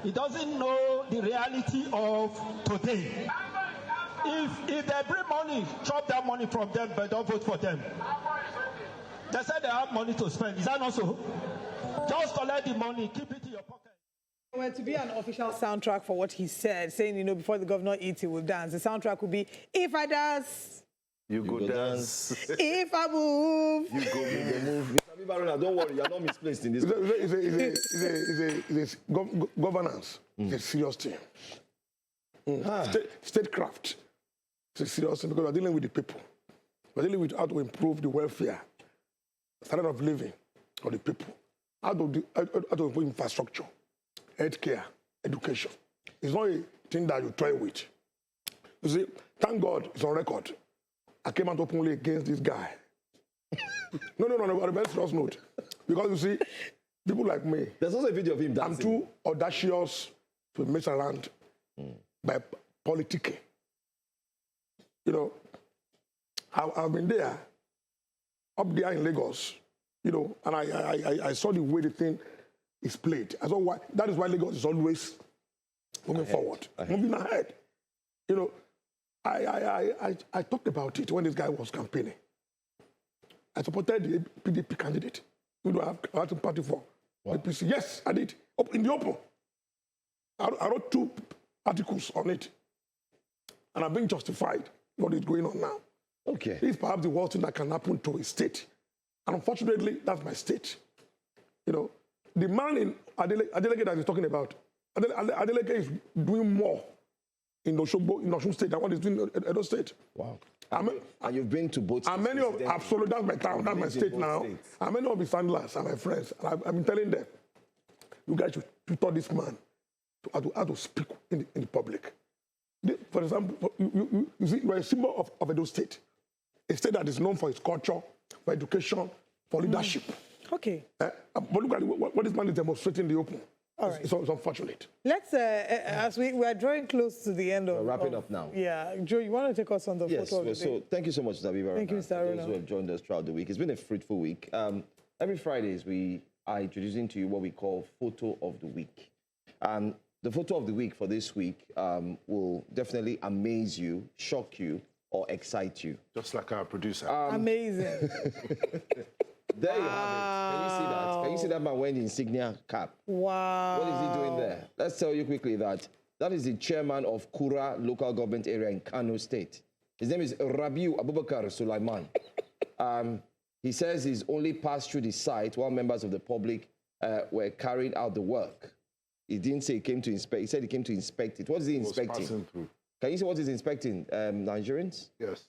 He doesn't know the reality of today. If they bring money, chop that money from them, but don't vote for them. They said they have money to spend. Is that not so? Just collect the money, keep it in your pocket. Well, to be an official soundtrack for what he said, saying, before the governor eats, he will dance. The soundtrack would be, if I dance, you go dance. If I move, you go move. Mr. Abibaruna, don't worry, you're not misplaced in this. It's governance. It's a serious thing. Statecraft. It's a serious thing because we're dealing with the people. We're dealing with how to improve the welfare, standard of living of the people, how to improve infrastructure, healthcare, education. It's not a thing that you toy with. You see, thank God it's on record. I came out openly against this guy. No, on a very serious note. Because you see, people like me, there's also a video of him dancing. I'm too audacious to mess around by politicking. I've been there, up there in Lagos, and I saw the way the thing is played. I saw why. That is why Lagos is always moving forward, moving ahead. I talked about it when this guy was campaigning. I supported the PDP candidate. I had to party for APC. Yes, I did. In the open. I wrote 2 articles on it. And I'm being justified what is going on now. Okay. It's perhaps the worst thing that can happen to a state. And unfortunately, that's my state. The man in Adeleke that he's talking about, Adeleke is doing more in Osun State than what he's doing in Edo State. Wow. And you've been to both states. And many of, absolutely, that's my town, that's my state now. States. And many of his handlers are my friends. And I've been telling them, you guys should taught this man how to speak in the public. For example, you see, you're a symbol of Edo State. A state that is known for its culture, for education, for leadership. Okay. But look at what this man is demonstrating in the open. All right. It's unfortunate. Let's, as we are drawing close to the end of... We're wrapping up now. Yeah. Joe, you want to take us on the photo of the day? So thank you so much, Daviva. Thank you, Mr. Aruna. Those who have joined us throughout the week. It's been a fruitful week. Every Fridays, we are introducing to you what we call Photo of the Week. The Photo of the Week for this week will definitely amaze you, shock you, or excite you. Just like our producer. Amazing. There you have it. Can you see that? Can you see that man wearing the insignia cap? Wow. What is he doing there? Let's tell you quickly that is the chairman of Kura local government area in Kano State. His name is Rabiu Abubakar Sulaiman. He says he's only passed through the site while members of the public were carrying out the work. He didn't say he came to inspect. He said he came to inspect it. What is he inspecting? Through. Can you see what he's inspecting? Nigerians? Yes.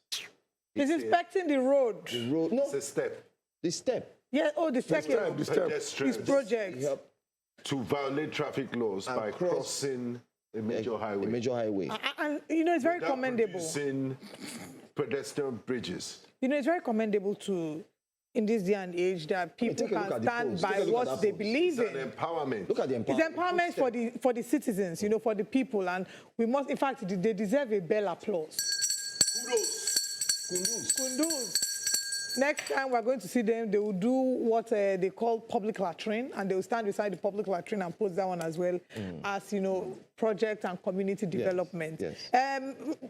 He's inspecting the road. The road. No. It's a step. The step. Yeah, the second. The step. His project. To violate traffic laws by crossing a major highway. A major highway. And it's very commendable. Producing pedestrian bridges. It's very commendable to, in this day and age, that people can stand by what they believe in. It's an empowerment. Look at the empowerment. It's empowerment for the citizens, for the people, and we must, in fact, they deserve a bell applause. Kunduz. Next time we're going to see them, they will do what they call public latrine, and they will stand beside the public latrine and post that one as well as, project and community development. Yes.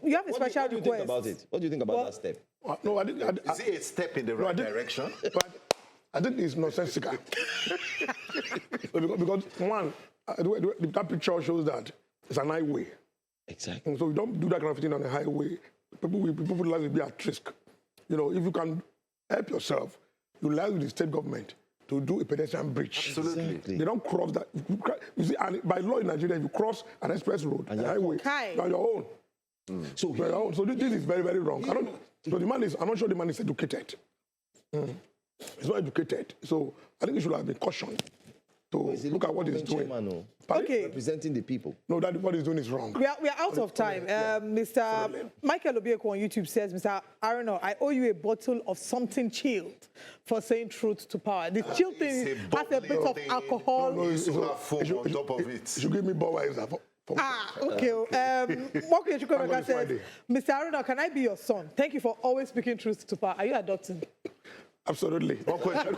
You have a special request. What do you think about it? What do you think about that step? No, is it a step in the right direction? But I think it's nonsensical. because one, that picture shows that it's an highway. Exactly. So we don't do that kind of thing on the highway. People would like to be at risk. If you can help yourself, you allow the state government to do a pedestrian bridge. Absolutely. They don't cross that. You see, and by law in Nigeria, if you cross an express road, a highway, you're on your own. So this is very, very wrong. I'm not sure the man is educated. He's not educated. So I think he should have been cautioned to look at what he's doing. Okay. Representing the people. No, that what he's doing is wrong. We are out of time. Mr. Michael Obieko on YouTube says, Mr. Aruna, I owe you a bottle of something chilled for saying truth to power. The chilled thing has a bit of alcohol. No, you should have foam on top of it. You should give me Budweiser. Okay. Mokuye says, Mr. Aruna, can I be your son? Thank you for always speaking truth to power. Are you adopting? Absolutely. One question.